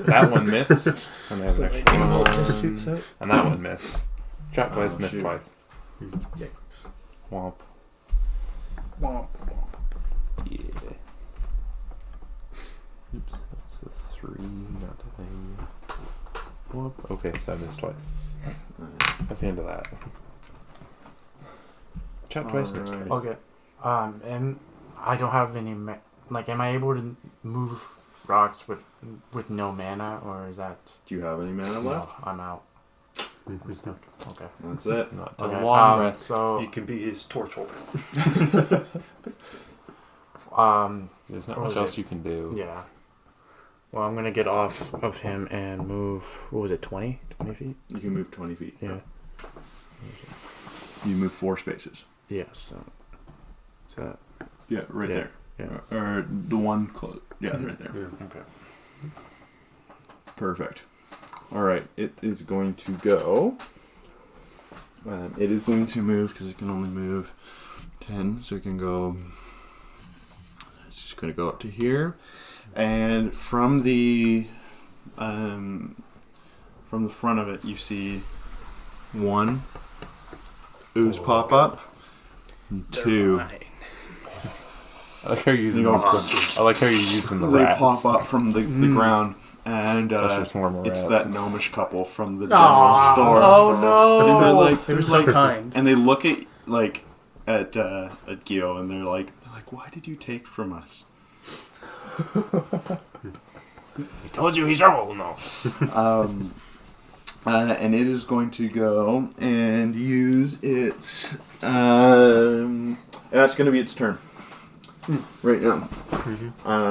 That one missed. And I have an extra one. And that one missed. Shot twice, missed shoot. twice. Yikes. Womp. Womp. Yeah. Oops, that's a 3, not a thing. Womp. Okay, so I missed twice. That's the end of that. Shot twice, missed Alright. twice. Okay. And I don't have any. Am I able to move rocks with no mana, or is that? Do you have any mana left? No, I'm out. I'm stuck. Okay. That's it. Not a Okay. long rest. So You can be his torch holder. There's not What much was else it? you can do. yeah. Well, I'm gonna get off of him and move. What was it? 20 feet. You can move 20 feet. Yeah. You move 4 spaces. Yeah. So. Yeah, right Yeah, there. yeah. Or the one close. Yeah, right there. Yeah. Okay. Perfect. All right, it is going to go. It is going to move because it can only move 10, so it can go. It's just going to go up to here, and from the front of it, you see 1 ooze pop up, and 2. I like how you're using You go- I like how you're using the They rats. pop up from the ground, and It's actually just more and more it's rats. that gnomish couple from the general Aw. store. Oh no! And they're like, They were so kind. and they look at Gio, and they're like, why did you take from us? He told you he's old. No. And it is going to go and use its and that's going to be its turn right now,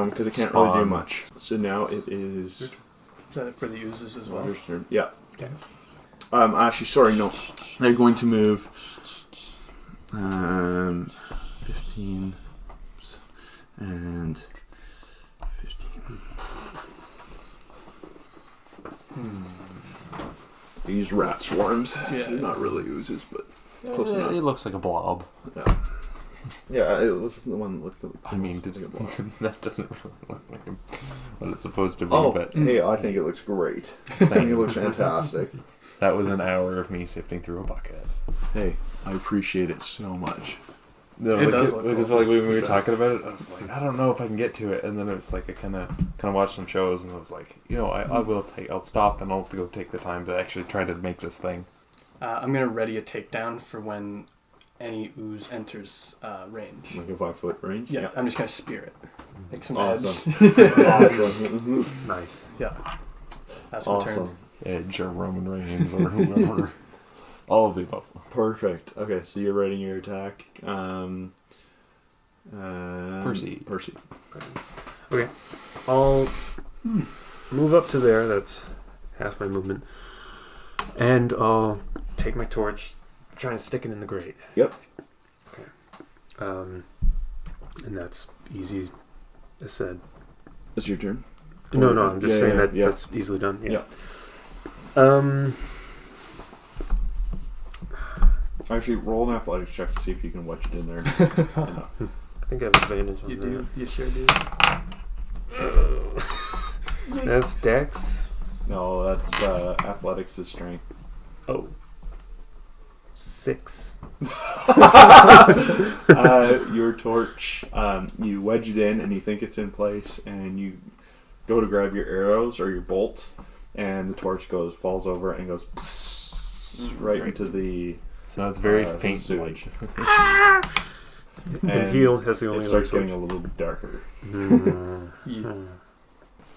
because it can't really do Spawn. much. So now it is. Is that it for the oozes as well? Roger's turn. Yeah. Okay. Actually, sorry, no. They're going to move 15 and 15. These rat swarms. Yeah. They're not really oozes, but close It enough. looks like a blob. Yeah, it was the one that looked I mean, like a blob. that doesn't really look like what it's supposed to be, Oh, but hey, I think it looks great. I think it looks fantastic. that was an hour of me sifting through a bucket. Hey, I appreciate it so much. No, It like, does look because cool. like when we were It does. talking about it, I was like, I don't know if I can get to it, and then it was like I kind of watched some shows, and I was like, I'll stop and I'll go take the time to actually try to make this thing. I'm gonna ready a takedown for when any ooze enters range. Like a 5-foot range? Yeah, I'm just gonna spear it. Like some Awesome. edge. Awesome. Nice. Yeah. That's my turn. Awesome. Edge or Roman Reigns or whoever. All of the above. Perfect. Okay, so you're writing your attack. Percy. Percy. Okay. I'll move up to there. That's half my movement. And I'll take my torch, try and stick it in the grate. Yep. Okay. And that's easy as said. It's your turn. No, I'm just Yeah, saying yeah, that yeah. that's easily done. Yeah. Yeah. Actually, roll an athletics check to see if you can wedge it in there. I think I have advantage on You that. do. You sure do. That's Dex. No, that's athletics is strength. Oh. 6. Your torch, you wedge it in and you think it's in place, and you go to grab your arrows or your bolts, and the torch falls over and goes right into the So now it's very the faint sewage. light. And heal has the only It other starts torch. getting a little bit darker. Yeah.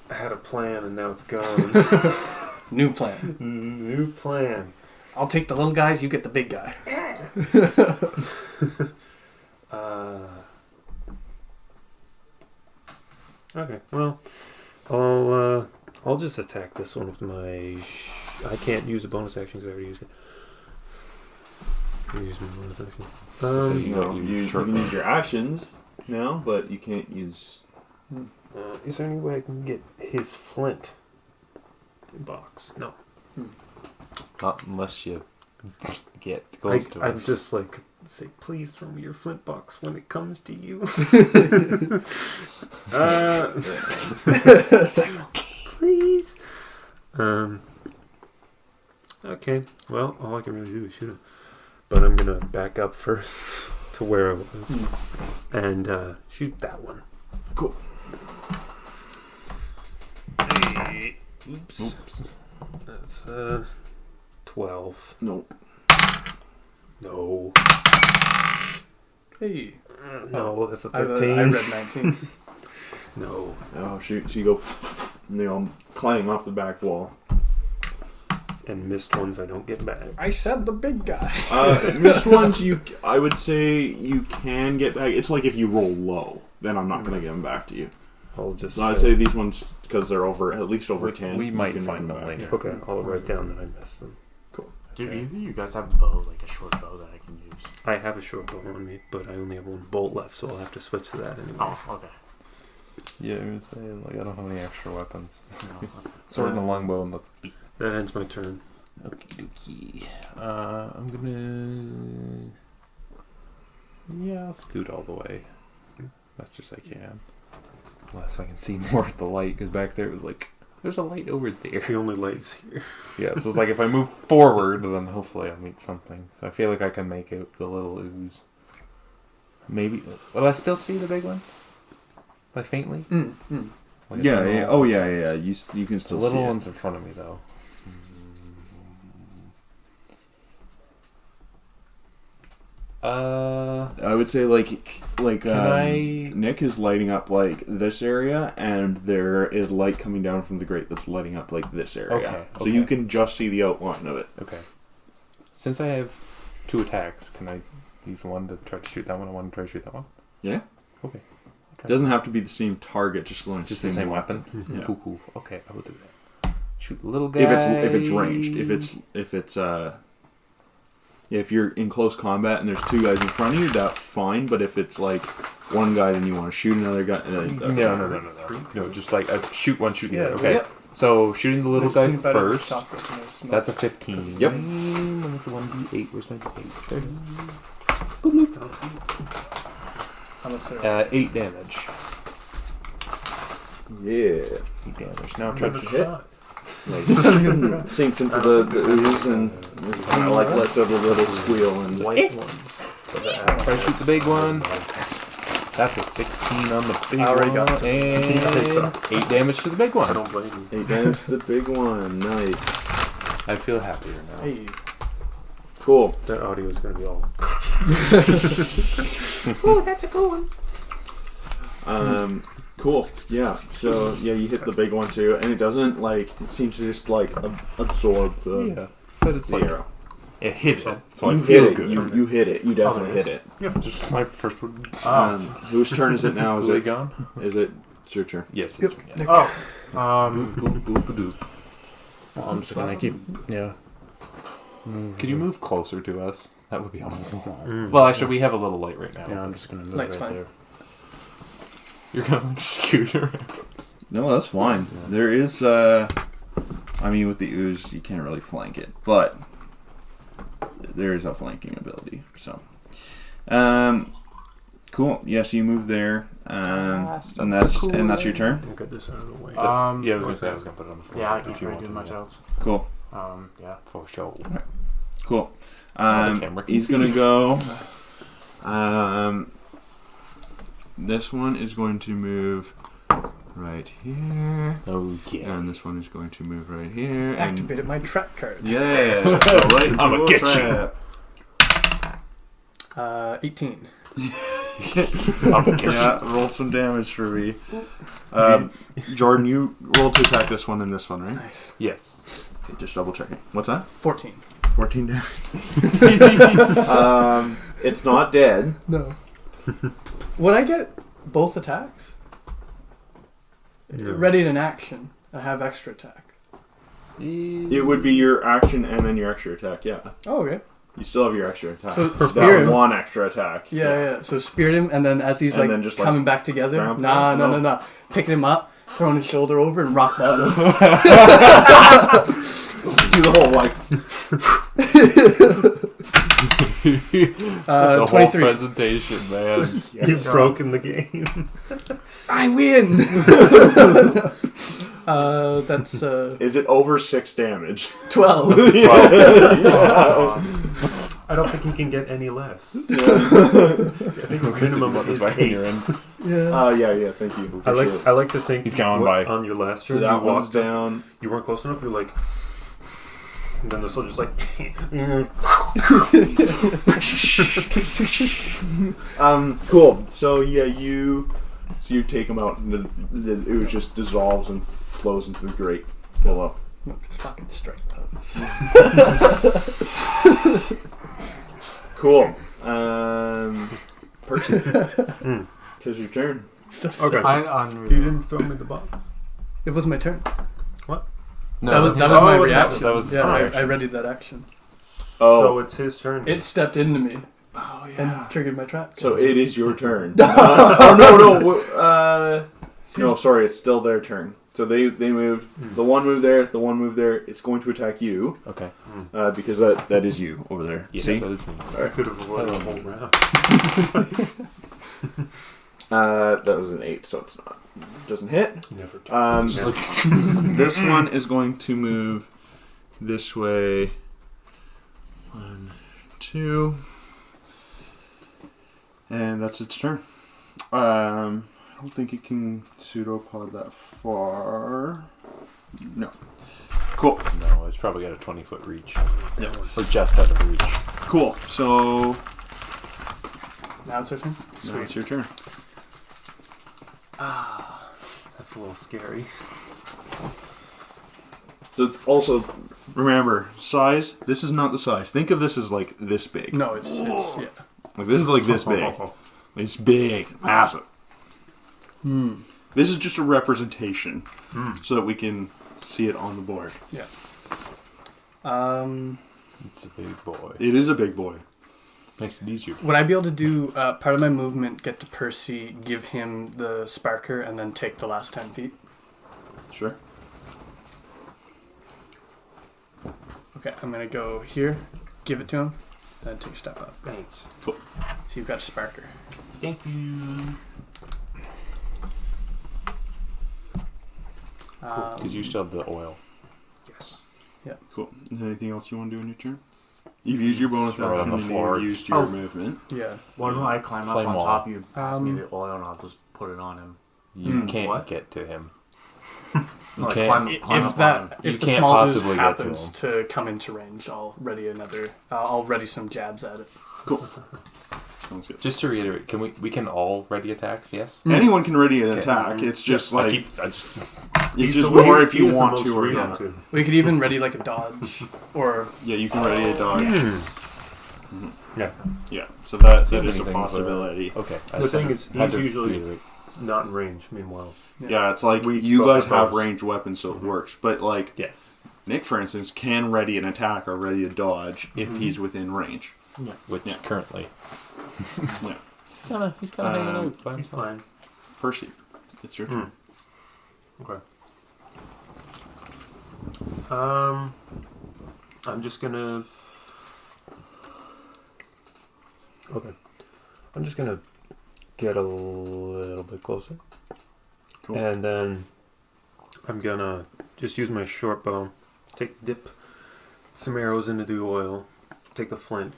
I had a plan and now it's gone. New plan. New plan. I'll take the little guys, you get the big guy. Okay, well, I'll just attack this one with my. I can't use a bonus action because I already used it. Use my bonus action. You can use your actions now, but you can't use. Is there any way I can get his flint box? No. Not unless you get close to it. I'm just like, say, please throw me your flint box when it comes to you. It's like, okay. Please. Okay. Well, all I can really do is shoot him, but I'm gonna back up first to where I was and shoot that one. Cool. Hey. Oops. That's 12. No. No. Hey. No, that's a I 13. read 19. No. Oh shoot! So you go, and they all clang off the back wall. And missed ones I don't get back. I said the big guy. Missed ones, I would say you can get back. It's like if you roll low, then I'm not going to give them back to you. I'll just. So I'd say these ones, because they're at least over 10. We you might can find give them back. later. Okay, I'll write down that I missed them. Do either of you guys have a bow, like a short bow that I can use? I have a short bow on me, but I only have one bolt left, so I'll have to switch to that anyways. Oh, okay. Yeah, I was saying, like, I don't have any extra weapons. No, okay. Sword and a longbow, and that's it. That ends my turn. Okie dokie. I'm gonna. Yeah, I'll scoot all the way. Best as I can. Unless I can see more at the light, because back there it was like, there's a light over there. The only light's here. Yeah, so it's like if I move forward, then hopefully I'll meet something. So I feel like I can make out the little ooze. Maybe. Will I still see the big one? Like faintly? Like Yeah, it's yeah. not- Oh, yeah. You can The still little see it. one's in front of me, though. I would say Nick is lighting up like this area, and there is light coming down from the grate that's lighting up like this area. Okay, So you okay. can just see the outline of it. Okay. Since I have 2 attacks, can I use one to try to shoot that one and one to try to shoot that one? Yeah. Okay. It doesn't have to be the same target, just Just the same weapon? Yeah. Cool. Okay, I will do that. Shoot the little guy. If it's ranged, if you're in close combat and there's 2 guys in front of you, that's fine. But if it's like one guy, then you want to shoot another guy. No. No, just like shoot one, shoot the other. Okay. Yep. So shooting the little guy There's peanut butter first. chocolate and there's smoke. That's a 15. Yep. And it's a 1d8. Where's my d8? There it is. Unless they're 8 damage. Yeah. 8 damage. Now try to hit. hit. Like, sinks into the ooze and kind of like lets out a little squeal and White one. Try to shoot the big one. That's a 16 on the big already one. got And 8 damage to the big I one. don't blame you. 8 damage to the big one. Nice. I feel happier now. hey, Cool. That audio is going to be all. Oh, that's a cool one. Cool. Yeah. So yeah, you hit the big one too, and it doesn't like it seems to just like absorb the, Yeah. But it's the like, arrow. it hit it. So You I feel hit it. good. You hit it. You definitely hit it. Yeah, just snipe first one. Whose turn is it now? Is Is it it? gone? Is it? It's your turn. Yes, it's yeah. Oh, Boop, boop, boop, boop. well, I'm just gonna keep. Yeah. Could you move closer to us? That would be helpful. Well, actually, we have a little light right now. Yeah, I'm just gonna move Light's right fine. there. You're gonna like scoot around. No, that's fine. There is. I mean, with the ooze, you can't really flank it, but there is a flanking ability. So, cool. Yeah, so you move there, and that's your turn. I'll get this out of the way. Yeah, I was gonna say I was gonna put it on the floor. Yeah, I if can't you really do wanted, much yeah. else. Cool. Yeah. For sure. Cool. the camera can He's gonna go. This one is going to move right here, Oh yeah. and this one is going to move right here. And activated my trap card. yeah, right. I'ma into get a trap. 18. Yeah, roll some damage for me. Jordan, you roll to attack this one and this one, right? Nice. Yes. Okay, just double checking. What's that? 14. 14 damage. It's not dead. No. Would I get both attacks? No. Ready in action. I have extra attack. It would be your action and then your extra attack, yeah. Oh, okay. You still have your extra attack. So that spear him. one extra attack. Yeah. So spirit him, and then as he's And like then just, like, coming back together. ramp Nah, up? no. Picking him up, throwing his shoulder over, and rock bottom. Do the whole like. The whole 23. presentation, man. You've broken the game. I win. That's Is it over 6 damage? 12. I don't think he can get any less. I think the Chris, minimum what is is my 8. you're in? Yeah. Thank you. I like to think He's gone what- by. on your last So turn. that You one's walked down. down. You weren't close enough. You're like, and then the soldier's like, Cool. So yeah, you take him out, and it just dissolves and flows into the grate below. No, just fucking straight those. Cool. Percy, tis your turn. okay. I'm You didn't throw me the buff. It was my turn. No, That was my oh, reaction. That was his yeah, reaction. I readied that action. Oh, So it's his turn. It stepped into me oh and triggered my trap. So it is your turn. No. Sorry, it's still their turn. So they moved. The one moved there. The one moved there. It's going to attack you Okay. because that is you over there. Yes, See, that is me. I could have avoided a whole round. that was an 8, so it's not. Doesn't hit. Never. Just like This one is going to move this way. 1, 2, and that's its turn. I don't think it can pseudopod that far. No. Cool. no, it's probably got a 20-foot reach, Yeah. or just out of reach. Cool. So Now it's your turn. now it's your turn. That's a little scary. So also remember size. This is not the size. Think of this as like this big. No, it's yeah. Like this is like this big. It's big, massive. This is just a representation, so that we can see it on the board. Yeah. It's a big boy. It is a big boy. Makes it easier. Would I be able to do part of my movement, get to Percy, give him the sparker, and then take the last 10 feet? Sure. Okay, I'm going to go here, give it to him, then take a step up. Thanks. So you've got a sparker. Thank you. Because you still have the oil. Yes. Cool. Is there anything else you want to do on your turn? You've used your bonus Throw it action on the and floor. you've used your Oh. movement. Yeah. Why don't I climb up Flame on wall. top? You pass me Um, the oil, and I'll just put it on him. You can't What? get to him. Like, can't- climb If up on him. that, You if the can't small ooze possibly get to happens to come into range, I'll ready another. I'll ready some jabs at it. Cool. Sounds good. Just to reiterate, we can all ready attacks? Yes. Anyone can ready an Okay. attack. It's just I like just it's He's just the- more if he you is the want most to or reason not. to. We could even ready like a dodge, or Yeah, you can ready a dodge. Yeah. Yeah, so that So is many a things possibility. Okay. I The just thing had- is, had he's to usually reiterate. not in range. Meanwhile, Yeah, it's like We you both guys have have bows. ranged weapons, so it works. But like Yes. Nick, for instance, can ready an attack or ready a dodge if he's within range. Which Yeah. currently Yeah. he's kind of hanging out by he's himself. fine. Percy, it's your turn. Okay. I'm just gonna. Okay. I'm just gonna get a little bit closer. Cool. And then I'm gonna just use my short bow, dip some arrows into the oil, take the flint,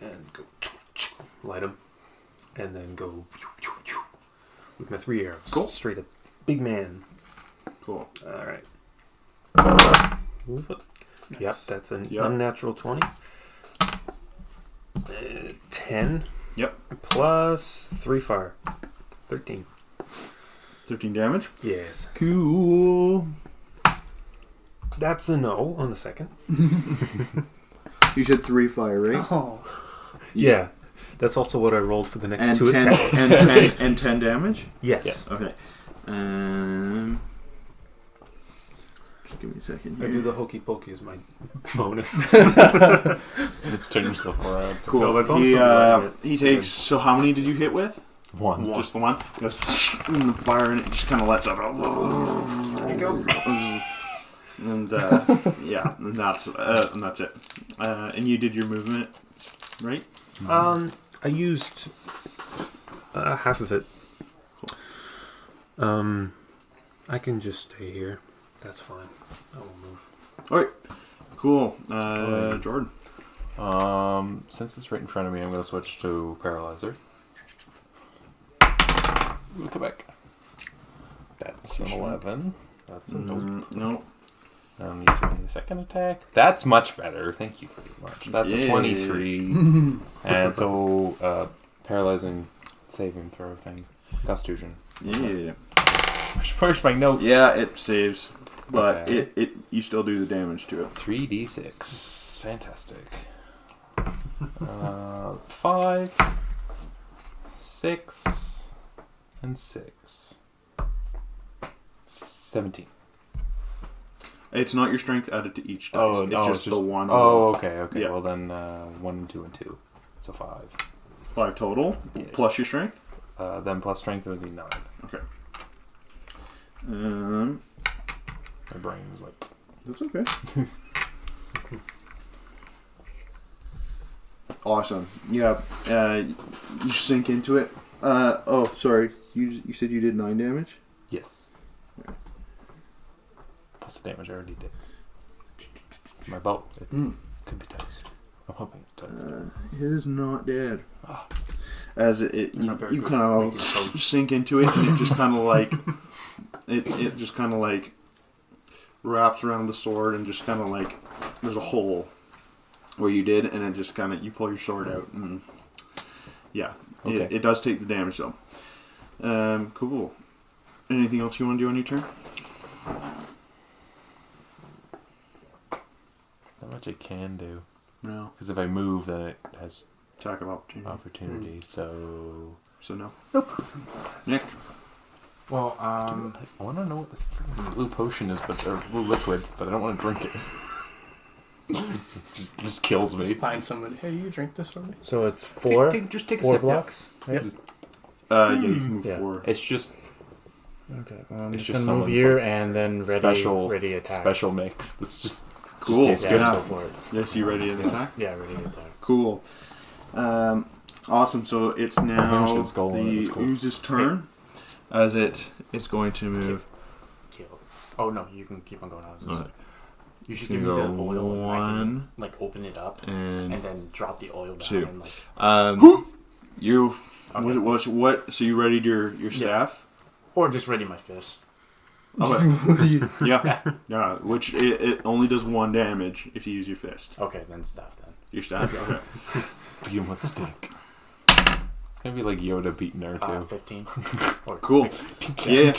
and go light them, and then go with my 3 arrows. Cool. Straight up, big man. Cool. All right. Yep, that's an Yep. unnatural 20. 10. Yep. Plus 3 fire. 13. 13 damage. Yes. Cool. That's a no on the second. You said 3 fire, right? Oh. Yeah. That's also what I rolled for the next And 2 10, attacks. and 10 damage? Yes. Okay. Just give me a second I here. do the hokey pokey as my bonus. Turn yourself around. Cool. No, my bonus will be right in He it. takes... So how many did you hit with? One. Just the one? He goes, and the fire, and it just kind of lets up. There you go. And yeah, and that's it. And you did your movement, right? I used half of it. Cool. I can just stay here. That's fine. I will move. All right. Cool. Jordan. Since it's right in front of me, I'm going to switch to Paralyzer. Ooh, come back. That's an 11. That's a nope. No. Use my second attack. That's much better. Thank you very much. That's a 23. And so, paralyzing saving throw thing. Constitution. Yeah. Where's my notes? Yeah, it saves, but Okay. it you still do the damage to it. 3d6. Fantastic. 5, 6, and 6. 17. It's not your strength added to each dice. Oh, it's no, just the one. Oh, okay. Yeah. Well, then 1, 2, and 2. So 5. 5 total, Yeah. plus your strength. Then plus strength would be 9. Okay. My brain was like... That's okay. Awesome. Yeah. You sink into it. Oh, sorry. You said you did 9 damage? Yes. Plus the damage I already did. My boat. It could be toast. I'm hoping it's toast. It is not dead. As you not very good kind at of making toast. sink into it, and it just kind of like it just kind of like wraps around the sword, and just kind of like there's a hole where you did, and it just kind of you pull your sword out, and yeah, Okay. it does take the damage though. Cool. Anything else you want to do on your turn? Not much I can do. No. Because if I move, then it has Attack of opportunity. opportunity. So... So no. Nope. Nick. Well, I want to know what this freaking blue potion is, or blue liquid, but I don't want to drink it. just kills me. Just find somebody. Hey, you drink this already? so it's 4 Just take a 4 sip. blocks. Yeah. Right? Just- Yeah, you can move Yeah. forward. It's just Okay. Well, I'm It's just just gonna move someone's, here like, and then ready special attack. special mix. That's just Cool. tastes Yeah, good. Yeah. go for it. Yes, you ready to attack? Yeah, ready to attack. Cool. Awesome. So it's now There's a skull on it, the that's cool. ooze's turn, as it is going to move. Kill. Oh no, you can keep on going. I was just Alright. You should So give you me the go oil and I can, 1 like open it up and and then drop the oil down 2. and like You Okay. what? So you readied your staff? or just ready my fist. Okay. Yeah. Which it only does 1 damage if you use your fist. Okay, then staff then. Your staff. Okay. Beat him with stick. It's gonna be like Yoda beating Naruto. 15. Or Cool. 6. Yeah.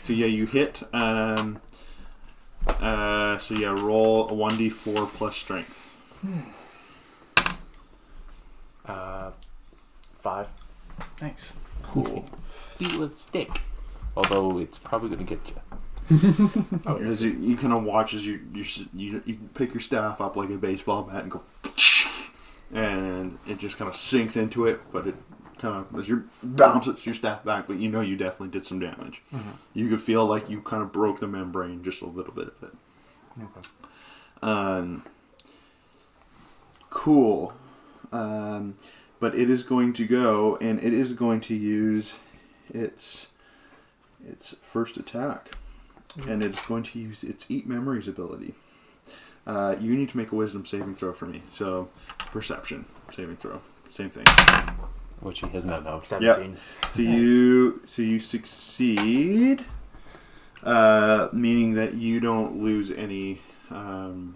So yeah, you hit. So yeah, roll a 1d4 plus strength. 5. Nice. Cool. Beat with stick. Although it's probably gonna get you. As you kind of watch as you pick your staff up like a baseball bat and go, and it just kind of sinks into it, but it kind of as you bounces your staff back, but you know you definitely did some damage. Mm-hmm. You could feel like you kind of broke the membrane just a little bit of it. Okay. Cool. But it is going to go, and it is going to use its first attack. And it's going to use its Eat Memories ability. You need to make a Wisdom saving throw for me. So, Perception saving throw. Same thing. Which he has none of. 17. So you succeed, meaning that you don't lose any of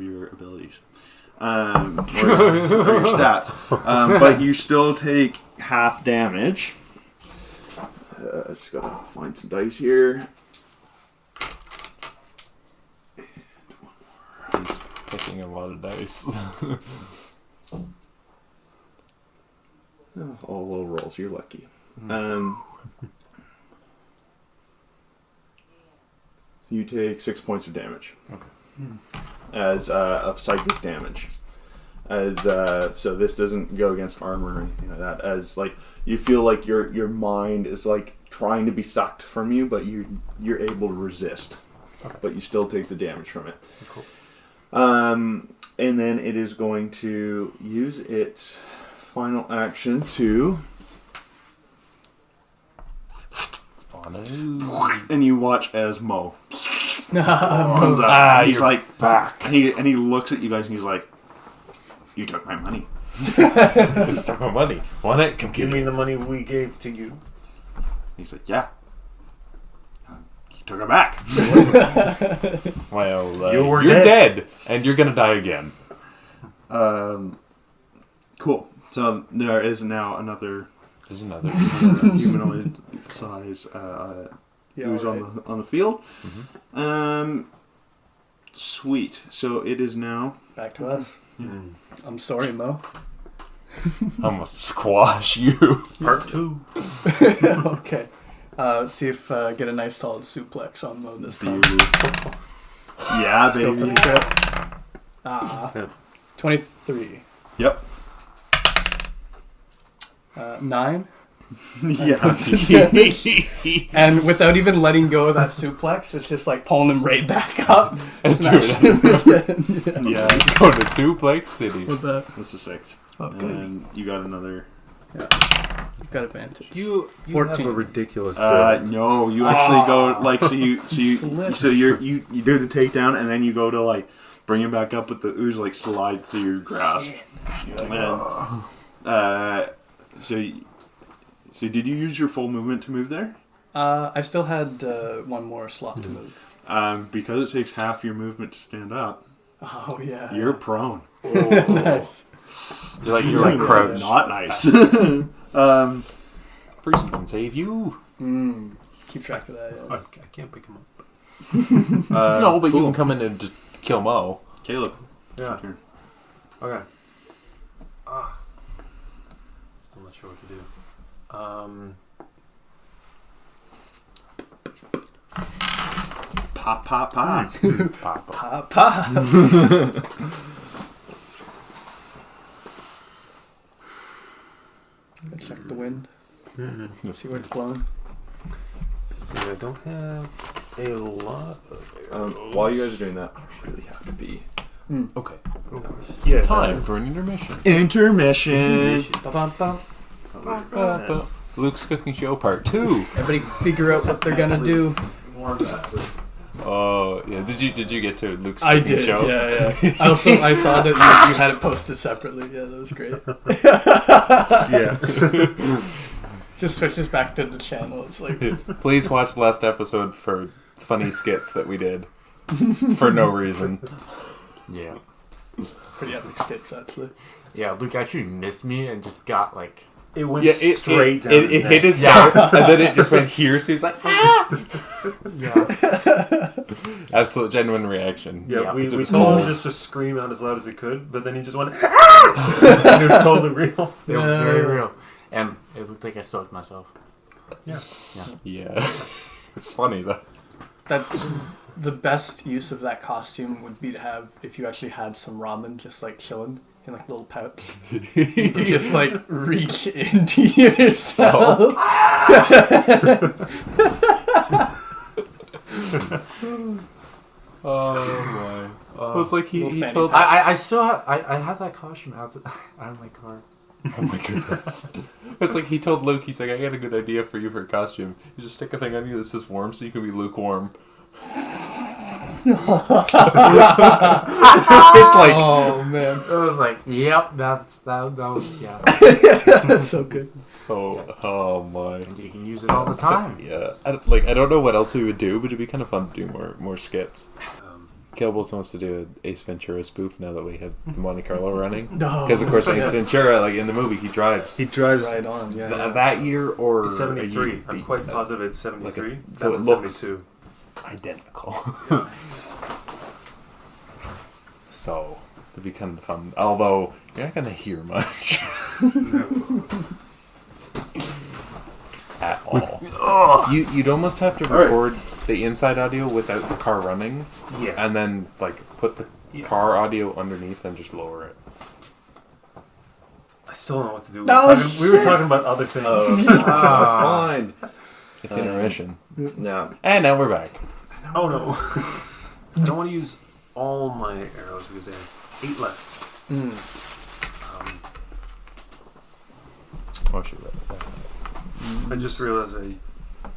your abilities. Or your stats. But you still take half damage. I just gotta find some dice here. Picking a lot of dice. All low rolls. You're lucky. You take 6 points of damage. Okay. As of psychic damage. As so this doesn't go against armor or anything like that. As like you feel like your mind is like trying to be sucked from you, but you're able to resist. Okay. But you still take the damage from it. Cool. And then it is going to use its final action to. Spawn a ooze. And you watch as Mo runs up. And he's like back, and he looks at you guys and he's like, "You took my money." Took my money. Want it? Come Give get me me. the money we gave to you. He's like, "Yeah." You took it back. Well, You were you're dead. dead, and you're gonna die again. Cool. So there is now another There's another. humanoid size ooze alright. on the field. Mhm. Sweet. So it is now. Back to us. I'm sorry, Mo. I'm gonna squash you. Part 2. Okay. See if get a nice solid suplex on Mo this time. Yeah, Let's go for baby. the crit. Yeah. 23. Yep. 9. Yeah. And without even letting go of that suplex, it's just like pulling him right back up. And Smashing doing him again. Yeah. Going to Suplex City. With that. That's a 6. Oh, good. And you got another. You've got advantage. You 14. have a ridiculous No, you actually go like so you Slips. you do the takedown and then you go to like bring him back up with the ooze like slide through your grasp. And, so did you use your full movement to move there? I still had one more slot to move. Because it takes half your movement to stand up. Oh, yeah. You're prone. Nice. You're like crouch. Not nice. Person can save you. Keep track of that, I yeah. can't pick him up. No, but cool. you can come in and just kill Mo. Caleb. Yeah. It's your turn. Okay. Still not sure what to do. Pop, pop, pop. Pop. Pop, pop. Check the wind. See where it's blowing. I don't have a lot of... While you guys are doing that, I really have to be. Okay. Yeah, Time for an intermission. Intermission. Ba-bum-bum. Luke's Cooking Show Part 2. Everybody figure out what they're gonna do. Oh yeah. Did you get to Luke's I Cooking did, Show? yeah. I saw that you had it posted separately. Yeah, that was great. Yeah. Just switches back to the channel. It's like Please watch the last episode for funny skits that we did for no reason. Yeah. pretty epic skits, actually. Yeah, Luke actually missed me and just got like... It went Yeah, straight down it his hit his Yeah. heart, and then it just went here. So he's like, Yeah. absolute genuine reaction. Yeah, Yeah, we 'cause it was told him cold. just to scream out as loud as he could, but then he just went, and it was totally real. It was very real. And it looked like I soaked myself. Yeah. Yeah, it's funny though. That the best use of that costume would be to have if you actually had some ramen just like chilling in like a little pouch. You could just like reach into yourself. Oh my! It's like he Little fanny told. pack. I still have... I have that costume out of my car. Oh my goodness! It's like he told Luke. He's like, I got a good idea for you for a costume. You just stick a thing on you that says warm, so you can be lukewarm. It's like Oh man, It was like, yep, that was, yeah. that's so good. so. Yes. Oh my! And you can use it all the time. Yeah, I don't know what else we would do, but it'd be kind of fun to do more skits. Kilbles wants to do an Ace Ventura spoof now that we have the Monte Carlo running. No, Because of course Ace Ventura, like in the movie, he drives. He drives right on. Yeah, Th- yeah. that year or he's a 73. year- I'm quite positive it's 73. Like a- That so it one's looks- 72. identical. So it'd be kind of fun. Although you're not gonna hear much at all. You'd almost have to record the inside audio without the car running, Yeah. and then like put the car audio underneath and just lower it. I still don't know what to do. No, We were talking about other things. That's fine. It's intermission. Yeah. And now we're back. Oh no. I don't want to use all my arrows because I have 8 left. Oh shoot. I just realized I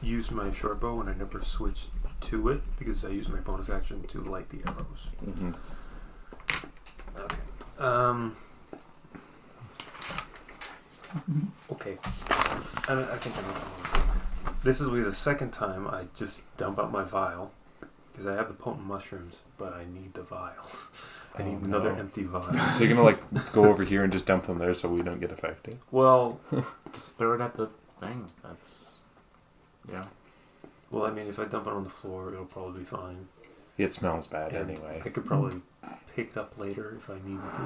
used my short bow and I never switched to it because I used my bonus action to light the arrows. Mm-hmm. Okay. Okay. I think I know. This is really the second time I just dump out my vial because I have the potent mushrooms, but I need the vial. I need another empty vial. So you're gonna like go over here and just dump them there so we don't get affected. Well, Just throw it at the thing. That's yeah. well, I mean, if I dump it on the floor, it'll probably be fine. It smells bad And anyway. I could probably pick it up later if I needed to.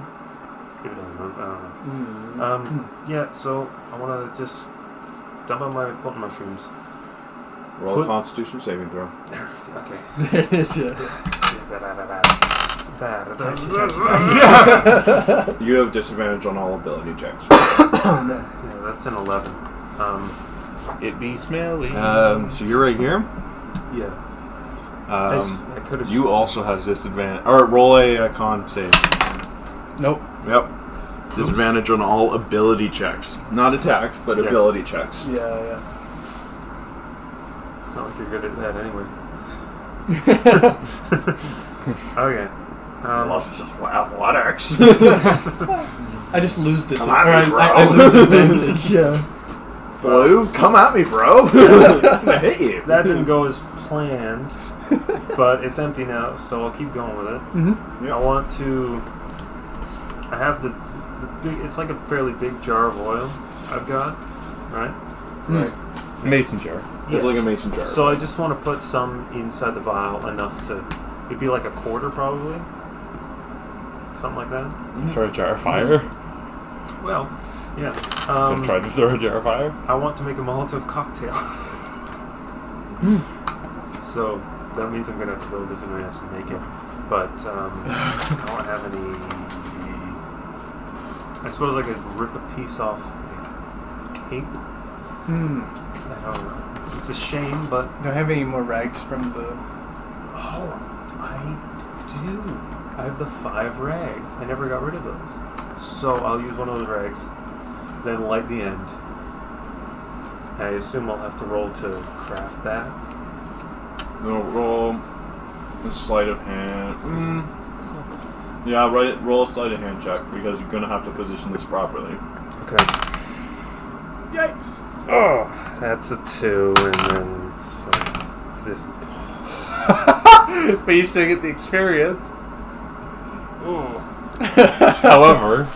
If it doesn't work, I don't know. Yeah, so I want to just dump out my potent mushrooms. Roll a Constitution saving throw. Okay. There it is, yeah. You have disadvantage on all ability checks. Yeah, that's an 11. It be smelly. So you're right here. Yeah. I could have. You also has disadvantage. Or roll a con save. Nope. Yep. Disadvantage on all ability checks. Not attacks, but Yeah. ability checks. Yeah. It's not like you're good at that anyway. Okay. Unless it's just athletics. I just lose this. Come at me, bro. I lose advantage. Yeah. Flu, come at me, bro. I'm gonna hit you. That didn't go as planned, but it's empty now, so I'll keep going with it. Mm-hmm. I want to. I have the big. It's like a fairly big jar of oil I've got, right? Right. Mason jar. It's like a mason jar. So I just want to put some inside the vial, enough to. It'd be like a quarter, probably. Something like that. Throw a jar of fire. Well, yeah. Try to throw a jar of fire. I want to make a Molotov cocktail. So that means I'm gonna have to build this in advance to make it. But I don't have any. I suppose I could rip a piece off a cape. I don't know. It's a shame, but Do I have any more rags from the? oh, I do. I have the 5 rags. I never got rid of those. So I'll use one of those rags, then light the end. I assume I'll have to roll to craft that. No, roll a sleight of hand. Yeah, roll a sleight of hand check because you're gonna have to position this properly. Okay. Yikes! Oh, that's a 2, and then it's this. But you still get the experience. Oh. However,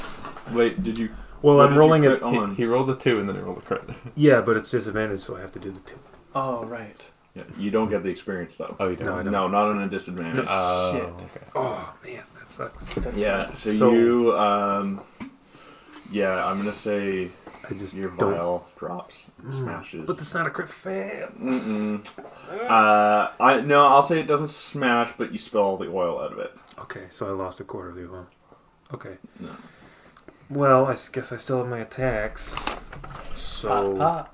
Wait, did you? Well, what I'm did you rolling crit it. on. he rolled a 2 and then he rolled a crit. Yeah, but it's disadvantage, so I have to do the 2. Oh right. Yeah, you don't get the experience though. Oh, you don't? No, I don't. No, not on a disadvantage. Shit. Okay. Oh man, that sucks. Yeah, so So- you, yeah, I'm gonna say I just your don't. vial drops and smashes. But that's not a crit fail. I'll say it doesn't smash, but you spill all the oil out of it. Okay, so I lost a quarter of the oil. Okay. No. Well, I guess I still have my attacks. So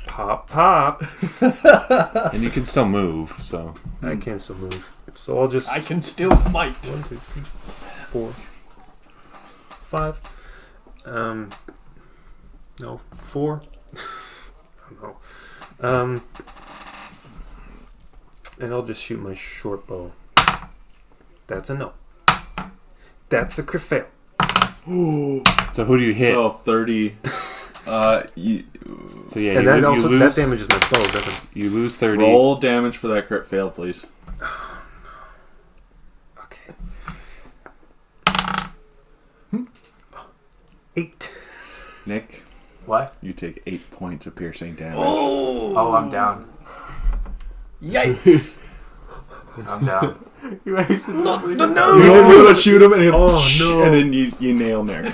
Pop. And you can still move, so. I can still move. So I'll just. I can still fight. 1, 2, 3, 4, 5. No, 4. I don't know. And I'll just shoot my short bow. That's a no. That's a crit fail. So who do you hit? So 30. So yeah, And you, that you also lose. that damages my bow, doesn't it? You lose 30. Roll damage for that crit fail, please. Okay. 8. Nick, What? you take 8 points of piercing damage. Oh, I'm down. Yikes! I'm down. You accidentally. You want to shoot him, and, no. and then you nail Nick.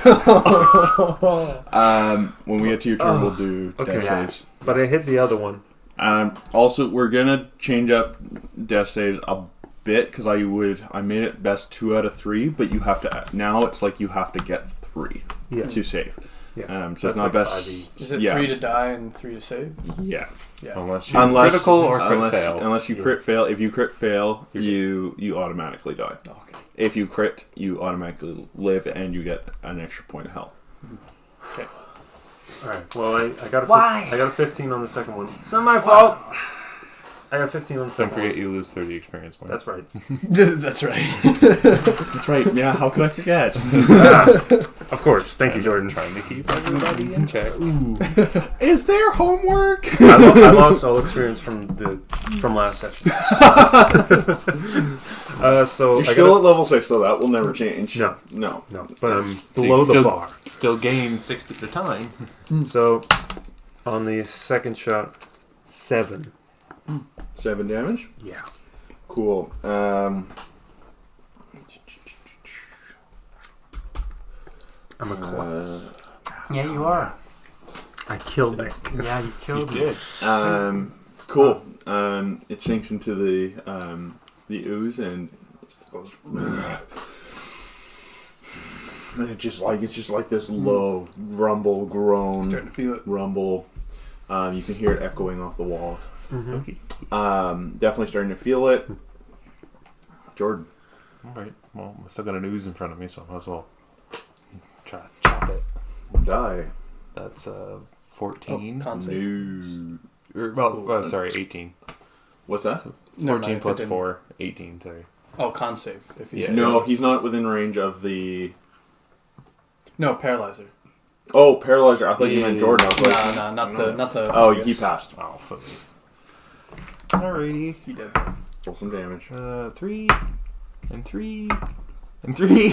When we get to your turn, we'll do Okay. death saves. But I hit the other one. Also, we're gonna change up death saves a bit because I made it best 2 out of 3, but you have to now. It's like you have to get 3 to save. Yeah. So it's not like best. 5e. Is it Yeah. 3 to die and 3 to save? Yeah. Yeah. Unless you critical or crit fail. Unless you crit fail. If you crit fail, you automatically die. Okay. If you crit, you automatically live and you get an extra point of health. Okay. Alright, well, I got a Why? I got a 15 on the second one. It's not my fault. I got 15 on the Don't second forget one. you lose 30 experience points. That's right. That's right. That's right. Yeah. How could I forget? Of course. Thank you, Jordan. Trying to keep everybody in check. Is there homework? I lost all experience from last session. So You're I still got at level 6, so that will never change. No. No. but I'm So you below the still- bar. Still gain 60 at the time. So on the second shot, 7. 7 damage. Yeah. Cool. I'm a klutz. Yeah, you are. I killed Nick. Yeah, you killed it. Cool. It sinks into the ooze and it goes. And it's just like this low rumble, groan, Starting to feel it. rumble. You can hear it echoing off the walls. Mm-hmm. Okay. Definitely starting to feel it. Jordan. Alright. Well, I still got an ooze in front of me, so I might as well try to chop it. Die. That's 14. Con save. No. Sorry, 18. What's that? 14 plus 4, 18, sorry. Oh, con save. If he's Yeah. No, he's not within range of the. No, paralyzer. Oh, paralyzer. I thought you meant Yeah. Jordan. I was like, No, not the. oh, he fungus. passed. Oh, fuck me. Alrighty. He did. Roll some damage. 3 and 3 and 3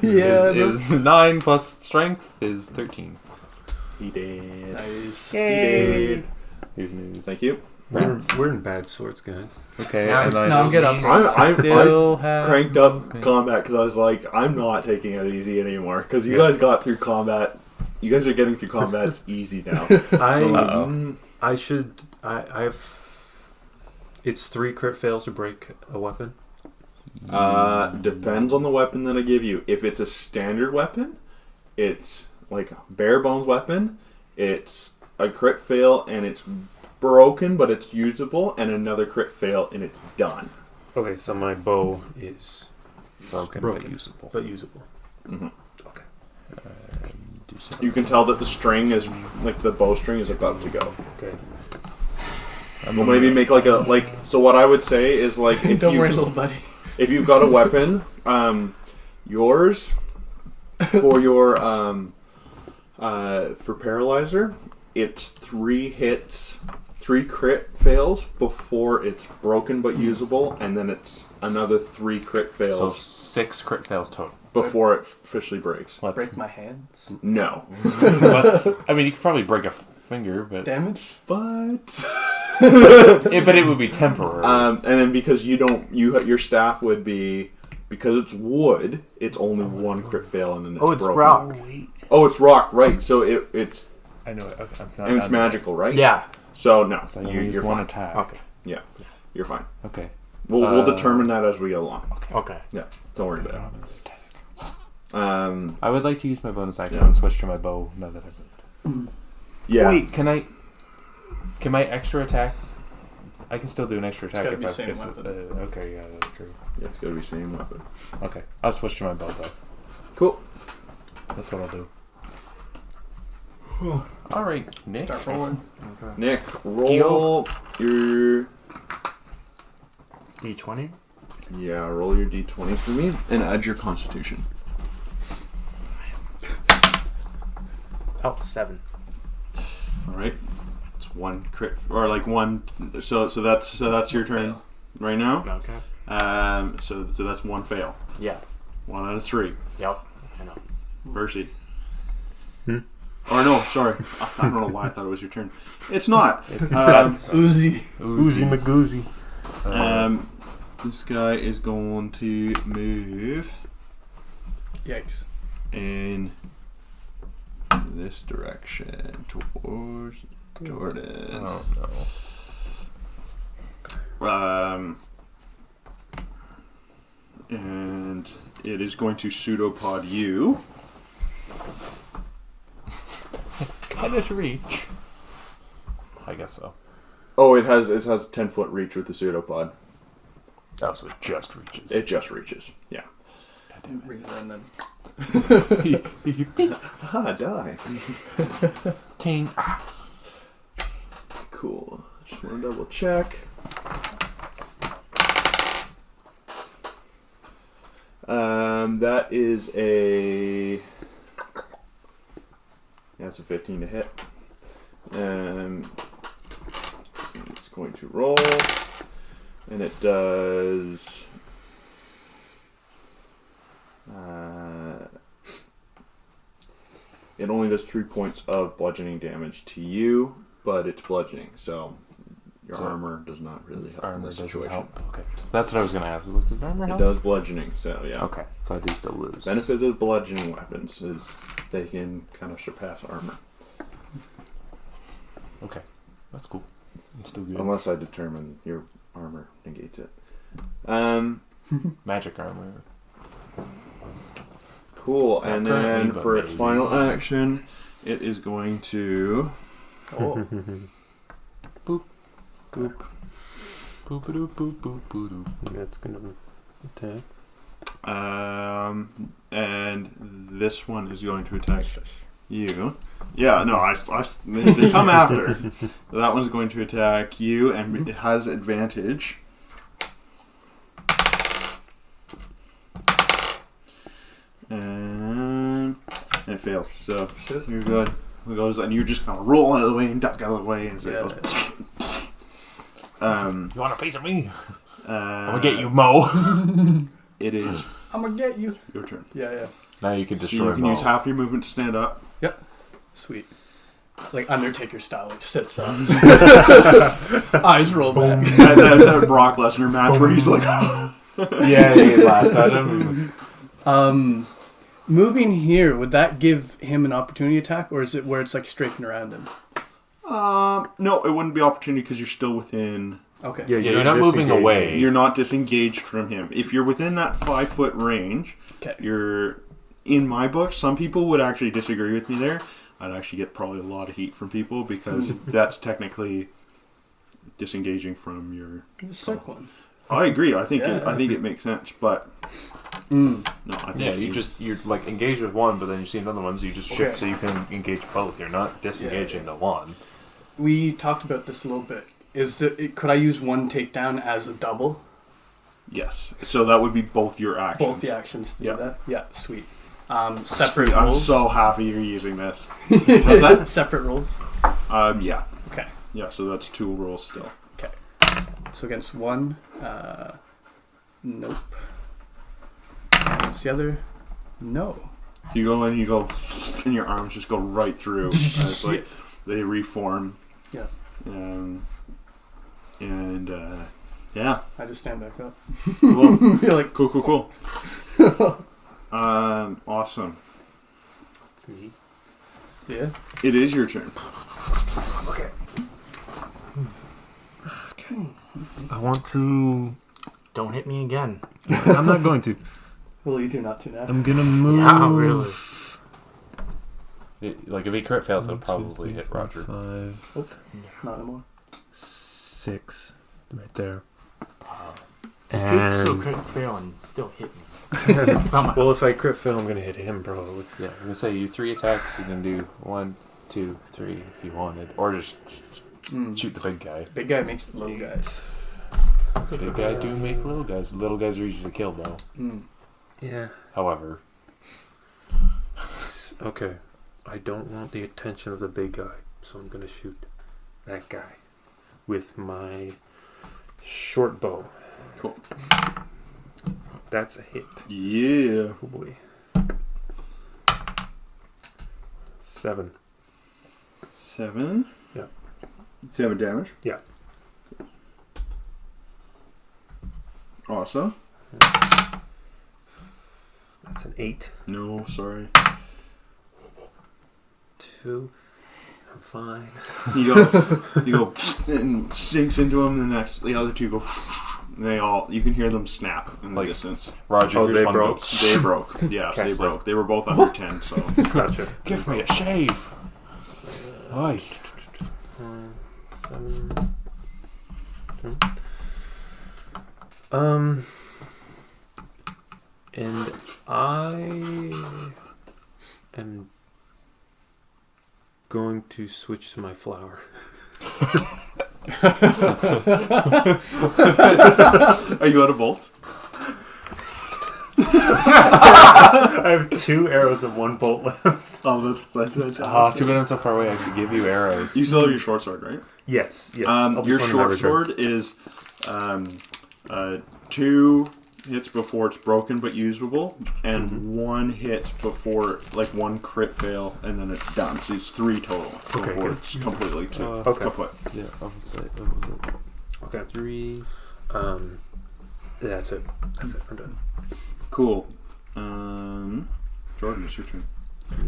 Yeah, is 9 plus strength is 13. He did. Nice. He did. Here's news. Thank you. We're in bad sorts, guys. Okay, Yeah. and I No, get up. I still have cranked up movement. combat because I was like, I'm not taking it easy anymore because you guys got through combat. You guys are getting through combat. It's easy now. I've. It's 3 crit fails to break a weapon. Depends on the weapon that I give you. If it's a standard weapon, it's like a bare bones weapon. It's a crit fail and it's broken, but it's usable, and another crit fail and it's done. Okay, so my bow is broken. broken. But usable. But usable. Mhm. Okay. Do something. You can tell that the string is like the bowstring is about to go. Okay. We'll maybe make like a So what I would say is like if Don't you worry, little buddy. if you've got a weapon, yours for your for paralyzer, it's 3 hits, 3 crit fails before it's broken but usable, and then it's another 3 crit So fails 6 crit fails total. before it officially breaks. Let's, Break my hands. No, I mean, you could probably break a finger, but Damage? but but it would be temporary. and then because your staff would be because it's wood, it's only 1 crit fail and then it's Oh, it's broken. rock. Oh, it's rock, right? So it's I know it. Okay, and it's magical, right? Yeah. So no, So you use you're one fine. attack. Okay. Yeah, you're fine. Okay. We'll determine that as we go along. Okay. Yeah, don't worry about it. I would like to use my bonus action Yeah. and switch to my bow now that I've moved. Yeah. Wait, can my extra attack? I can still do an extra attack gotta if be I. same If, weapon. okay, yeah, that's true. Yeah, it's got to be same weapon. Okay, I'll switch to my bow though. Cool. That's what I'll do. All right, Nick. Start rolling. Nick, roll your D20. roll your d20 for me and add your Constitution. Oh, 7. All right. It's 1 crit or like 1. So that's your turn right now. Okay. So that's 1 fail. Yeah. 1 out of 3. Yep. I know. Percy. Or no, sorry. I don't know why I thought it was your turn. It's not. It's Uzi. Oozy Magoozy. This guy is going to move Yikes. in this direction towards Jordan. Oh no. And it is going to pseudopod you. Can it reach? I guess so. Oh, it has 10-foot reach with the pseudopod. Oh, so it just reaches. It just reaches. Yeah. Read it and then. Ah, die. King. Cool. Just want to double check. That is a. That's a 15 to hit. It's going to roll, and it does. It only does 3 points of bludgeoning damage to you, but it's bludgeoning, so your armor does not really help in Armor this doesn't situation. help. Okay. That's what I was going to ask. Was like, does armor It help? does bludgeoning, so yeah. Okay, so I do still lose. Benefit of bludgeoning weapons is they can kind of surpass armor. Okay, that's cool. It's still good. Unless I determine your armor negates it. Magic armor. Cool, Not and currently, then but for its maybe. final action, it is going to... Oh. Boop. Boop. Boop-a-doop, boop, boop, boop. That's gonna attack. And this one is going to attack you. Yeah, no, they come after. That one's going to attack you, and it has advantage. And it fails. So you're good. It goes, and you just kind of roll out of the way and duck out of the way, and so it goes. You want a piece of me? I'm I'm gonna get you, Mo. It is I'm gonna get you. your turn. Yeah. Now you can So destroy you can Mo. use half your movement to stand up. Sweet. Like Undertaker style, like sits up. Eyes roll back. that Brock Lesnar match where he's like, Yeah, he laughs at him. Moving here, would that give him an opportunity attack, or is it where it's like strafing around him? no, it wouldn't be opportunity because you're still within. Okay. Yeah, Yeah, you're not moving disengaged. away. You're not disengaged from him. If you're within that 5-foot range, Okay. you're in my book. Some people would actually disagree with me there. I'd actually get probably a lot of heat from people because that's technically disengaging from your. Circling. I agree. I think Yeah. I think it makes sense, but no, I think Yeah, you're like engaged with one, but then you see another one, so you just shift Okay. so you can engage both. You're not disengaging the one. We talked about this a little bit. Could I use one takedown as a double? yes. So that would be both your actions. Both the actions to Yeah. do that? Yeah, sweet. Separate I'm rolls? so happy you're using this. What's that? Separate rolls? Yeah. Okay. Yeah, so that's 2 rolls still. Okay. So against one, nope. And against the other, no. So you go in, you go, and your arms just go right through. And it's like they reform. Yeah. Yeah. I just stand back up. Cool. Feel like Cool. Awesome. Sweet. yeah. It is your turn. I want to. Don't hit me again. I'm not going to. Will you do not to now? I'm gonna move. Yeah, really. Like if he crit fails, he'll 1, 2, probably 3, hit 4, Roger. 5, Not anymore. 6, right there. You could And still crit fail and still hit me. Somehow. well, if I crit fail, I'm gonna hit him probably. Yeah, I'm gonna say you 3 attacks. You can do 1, 2, 3 if you wanted, or just shoot the big guy. Big guy makes the little guys. Big guy do make little guys. Little guys are easy to kill though. Yeah. However, Okay. I don't want the attention of the big guy, so I'm gonna shoot that guy with my short bow. Cool. That's a hit. Yeah. Oh boy. 7. 7. Yeah. 7 damage. Yeah. Awesome. That's an 8. No, sorry. 2. I'm fine. You go, and sinks into them. The other two go. You can hear them snap in the Like, distance. Roger, Oh, here's they one broke? goes, They broke. Yeah, Okay, they so- broke. They were both under 10, so. Gotcha. Give me a shave. Aye. 7. And I am going to switch to my flower. Are you out of bolts? I have 2 arrows and 1 bolt left. Oh, that's Oh, too bad I'm so far away. I could give you arrows. You still have your short sword, right? Yes. I'll be Your fun in my short return. sword is 2 hits before it's broken but usable, and 1 hit before, like 1 crit fail, and then it's done. So it's 3 total Okay, before good. it's completely Okay. kaput. Yeah, obviously. What was it? Okay. 3. That's it. I'm done. Cool. Jordan, it's your turn.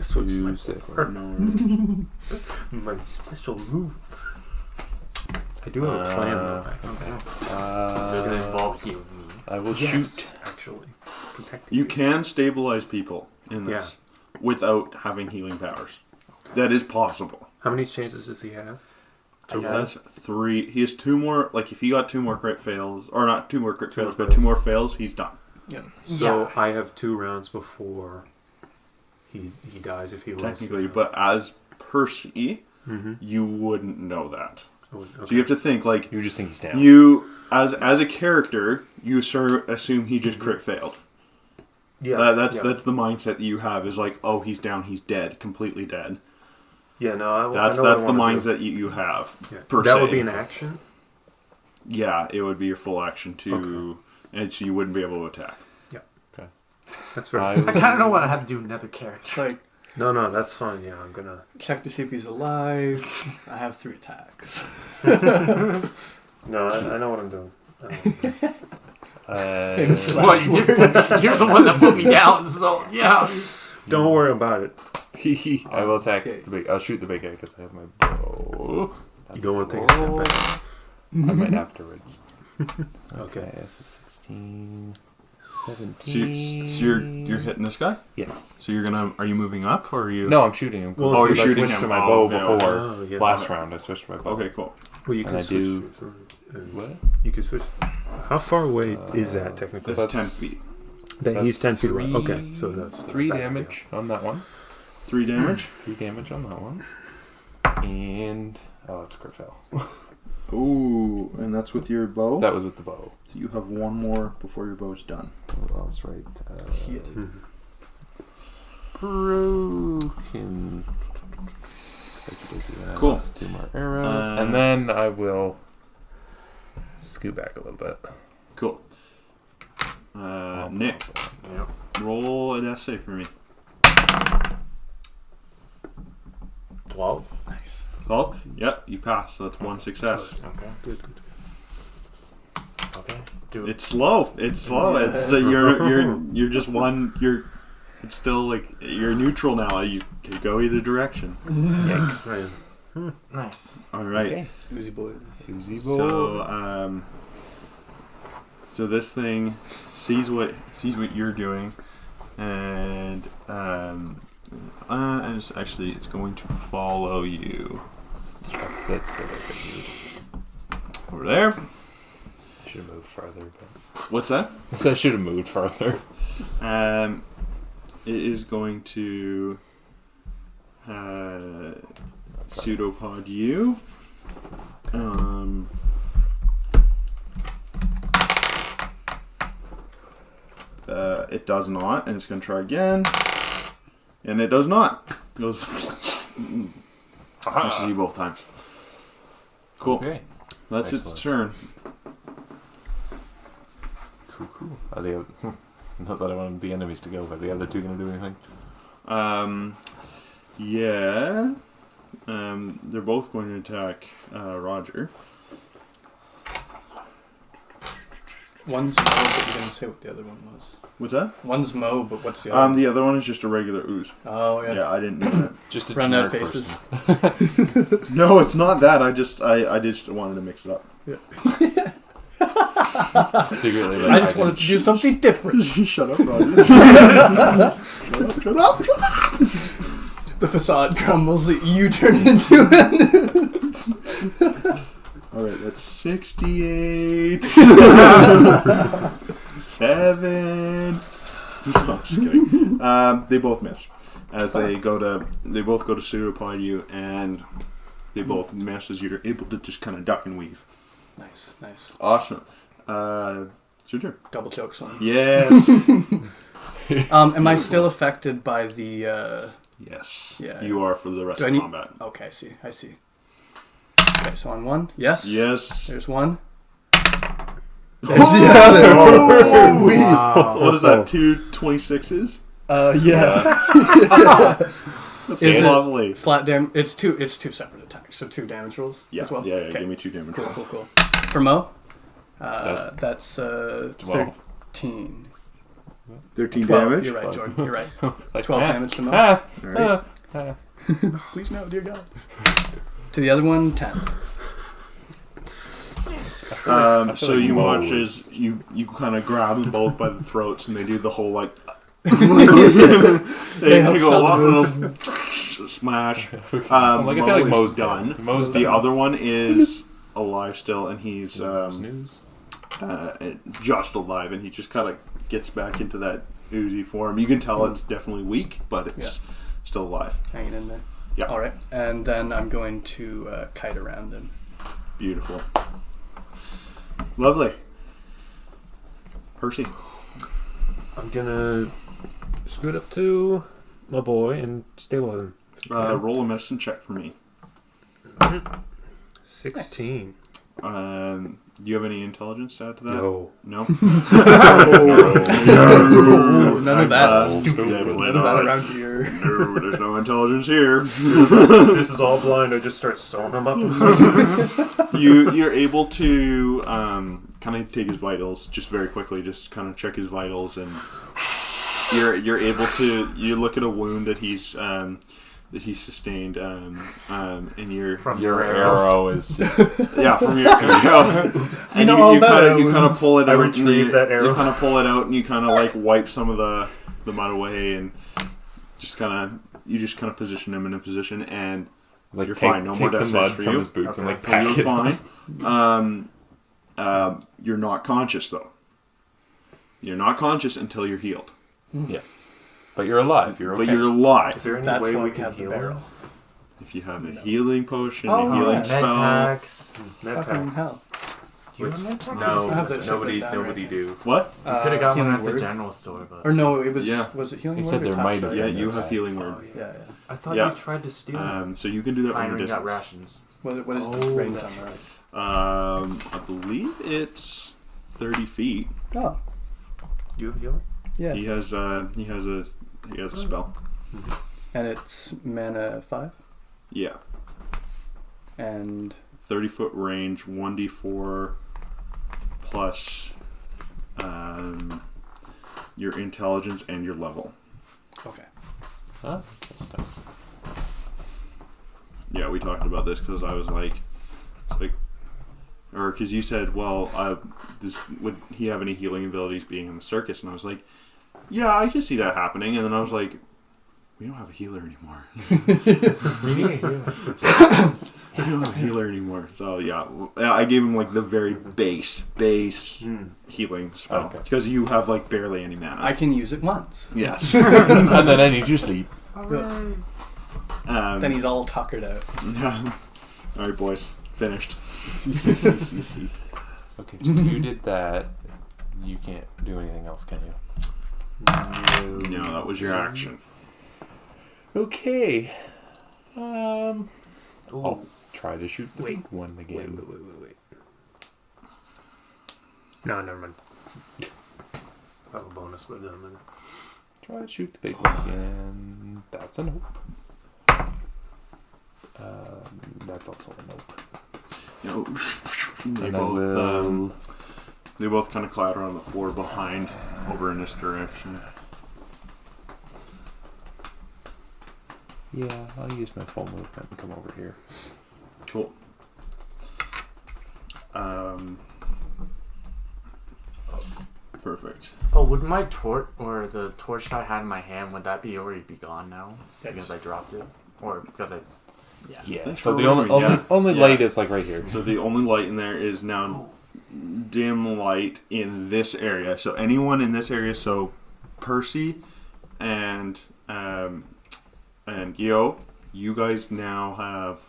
Switch to my 6. No. My special move. I do have a plan though. Does it involve healing me? I will Yes, shoot. actually. Protect You can stabilize people in this without having healing powers. That is possible. How many chances does he have? So I he has 3. He has 2 more. Like if he got 2 more crit fails, or not 2 more crit 2 more fails, but fails. 2 more fails, he's done. So Yeah. I have 2 rounds before he dies if he was. Technically, but as Percy, Mm-hmm. you wouldn't know that. Okay. So you have to think like You just think he's down. you as a character, you assume he just crit failed. Yeah. That's the mindset that you have is like, oh, he's down, he's dead, completely dead. Yeah. No. I That's know what I the wanna mindset do. you have. Yeah. Per That se. would be an action. Yeah, it would be your full action to, and so you wouldn't be able to attack. That's fair. I I kind of know what I have to do with another character. It's like, No, that's fine. Yeah, I'm gonna. check to see if he's alive. I have 3 attacks. No, I know what I'm doing. Famous Uh, last Well, you're the one that put me down, so yeah. Don't worry about it. I will attack Okay. the big. I'll shoot the big guy because I have my bow. You don't want to take a step back. I might afterwards. Okay. So 16, 17. So you're hitting this guy. Yes. So are you moving up or are you? No, I'm shooting him. Well, Oh, if you're I shooting switched him. to my Oh, bow yeah, before. Oh, yeah. Last round, I switched to my bow. Okay, cool. Well, you And can I switch. do- What? What? You can switch. How far away is that technically? That's That's- 10 feet. He's 10 feet away. 3 Okay, so that's 3 back, damage on that one. 3 damage. 3 damage on that one. And that's a crit fail. Ooh, and that's with your bow. That was with the bow. So you have 1 more before your bow's done. Oh, that's right. Yeah. Mhm. Broken. Cool. Lost 2 more arrows, and then I will scoot back a little bit. Cool. Nick, roll an essay for me. 12. Nice. 12? Yep, you pass. So that's 1 success. Okay. Good. Okay. Do it. It's slow. It's slow. Yeah. It's you're just one. It's still like you're neutral now. You can go either direction. Yikes. Nice. All right. Okay. Susie boy. Susie boy. So this thing sees what you're doing, and it's going to follow you That's so good. over there. Should have moved farther. But What's that? I should have moved farther. It is going to pseudopod you. It does not, and it's going to try again, and it does not. It goes misses you both times. Cool. Okay. That's Excellent. its turn. Cool. Are they? Not that I want the enemies to go. Are the other two going to do anything? Yeah. They're both going to attack Roger. One's Mo, but you didn't say what the other one was. What's that? One's Mo, but what's the other? The other one is just a regular ooze. Oh yeah. Yeah, I didn't know that. Just a Run out generic faces. person. No, it's not that. I just wanted to mix it up. Secretly, like, I just wanted to do something different. Shut up, Roger. Shut up. The facade crumbles. You turn into it. All right, that's 68. 7. No, just kidding. They both miss as they both go to pseudopod you, and they both miss as you're able to just kind of duck and weave. Nice. Awesome. It's your turn. Double choke slam. Yes. Am I still affected by the? Yes. Yeah. You are for the rest Do I of need- combat. Okay, I see. Okay, so on one, yes. Yes. There's one. Oh, sweet. Wow. What is that? 2 26s? Yeah. That's Is it- lovely. Flat dam. It's two separate attacks, so 2 damage rolls Yeah. as well. Yeah. Okay. Give me 2 damage. Cool. For Mo, That's that's 12. 13. 13 12. damage. You're right, Jordan. You're right. Like 12 math. damage to Mo. Math. All right. Please no, dear God. To the other one, 10. So you Mo watch is- as you kind of grab them both by the throats, and they do the whole like. they help go sell off and smash. I'm like, I feel like is Mo's done. dead. Mo's The done. other one is alive still, and he's Snooze. just alive, and he just kind of gets back into that oozy form. You can tell it's definitely weak, but it's still alive. Hanging in there. Yeah. All right, and then I'm going to kite around him. Beautiful. Lovely. Percy. I'm gonna scoot up to my boy and stay with him. Roll a medicine check for me. 16. Do you have any intelligence to add to that? No. No? None of that. Definitely None of that not. around here. No, there's no intelligence here. This is all blind. I just start sewing him up. You're able to kind of take his vitals just very quickly, just kind of check his vitals, and you're able to look at a wound that he's sustained, and you're From Your arrow is. yeah from your arrow. And know you all kind about of pull it I out. retrieve and that arrow. You kind of pull it out, and you kind of like wipe some of the mud away, and just kind of position him in a position, and Like, You're take, fine. No take more the death mud saves for from you. his boots and like so pack you're it on. fine. You're not conscious though. You're not conscious until you're healed. But you're alive. You're okay. But you're alive. Is there any That's way why we we can have the heal barrel. him? If you have a healing potion, Oh, a healing yeah. Med spell. packs. Med Fucking packs. hell. You have med packs? I No, have that shit nobody written down right now. do. What? You could have got one healing at the word. general store, but Or no, it was. Yeah. Was it healing He word said or there top might side? have Yeah, been. you have healing word. Yeah. I thought Yeah. you tried to steal it. So you can do that fine, from a we got distance. rations. What is the Oh. range on that? I believe it's 30 feet. Oh, Do you have healing? yeah. He has a spell. And it's mana 5 Yeah. and 30-foot range, 1d4 plus your intelligence and your level. okay. Huh? That's tough. Yeah, we talked about this because I was like, or because you said, well, would he have any healing abilities being in the circus? And I was like, yeah, I could see that happening. And then I was like, we don't have a healer anymore. We need a healer. We don't have a healer anymore. So yeah, I gave him like the very base healing spell Okay. because you have like barely any mana. I can use it once. Yes. And then I need you to sleep. Then he's all tuckered out. All right, boys, finished. Okay, so you did that. You can't do anything else, can you? No, that was your action. Okay. I'll try to shoot the big one Wait. again. No, never mind. I have a bonus, but no, no. Try to shoot the big one again. That's a nope. That's also a nope. No. They And I both will They both kind of clatter on the floor behind, over in this direction. Yeah, I'll use my full movement and come over here. Cool. Perfect. Oh, would my torch or the torch I had in my hand, would that be already be gone now? Because I dropped it? Or because I... Yeah. Thanks So for the only remembering, only yeah. light is like right here. So the only light in there is now dim light in this area. So anyone in this area, so Percy and Yo, you guys now have,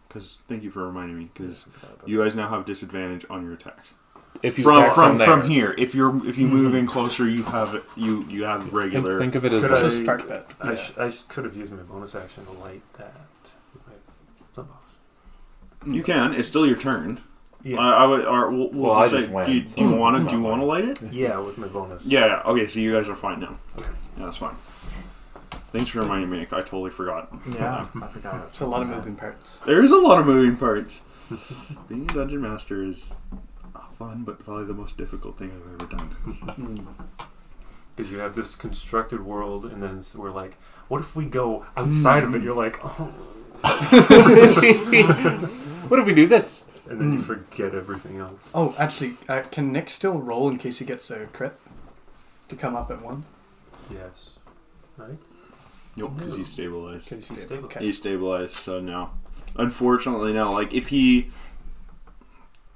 because thank you for reminding me, because you guys now have disadvantage on your attacks. If you attack From there. here, if you move in closer, you have regular. Think of it as Could like, So spark that. I could have used my bonus action to light that. You can. It's still your turn. Yeah. I would. Or we'll Well, just I say, just went, do you so want it's to? Do you not want to light it? Yeah, with my bonus. Yeah. Okay. So you guys are fine now. Okay. Yeah, that's fine. Thanks for reminding me. I totally forgot. Yeah, I forgot. It's a lot of moving parts. There is a lot of moving parts. Being a dungeon master is fun, but probably the most difficult thing I've ever done. Because you have this constructed world, and then we're like, what if we go outside of it? You're like, oh. what if we do this? And then you forget everything else. Oh, actually, can Nick still roll in case he gets a crit to come up at 1? Yes. Right? Nope, because he's stabilized. Because He's he's stable. stable. Okay. He's stabilized, so no. Unfortunately, no. Like if you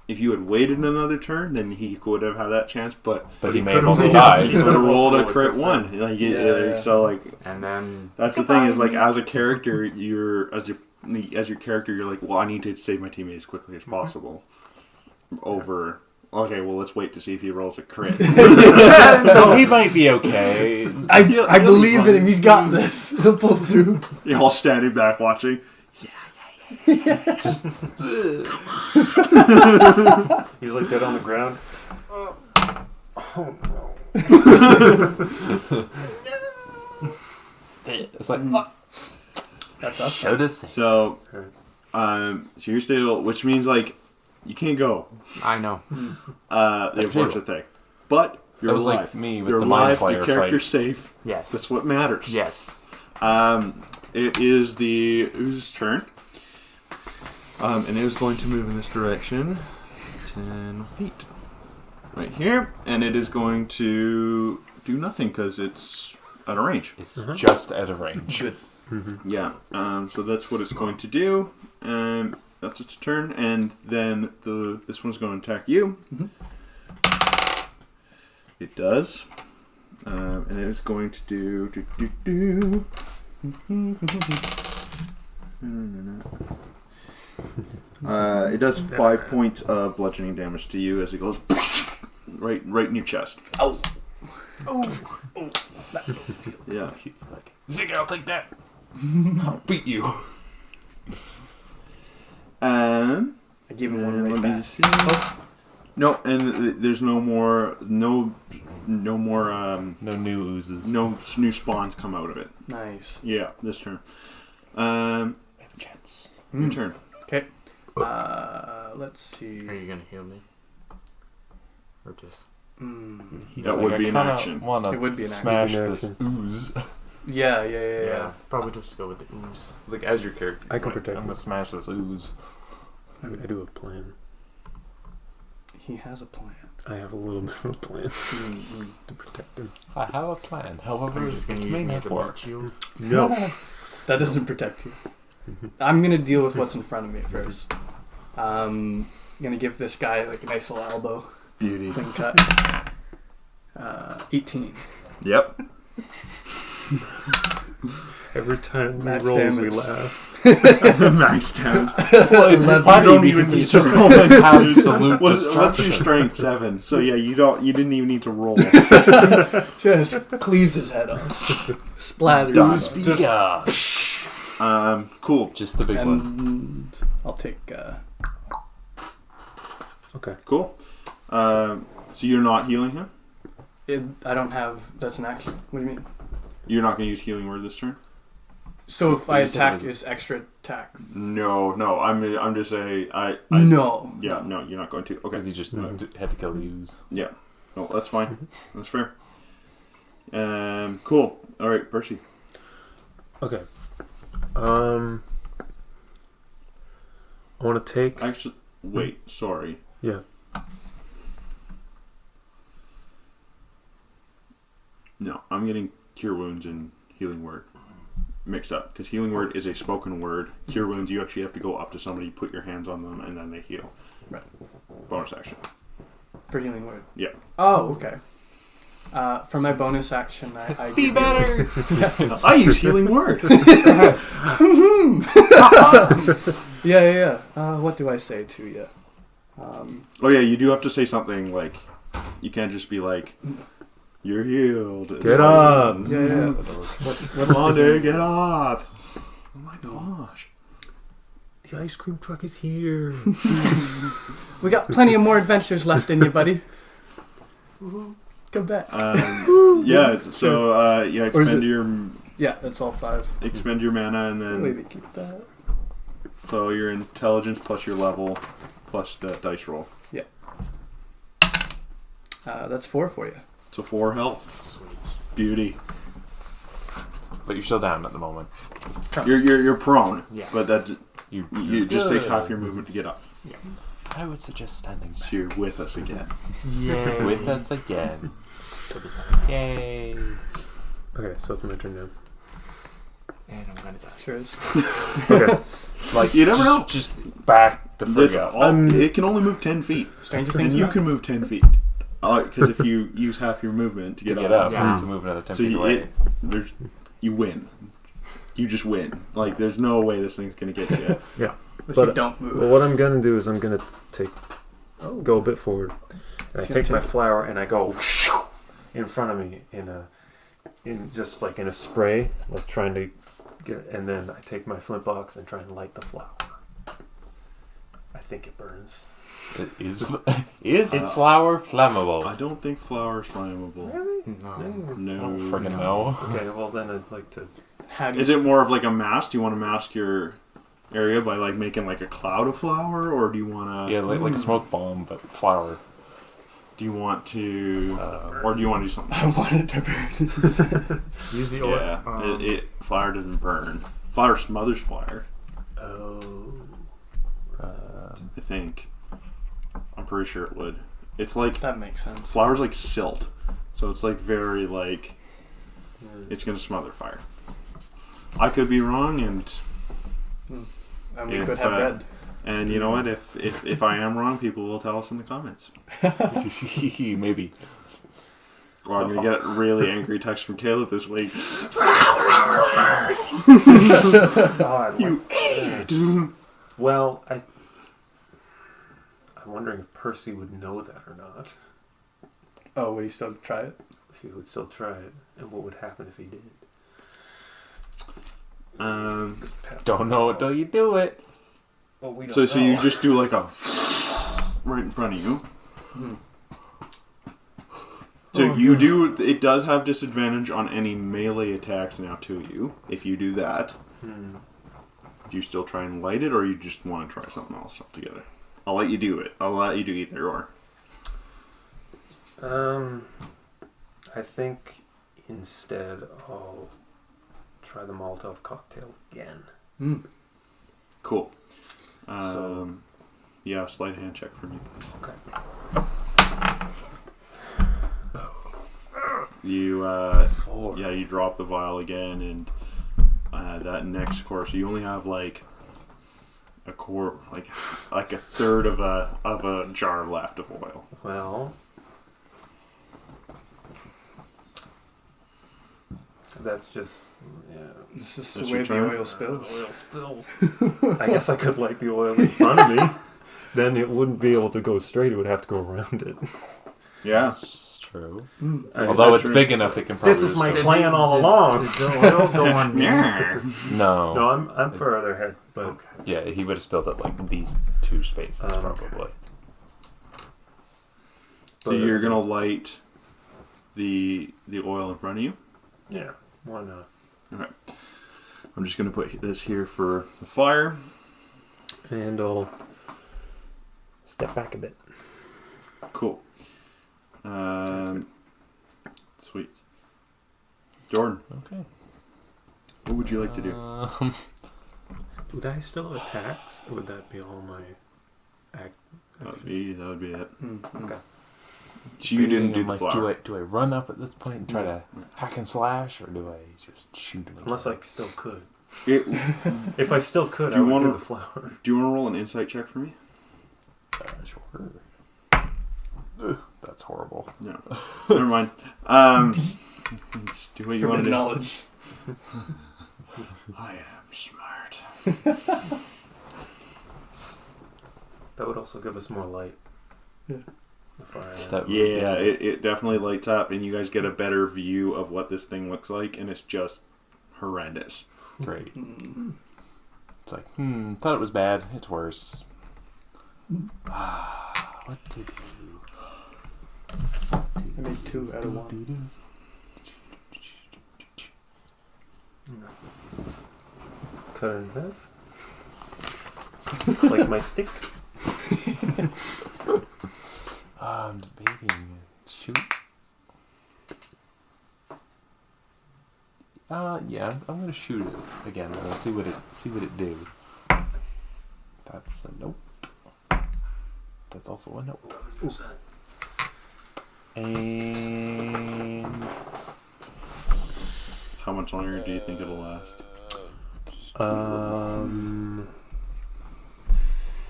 had waited another turn, then he would have had that chance. But He may could've have also rolled- died. he could have rolled a rolled a crit crit one. Like, Yeah. so like And then... that's the thing is like as a character, as your character, you're like, well, I need to save my teammate as quickly as possible. Over. Okay, well, let's wait to see if he rolls a crit. So he might be okay. I He'll be believe in fine. him. He's got this. He'll pull through. You're all standing back watching. Just He's like dead on the ground. Oh no. it's like That's us. showed us. So, so you're stable, which means like you can't go. I know. The unfortunate thing, but you're That was alive. like me with You're the mind alive. Your flayer character's fight. safe. Yes. That's what matters. Yes. It is the ooze's turn. And it is going to move in this direction 10 feet. Right here. And it is going to do nothing because it's out of range. It's just out of range. Yeah. So that's what it's going to do. That's its turn. And then this one's going to attack you. It does. And it is going to do... It does 5 points of bludgeoning damage to you as it goes right in your chest. Oh. Yeah. Ziggy, I'll take that. I'll beat you. I give him one let right me back. see. No, and there's no more No new oozes. no new spawns come out of it. Nice. Yeah, this turn. We have a chance. Your turn. Okay. Let's see. Are you gonna heal me? Or just... He's That like, would I be an kinda action. Wanna It would be an smash action. this ooze. Yeah. Probably just go with the ooze. Like as your character, I can like, protect I'm you. gonna smash this ooze. I do a plan. He has a plan. I have a little bit of a plan to protect him. I have a plan. However, Are you just gonna use me as a meat shield? No. That doesn't protect you. I'm gonna deal with what's in front of me first. Gonna give this guy like a nice little elbow. Beauty. Clean cut. 18. Yep. Every time he Max rolls, we damage. laugh. Max damage. Well, it's Eleven. funny You don't because even need it's to just roll it. absolute What's your destruction. strength? 7. So yeah, you didn't even need to roll. Just cleaves his head off. Splatters. Just, Cool. just the big one. And I'll take. Okay. Cool. So you're not healing him? I don't have. That's an action. What do you mean? You're not going to use healing word this turn? So if I You said it attack, was- is extra attack? No. I'm just saying. No. Yeah. No, you're not going to. Okay. Because he just had to kill use. Yeah. No, that's fine. That's fair. Cool. All right, Percy. Okay. I want to take. Actually, wait. Sorry. Yeah. No, I'm getting Cure Wounds and Healing Word mixed up because Healing Word is a spoken word. Cure Wounds, you actually have to go up to somebody, put your hands on them, and then they heal. Right. Bonus action. For healing word. Yeah. Oh, okay. For my bonus action, I Be better. I use Healing Word. Yeah. What do I say to you? Oh yeah, you do have to say something like, you can't just be like, "You're healed." It's Get like, up. Yeah. What's Come on, the dude, get up. Oh my gosh. The ice cream truck is here. We got plenty of more adventures left in you, buddy. Come back. Yeah. So yeah, Or is expend it- your That's all 5. mana, and then Maybe keep that. so your intelligence plus your level plus the dice roll. That's 4 for you. So 4 health. Sweet. Beauty. But you're still down at the moment. You're prone. Yeah. But that You you just takes good. half your movement to get up. I would suggest standing So back. you're with us again. Yay. With us again. Yay. Okay, so it's my turn now. And I'm gonna die. Sure is. Okay. Like you never know. Just back the This, frig up. it can only move 10 feet, Stranger and Things. you about? can move 10 feet. Because if you use half your movement to To get, get up, Yeah. you can move another 10 so feet away. you win. You just win. Like there's no way this thing's gonna get you. Unless But- you don't move. Well, what I'm gonna do is I'm gonna go a bit forward, and I Should take my take- flower and I go in front of me in a spray, like trying to get, and then I take my flint box and try and light the flower. I think it burns. Is It's- flour flammable? I don't think flour's flammable. No. I No. don't friggin' know. Okay, well then I'd like to. How do you Is it more of like a mask? Do you want to mask your area by like making like a cloud of flour, or do you want to? Yeah, like a smoke bomb, but flour. Do you want to, or do you want to do something? I Else? wanted to burn. Use the oil. Yeah, flour doesn't burn. Flour smothers fire. Oh. I think. I'm pretty sure it would. It's like That makes sense. flour's like silt, so it's like very like it's gonna smother fire. I could be wrong, and And we If, could have red. and you know what? If I am wrong, people will tell us in the comments. Maybe. Or I'm gonna get a really angry text from Caleb this week. You idiot. Well, I'm wondering if Percy would know that or not. Oh, will you still try it? If he would still try it, and what would happen if he did? Don't know until you do it. Well, we don't So you just do like a right in front of you. So you do. It does have disadvantage on any melee attacks now to you. If you do that, do you still try and light it, or you just want to try something else altogether? I'll let you do it. I'll let you do either or. I think instead I'll try the Molotov cocktail again. Cool. So- Yeah, sleight of hand check for me, please. Okay. You 4. yeah, you drop the vial again, and that next course you only have like a like a third of a jar left of oil. Well, that's just This is That's the way your the turn? oil spills. oil spills. I guess I could light the oil in front of me. Then it wouldn't be able to go straight. It would have to go around it. Yeah. That's true. Although Although it's true. big enough, it can probably. this is my just plan all along. Did the oil go on me? go- No. No, I'm further ahead, but Okay. Yeah, he would have spilled it like these two spaces, Okay. probably. So you're gonna light the oil in front of you. yeah, why not? Okay. I'm just going to put this here for the fire. And I'll step back a bit. Cool. Sweet. Jordan, Okay. what would you like to do? Would I still have attacks? Or would that be all my act? That would be it. Okay. So you didn't do I'm the like, flower. do I run up at this point and try to hack and slash, or do I just shoot him? Unless I still could. It, If I still could, Do I you would wanna- do the flower. do you want to roll an insight check for me? Sure. Ugh, that's horrible. No. Never mind. Just do what you want to Forbidden do. knowledge. I am smart. That would also give us more light. Yeah. The fire. That would- Yeah, it definitely lights up, and you guys get a better view of what this thing looks like, and it's just horrendous. great. Mm. It's like, thought it was bad. It's worse. What to do? I made 2 out of 1. Cut it in half. Like my stick. I'm debating. Shoot. Yeah, I'm gonna shoot it again. Let's see what it do. That's a nope. That's also a nope. And How much longer do you think it'll last?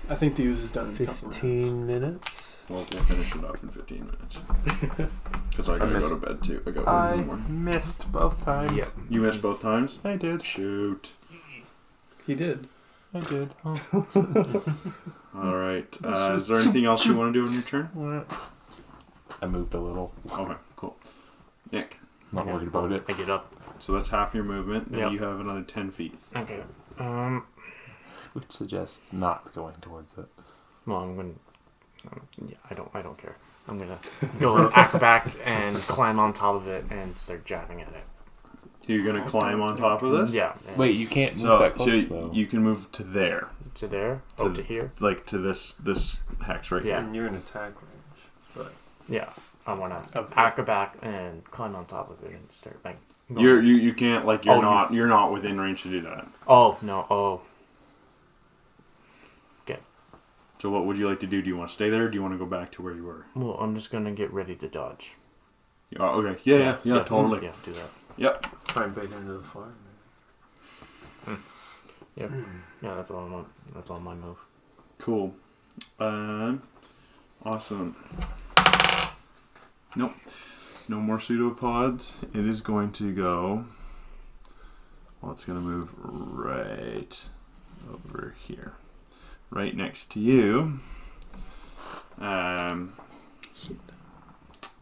I think the use is done in a couple of rounds. 15 minutes. Well, we'll finish it up in 15 minutes. Because I gotta go to bed too. I got one I in the morning. missed both times. Yep. You missed both times? I did. Shoot. He did. I did. Oh. Alright. Is there anything else you want to do on your turn? I moved a little. Okay, cool. Nick. Not worried about it. I get up. So that's half your movement, and Yep. you have another 10 feet. Okay. Would suggest not going towards it. Well, I'm gonna. Yeah, I don't care. I'm gonna go and act back and climb on top of it and start jabbing at it. So you're gonna climb on top of this? Yeah. and Wait, you can't move So, that close though. you can move to there. to there. To here. Like to this hex right Yeah. And you're in attack range. But Yeah. I wanna Of act back and climb on top of it and start like. here. You can't like Oh, you're not within range to do that. Oh no! Oh. So what would you like to do? Do you want to stay there? Or do you want to go back to where you were? Well, I'm just gonna get ready to dodge. Oh, okay. Yeah, totally. Yeah, do that. Yep. climb back into the fire. Yep. Yeah, that's all I want. That's all my move. Cool. Awesome. Nope. No more pseudopods. It is going to go. Well, it's going to move right over here. Right next to you. And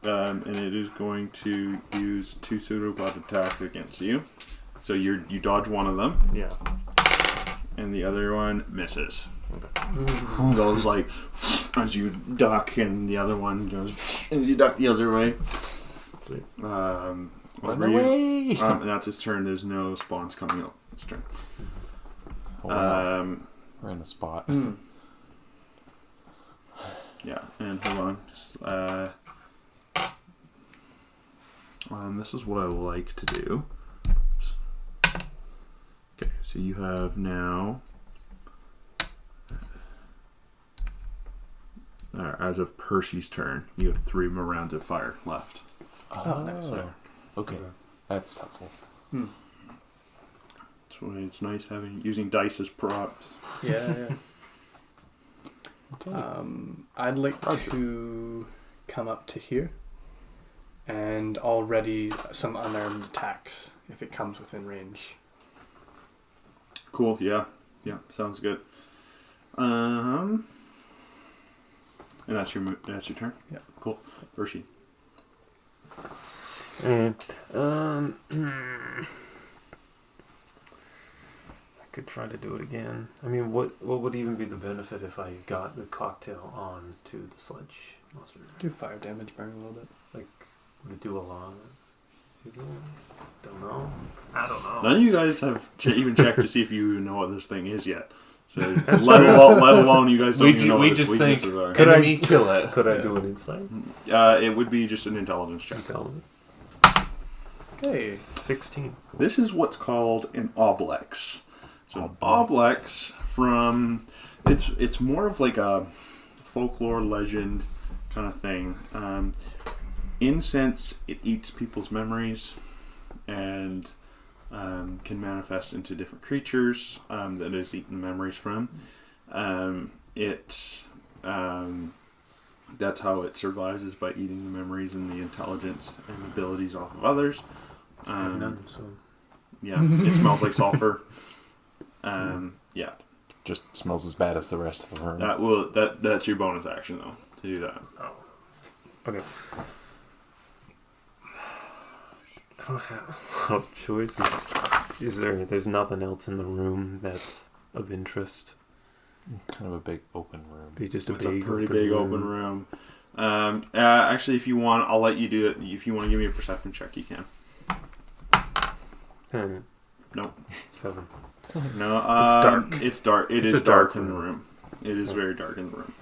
it is going to use 2 pseudopod attacks against you. So you dodge one of them, Yeah. and the other one misses. Okay. Goes like as you duck, and the other one goes and you duck the other way. Sweet. Run Over you. away! And that's his turn. There's no spawns coming up. His turn. Oh, wow. We're in a spot. Yeah, and hold on. Just, this is what I like to do. Oops. Okay, so you have now, as of Percy's turn, you have 3 more rounds of fire left. Oh, nice. okay. That's helpful. That's why it's nice using dice as props. Yeah. Okay. I'd like to come up to here and already some unarmed attacks if it comes within range. Cool. Yeah. Sounds good. And that's your turn. Yeah. Cool. Percy. And I could try to do it again. I mean, what would even be the benefit if I got the cocktail on to the sludge monster? Do fire damage, burn a little bit. Like, would it do a lot? Don't know. I don't know. None of you guys have even checked to see if you even know what this thing is yet. So let alone you guys don't even know what its weaknesses are. Could I kill it? Could I do an insight? It would be just an intelligence check. Intelligence. Hey. 16. This is what's called an oblex. So an oblex from it's more of like a folklore legend kind of thing. In sense, it eats people's memories and can manifest into different creatures that it is eaten memories from. That's how it survives, is by eating the memories and the intelligence and abilities off of others. I have none, so. Yeah, it smells like sulfur. Yeah, Just smells as bad as the rest of the room. that's your bonus action though to do that. Oh. Okay. I don't have a lot of choices. There's nothing else in the room that's of interest? Kind of a big open room. Be just It's a pretty big open room. Actually, if you want, I'll let you do it. If you want to give me a perception check, you can. 10. Nope. 7. No, It's dark. It's dark. It It's is a dark dark in the room. room. It is very dark in the room.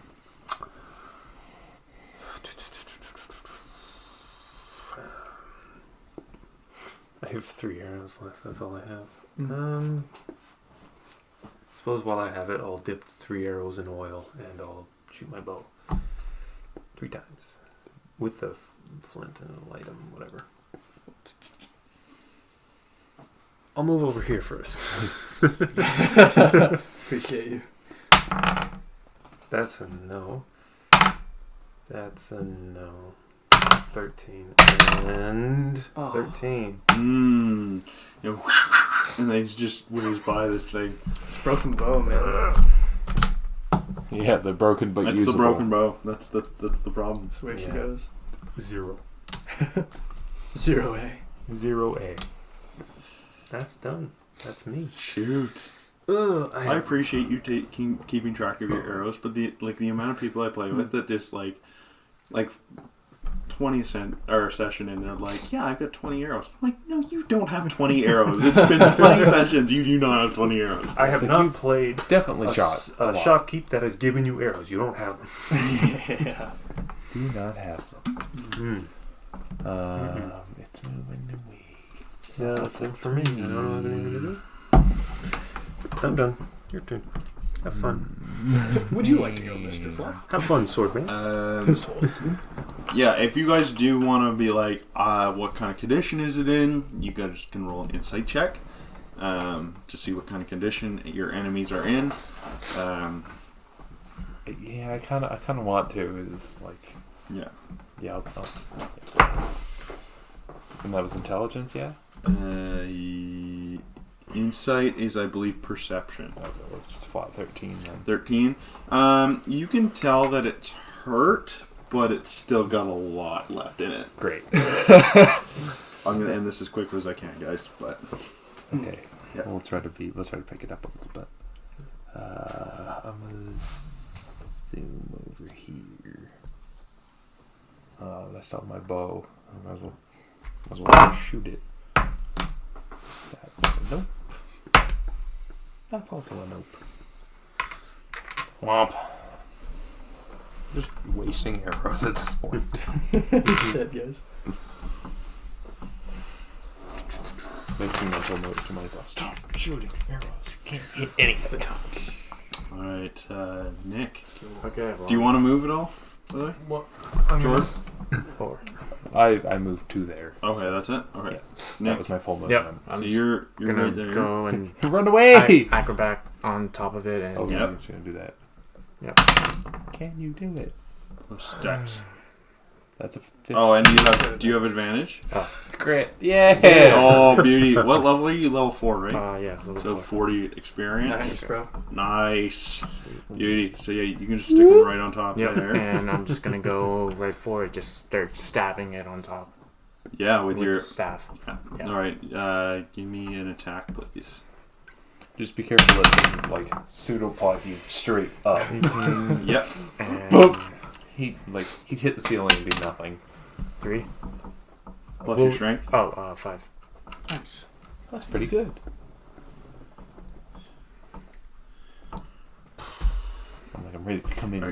I have 3 arrows left. That's all I have. Mm. Suppose while I have it, I'll dip 3 arrows in oil and I'll shoot my bow 3 times with the flint and light them, whatever. I'll move over here first. Appreciate you. That's a no. That's a no. 13 and Oh. 13. And then he just whizzes by this thing. It's broken bow, man. Yeah, the broken but That's usable. the broken bow. That's the problem. That's the way she Yeah. goes. 0. 0A. 0A. That's done. That's me. Shoot. I I appreciate you keeping track of your arrows, but the amount of people I play with that just like 20 session in, they're like, yeah, I've got 20 arrows. I'm like, no, you don't have 20 arrows. It's been 20 sessions. You do not have 20 arrows. I have Like not you played Definitely a shot. a lot. shopkeep that has given you arrows. You don't have them. Yeah. Do not have them. It's moving away. Yeah, that's it for me. I don't have anything to do. I'm done. Your turn. Have fun. Would you like to go, Mr. Fluff? Have fun, swordman. Yeah, if you guys do want to be like, what kind of condition is it in? You guys can roll an insight check to see what kind of condition your enemies are in. Yeah, I kind of want to. Is like, Yeah. yeah. And that was intelligence, yeah. Insight is, I believe, perception. Okay, well, it's just a flat 13 then. 13. You can tell that it's hurt, but it's still got a lot left in it. Great. I'm gonna end this as quickly as I can, guys. But Okay. Yeah. We'll try to pick it up a little bit. I'm gonna zoom over here. That's not my bow. I might as well shoot it. That's a nope. That's also a nope. Womp. Just wasting arrows at this point. Shit, guys. Making mental notes to myself. Stop shooting arrows. You can't hit anything. alright, Nick. Okay. Well, Do you want to move at all? By the way? Jordan? 4. I moved to there. Okay, that's it? Okay. Yeah. That Nick. was my full movement. Yep. So I'm you're gonna right there. go and Run away! acrobat on top of it and Oh, Yep. you're just gonna do that. Yep. Can you do it? Plus Dex. That's a 50. Oh, and do you have advantage? Crit. Yeah! Oh, beauty. What level are you? Level 4, right? yeah. Level So 4. 40 experience. Nice, bro. Nice. Beauty. So yeah, you can just stick them right on top Yep. there. And I'm just gonna go right for it. Just start stabbing it on top Yeah, with your... the staff. Yeah. Alright, give me an attack, please. Just be careful that it doesn't, like, pseudopod you straight up. Yep. And He'd hit the ceiling and do nothing. 3. plus your strength. 5. Nice. That's pretty good. I'm ready to come in. You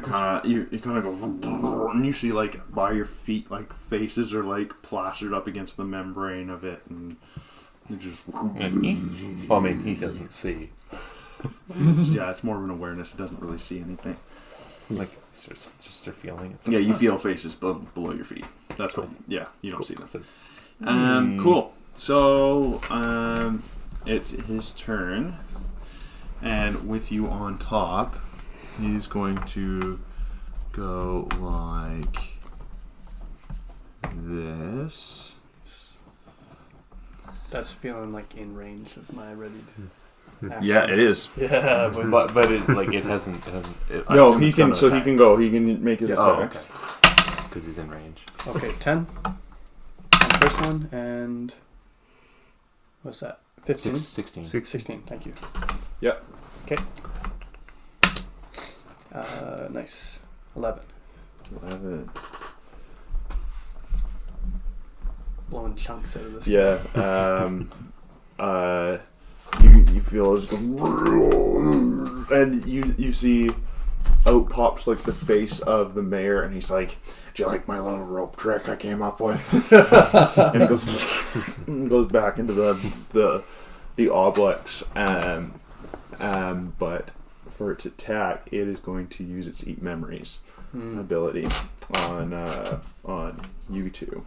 kind of go, and you see like by your feet, like faces are like plastered up against the membrane of it, and you just. Well, I mean, he doesn't see. Yeah, it's more of an awareness. It doesn't really see anything. Like, just a feeling. It's Yeah, you feel faces below your feet. That's cool. Yeah, you don't see them. So, Cool. So, it's his turn, and with you on top, he's going to go like this. That's feeling like in range of my ready to. Yeah, it is. yeah, but it like it hasn't. I No, assume he it's can. gonna So he attack. can go. He can make his attacks. Because he's in range. Okay, 10 on the first one, and what's that? 15? 16. 16, thank you. Yep. Okay. Nice. 11. 11. Blowing chunks out of this. Yeah. You feel it just go, and you see out pops like the face of the mayor, and he's like, "Do you like my little rope trick I came up with?" And he goes back into the oblex, but for its attack, it is going to use its Eat Memories ability on you two.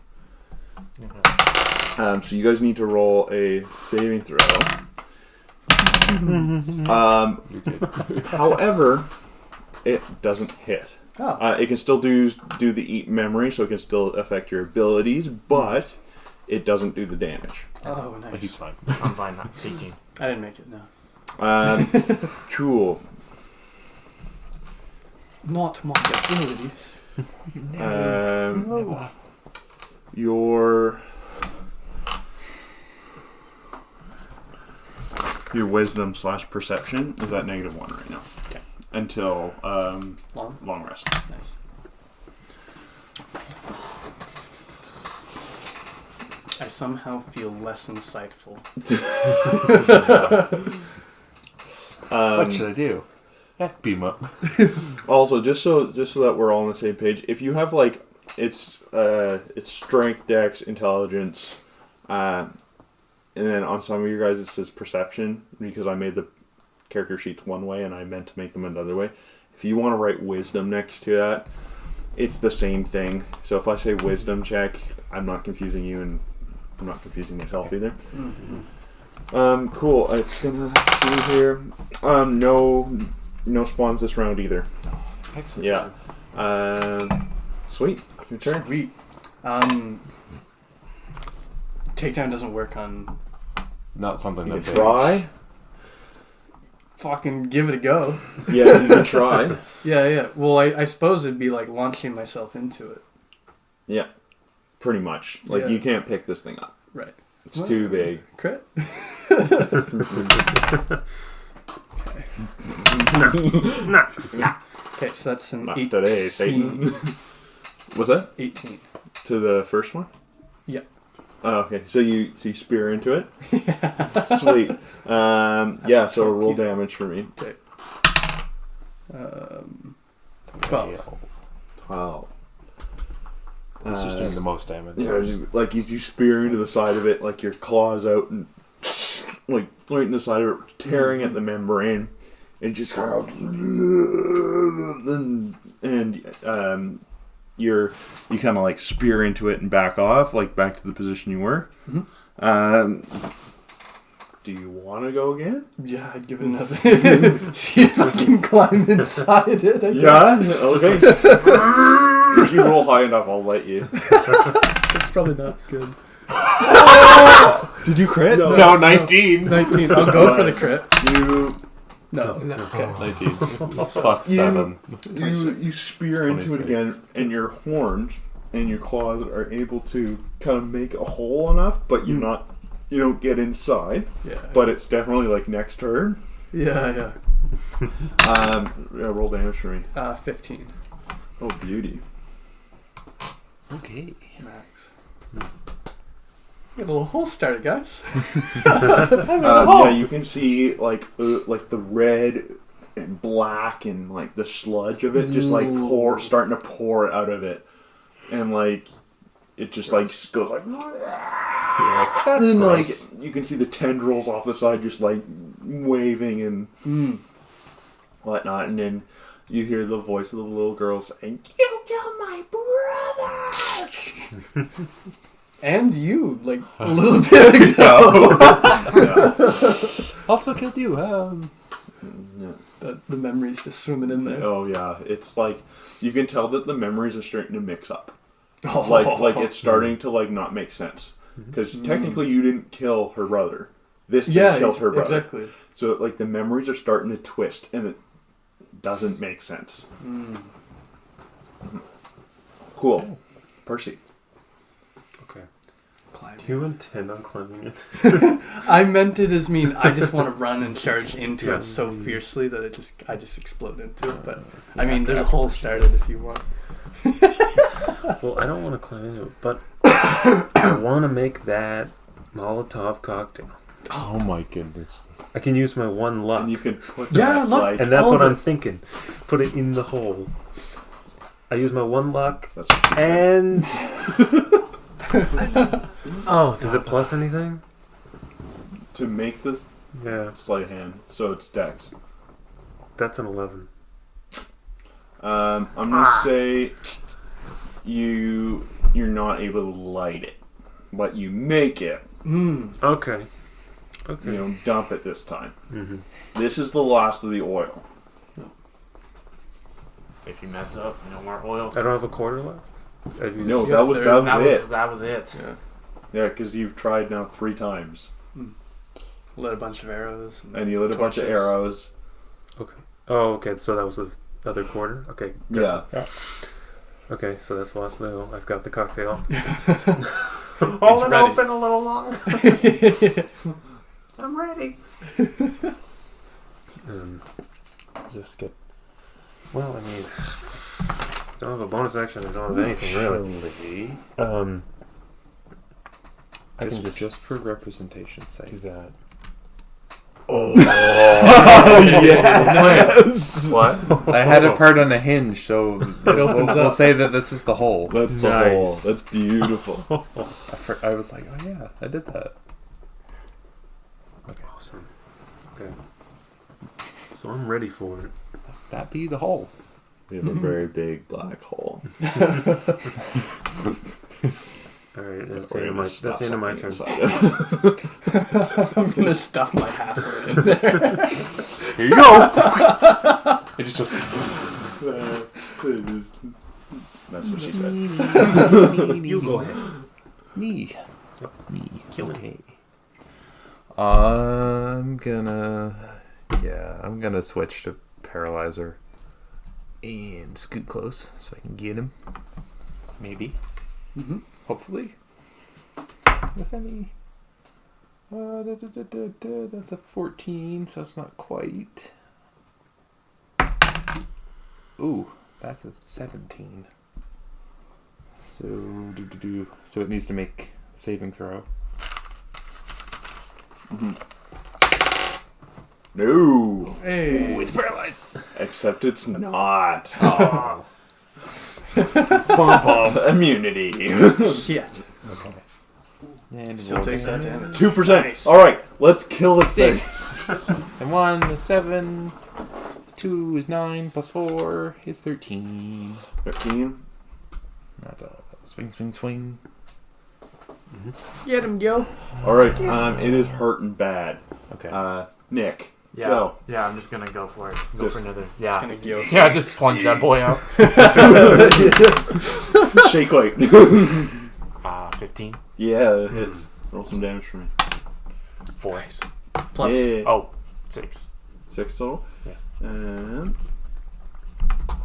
So you guys need to roll a saving throw. However, it doesn't hit. Oh. It can still do the Eat Memory, so it can still affect your abilities, but it doesn't do the damage. Oh, But nice. he's fine. I'm fine now. 18. I didn't make it, no. Cool. Not my abilities. Your wisdom / perception is at -1 right now. Okay. Until Long? long rest. Nice. I somehow feel less insightful. What should I do? Beam up. Also, just so that we're all on the same page, if you have like it's strength, dex, intelligence, and then on some of your guys it says perception because I made the character sheets one way and I meant to make them another way. If you want to write wisdom next to that, it's the same thing. So if I say wisdom check, I'm not confusing you and I'm not confusing myself either. Mm-hmm. Cool. It's gonna see here. No spawns this round either. Excellent. Yeah. Sweet. Your turn. Sweet. Takedown doesn't work on. Not something You that can big. try. Fucking give it a go. Yeah, you can try. Yeah. Well, I suppose it'd be like launching myself into it. Yeah. Pretty much. Like Yeah. you can't pick this thing up. Right. It's too big. Crit? Okay, so that's an Not 18. today, Satan. What's that? 18. To the first one? Yeah. Oh, okay. So you spear into it? Sweet. Yeah, so roll damage for me. Okay. 12. 12. It's just doing the most damage. Yeah, just, like you spear into the side of it, like your claws out and like right in the side of it, tearing at the membrane. It just kind of and you kind of like spear into it and back off, like back to the position you were. Mm-hmm. Do you want to go again? Yeah, I'd give it another. See if I can climb inside it. I guess. Yeah. Okay. If you roll high enough, I'll let you. It's probably not good. Did you crit? No, 19. 19. I'll go for the crit. You No. Okay. 19. Plus 7. you spear into it 26. again, and your horns and your claws are able to kind of make a hole enough, but you don't get inside. Yeah. But it's definitely like next turn. Yeah. Roll damage for me. 15. Oh, beauty. Okay. Max. Get a little hole started, guys. Yeah, you can see like the red and black and like the sludge of it just like starting to pour out of it, and like it just like goes like. That's and gross. like you can see the tendrils off the side just like waving and whatnot, and then you hear the voice of the little girl saying, "You killed my brother!" And you, like, a little bit ago. Also killed you. Yeah. The memories just swimming in there. Oh yeah, it's like you can tell that the memories are starting to mix up. Oh. Like it's starting to like not make sense because technically you didn't kill her brother. This thing kills her brother. Exactly. So like the memories are starting to twist and it doesn't make sense. Cool, Percy. Okay. Climb. Do you intend on climbing it? I meant it as mean I just want to run and charge into it so fiercely that I just explode into it. But I mean, there's a hole started if you want. Well, I don't want to climb into it, but I want to make that Molotov cocktail. Oh my goodness. I can use my one luck. And you can put Yeah, that, look. like, And that's what I'm thinking. Put it in the hole. I use my one luck. that's what she said. And Oh, does it plus anything? To make this Yeah, sleight hand, so it's dex. that's an 11. I'm gonna say you're not able to light it, but you make it. Okay. Okay. You don't dump it this time. Mm-hmm. This is the last of the oil. if you mess up, no more oil. I don't have a quarter left. I've used- No, Yes, that was it. That was it. Yeah. Yeah, because you've tried now 3 times, Lit a bunch of arrows. and you lit a bunch of torches. arrows. Oh, okay. So that was the other quarter. Okay. Yeah. Okay, so that's the last of the hill. I've got the cocktail. Hold it Open a little longer. I'm ready. Just get. Well, I mean, don't have a bonus action. I don't have anything really. I can Just for representation's sake. do that. Yes. What? I had a part on a hinge, so we'll say that this is the hole. That's the Nice. hole. That's beautiful. I was like, oh yeah, I did that. Okay, Awesome. Okay. So I'm ready for it. must that be the hole? We have a very big black hole. All right, that's We're the end of gonna my, stuff that's the end of my something turn. inside it. I'm gonna stuff my half in there. Here you go. It just That's what she said. You go ahead. me. Me. Kill it. Okay. I'm gonna switch to paralyzer and scoot close so I can get him. Maybe. Hopefully. With any. That's a 14, so it's not quite. Ooh, that's a 17. So so it needs to make a saving throw. No. Hey. Ooh, it's paralyzed. Except it's not. Oh. Immunity. Shit. Okay. And Still takes that damage. 2%. Alright, let's kill this thing. 6. And 1 is 7. 2 is 9. Plus 4 is 13. 13. That's a swing. Get him, yo. Alright, it is hurting bad. Okay. Nick. Yeah. Go. Yeah, I'm just gonna go for it. Go Just- for another. It's Yeah. gonna go. Yeah, just plunge that boy out. Shake weight. 15. Yeah, it hits. Roll some damage for me. 4. Plus. Yeah. Oh, 6. 6 total? Yeah. And...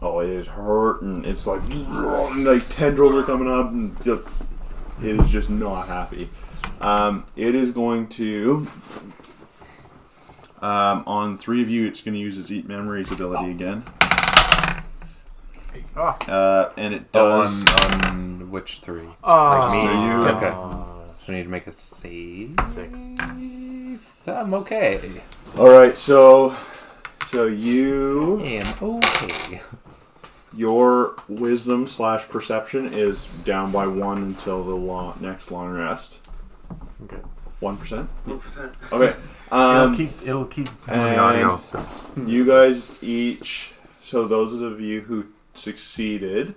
Oh, it is hurting. It's like tendrils are coming up and just... It is just not happy. It is going to... on 3 of you, it's going to use its Eat Memories ability again. And it does... on which 3? Oh, me? So you- Okay. So I need to make a save. 6. I'm okay. All right, so you And okay. your wisdom / perception is down by 1 until the next long rest. Okay. 1%. 1%. Okay. It'll keep doing and the audio. You guys each. So those of you who succeeded.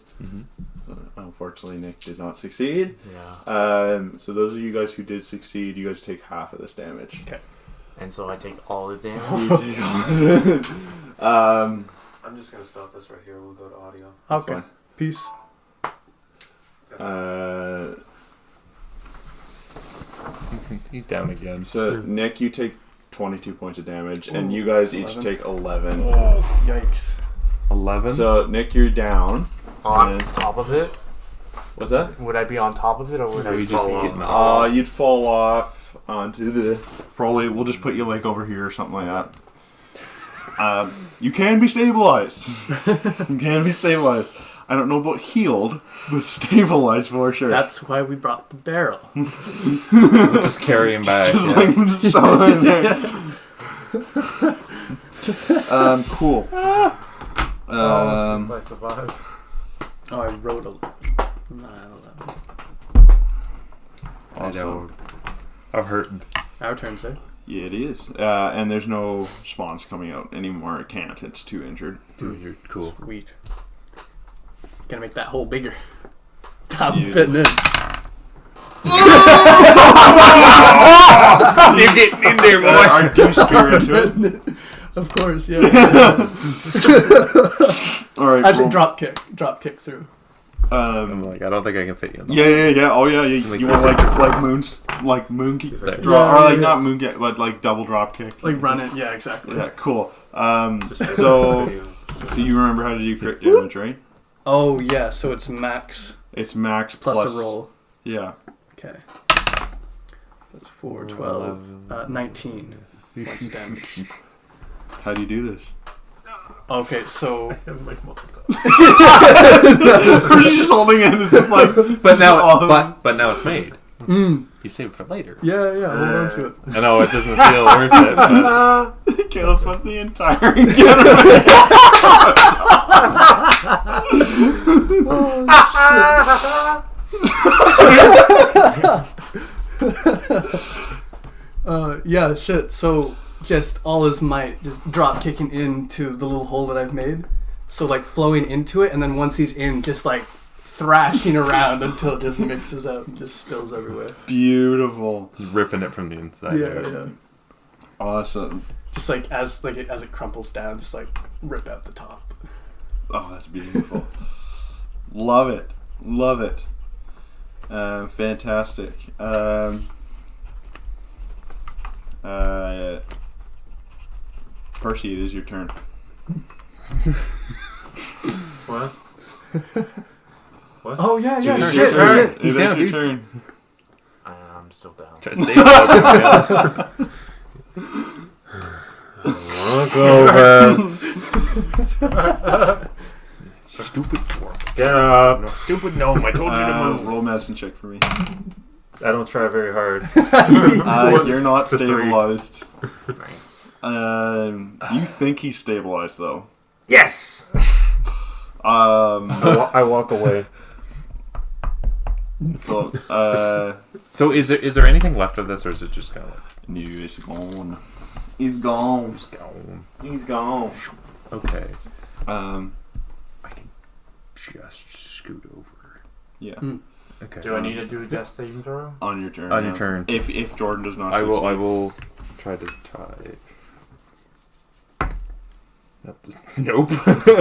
Unfortunately, Nick did not succeed. Yeah. So those of you guys who did succeed, you guys take half of this damage. Okay. And so I take all the damage. You take all I'm just gonna stop this right here. We'll go to audio. that's Okay. fine. Peace. He's down again. So Nick, you take 22 points of damage, and you guys each 11. take 11. Yikes. 11. So Nick, you're down. On And- top of it? What's that? Would I be on top of it, or would No, I you just fall getting off? You'd fall off onto the. Probably, we'll just put you like over here or something like that. You can be stabilized. You can be stabilized. I don't know about healed, but stabilized for sure. That's why we brought the barrel. We'll just carry him back. Just Yeah. like shove it in there. Cool. If I survive. Oh, I wrote a 9, 11. I know. I'm hurting. Our turn, sir. Yeah, it is. And there's no spawns coming out anymore. It can't. It's too injured. Dude, you're cool. Sweet. Gonna make that hole bigger. I'm Yeah. fitting in. You're getting in there, boy. I do spear into it. Of course, yeah. All right. Actually, roll. drop kick through. I'm like, I don't think I can fit you in the Yeah. Oh yeah. Like You want that. like moon kick, There. draw, Yeah, or like yeah. not moon kick, but like double drop kick. Like run it. Yeah, exactly. Yeah, cool. Just So video. you remember how to do crit damage, right? Oh yeah, so it's max It's max plus plus a roll. Yeah. Okay. That's 4, 12, 19 points of damage. How do you do this? Okay, so Like multiple times. He's just holding it. It's just like. But now it's made. mm, You save it for later. yeah, hold on to it. I know it doesn't feel worth it. But Caleb spent the entire encounter. Yeah, shit. So just all his might, just drop kicking into the little hole that I've made. So like flowing into it, and then once he's in, just like thrashing around until it just mixes out and just spills everywhere. Beautiful. ripping it from the inside. Yeah. Awesome. Just like as it crumples down, just like rip out the top. Oh, that's beautiful. Love it. Love it. Fantastic. Percy, it is your turn. What? Oh yeah, yeah. turn, Shit, your turn. shit. He's It down, is your dude. turn. I'm still down. Try to stay Walk over. Stupid dwarf. Get up. No, stupid gnome. I told you to move. Roll medicine check for me. I don't try very hard. You're not For 3. stabilized. Nice. You think he's stabilized though. Yes! Um, I walk away. cool. So is there anything left of this, or is it just kind of like No, it's gone. He's gone. just gone? He's gone. Okay. Um, I can just scoot over. yeah. Mm. Okay. Do I need to do a death saving throw? On your turn. On your yeah. turn. If Jordan does not. I will succeed. try to tie. Nope.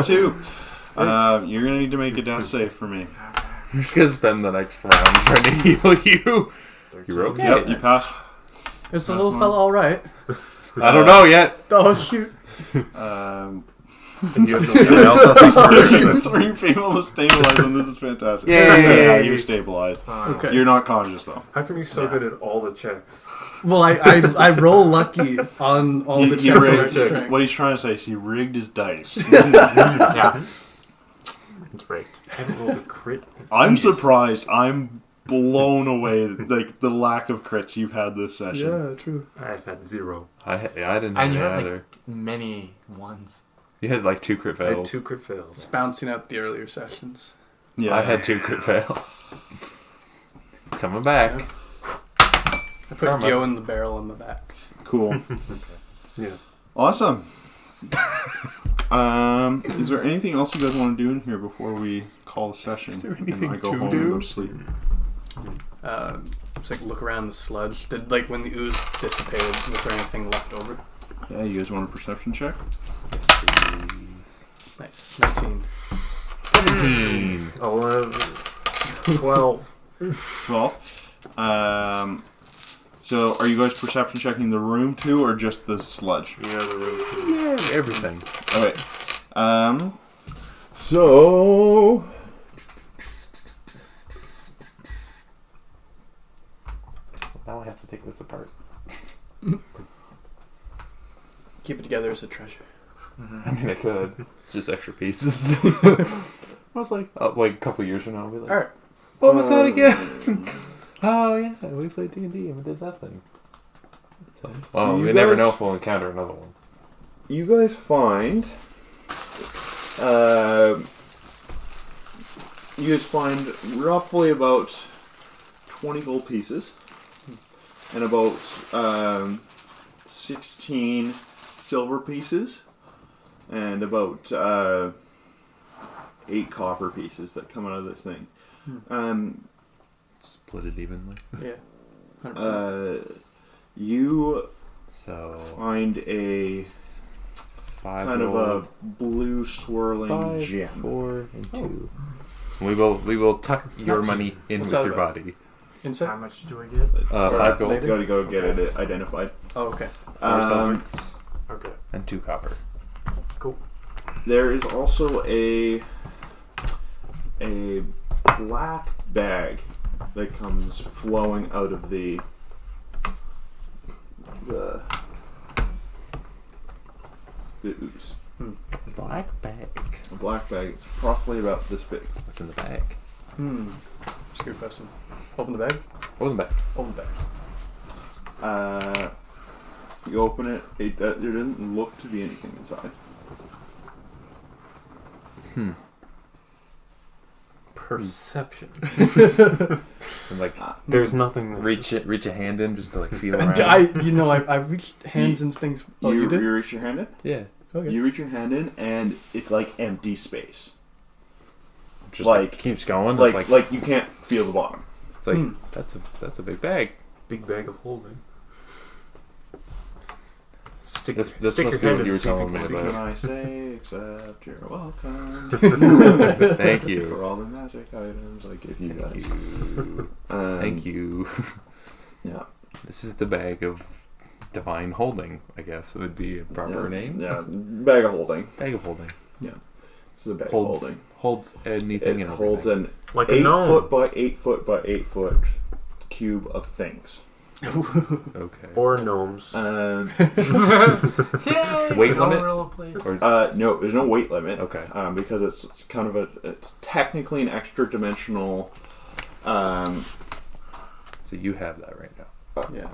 2. You're gonna need to make a death save for me. I'm just gonna spend the next round trying to heal you. 13. You're okay. Yep, you pass. Is the little fella all right? I don't know yet. Oh shoot! And you have no else I'll think Three people to stabilize them. This is fantastic. Yay. Yeah, you're stabilized. Okay. You're not conscious though. How come you're so good at all the checks? Well, I roll lucky on all the He checks rigged- that strength. what he's trying to say is he rigged his dice. Yeah. It's rigged. I haven't rolled a crit. I'm surprised. I'm blown away, like, the lack of crits you've had this session. Yeah, true. I've had 0. I didn't And have you any had either. like many ones. You had like 2 crit I had fails. 2 crit fails. Bouncing out the earlier sessions. Yeah. I had 2 crit fails. It's coming back. I put Karma. Gyo in the barrel on the back. Cool. Yeah. Awesome. Is there anything else you guys want to do in here before we call the session? Is there and anything I go to home do? and go to sleep. Just like look around the sludge. Did like when the ooze dissipated, was there anything left over? Yeah, you guys want a perception check? Yes, please. Nice. 19. 17. 11. 12. 12. So are you guys perception checking the room too, or just the sludge? Yeah, the room. Yeah, everything. Okay. So Now I have to take this apart. Keep it together as a treasure. I mean, I could. It's just extra pieces. I was like a couple years from now, I'll be like, Alright. what was that again? Oh, yeah, we played D&D and we did that thing. So, well, you we never guys- know if we'll encounter another one. you guys find roughly about 20 gold pieces and about 16 silver pieces and about 8 copper pieces that come out of this thing. Split it evenly. Yeah. 100%. You So, find a 5 kind gold, of a blue swirling 5, gem. 4, and 2. We will tuck your money in What's with that your about? body. How Insight? much do I get? 5 gold You gotta go get it identified. Oh, okay. 4 silver, Okay. and 2 copper. There is also a black bag that comes flowing out of the ooze. Black bag. A black bag. It's roughly about this big. What's in the bag? That's a good question. Open the bag? Open the bag. Open the bag. You open it. There doesn't look to be anything inside. Perception. And like There's nothing there. reach a hand in just to like feel around. I've reached hands and things. Oh, you did? You reach your hand in. Yeah. Okay. You reach your hand in, and it's like empty space. Just Like- like keeps going. Like It's like you can't feel the bottom. it's like that's a big bag. Big bag of holding. Stick, This stick must your be head what you in were see if telling can me see. What about. can I say except you're welcome Thank for you. all the magic items I give you Thank guys. you. Thank you. Yeah. This is the bag of divine holding, I guess would be a proper name. Yeah, bag of holding. Bag of holding. This is a bag Holds of holding. holds anything It and holds everything. an Like a 8 gnome. foot by 8 foot by 8 foot cube of things. Okay. Or gnomes. Weight Weight limit? limit? Or No, there's no weight limit. okay. Because it's kind of it's technically an extra dimensional. So you have that right now. Yeah.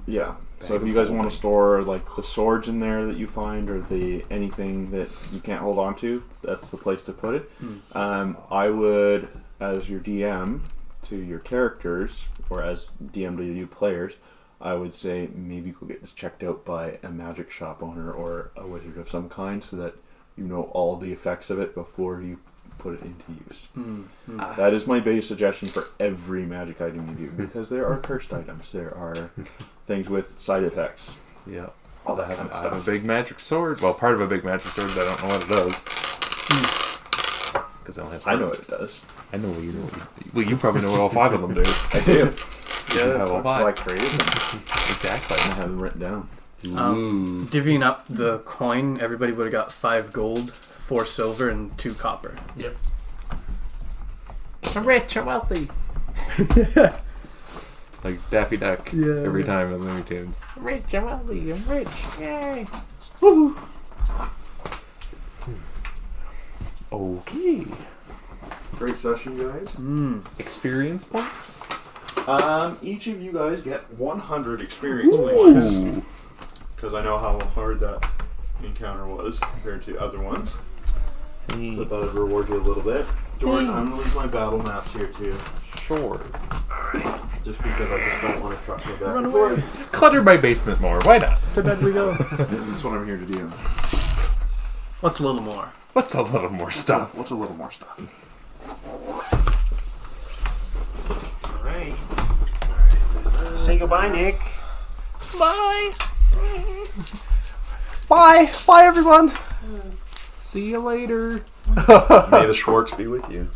Yeah. So Bag if of you guys want holding. to store like the swords in there that you find, or the anything that you can't hold on to, that's the place to put it. I would, as your DM to your characters, or as DM to you players, I would say maybe go get this checked out by a magic shop owner or a wizard of some kind, so that you know all the effects of it before you put it into use. That is my biggest suggestion for every magic item you do, because there are cursed items, there are things with side effects, Yeah. all that kind of I have stuff. a big magic sword. Well, part of a big magic sword, but I don't know what it does. Because I don't have. I know what it does. I know what you know. Well, you probably know what all 5 of them do. I do. You have all That's why I 5. created them. Exactly. I have them written down. Ooh. Divvying up the coin, everybody would have got 5 gold, 4 silver, and 2 copper. Yep. I'm rich. I'm wealthy. Like Daffy Duck. Yeah. Every time in Looney Tunes. I'm rich, I'm wealthy, I'm rich. Yay. Okay. Great session, guys. Experience points. Each of you guys get 100 experience points. Because I know how hard that encounter was compared to other ones. Hey, So I thought I'd reward you a little bit. Jordan, I'm going to leave my battle maps here too. sure. Alright. Just because I just don't want to truck my back Run and away. forth. Clutter my basement more. Why not? To bed we go. That's what I'm here to do. What's a little more? What's a little more stuff? What's a little more stuff? Alright. Say goodbye, Nick. Bye. Bye. Bye, everyone. See you later. May the Schwartz be with you.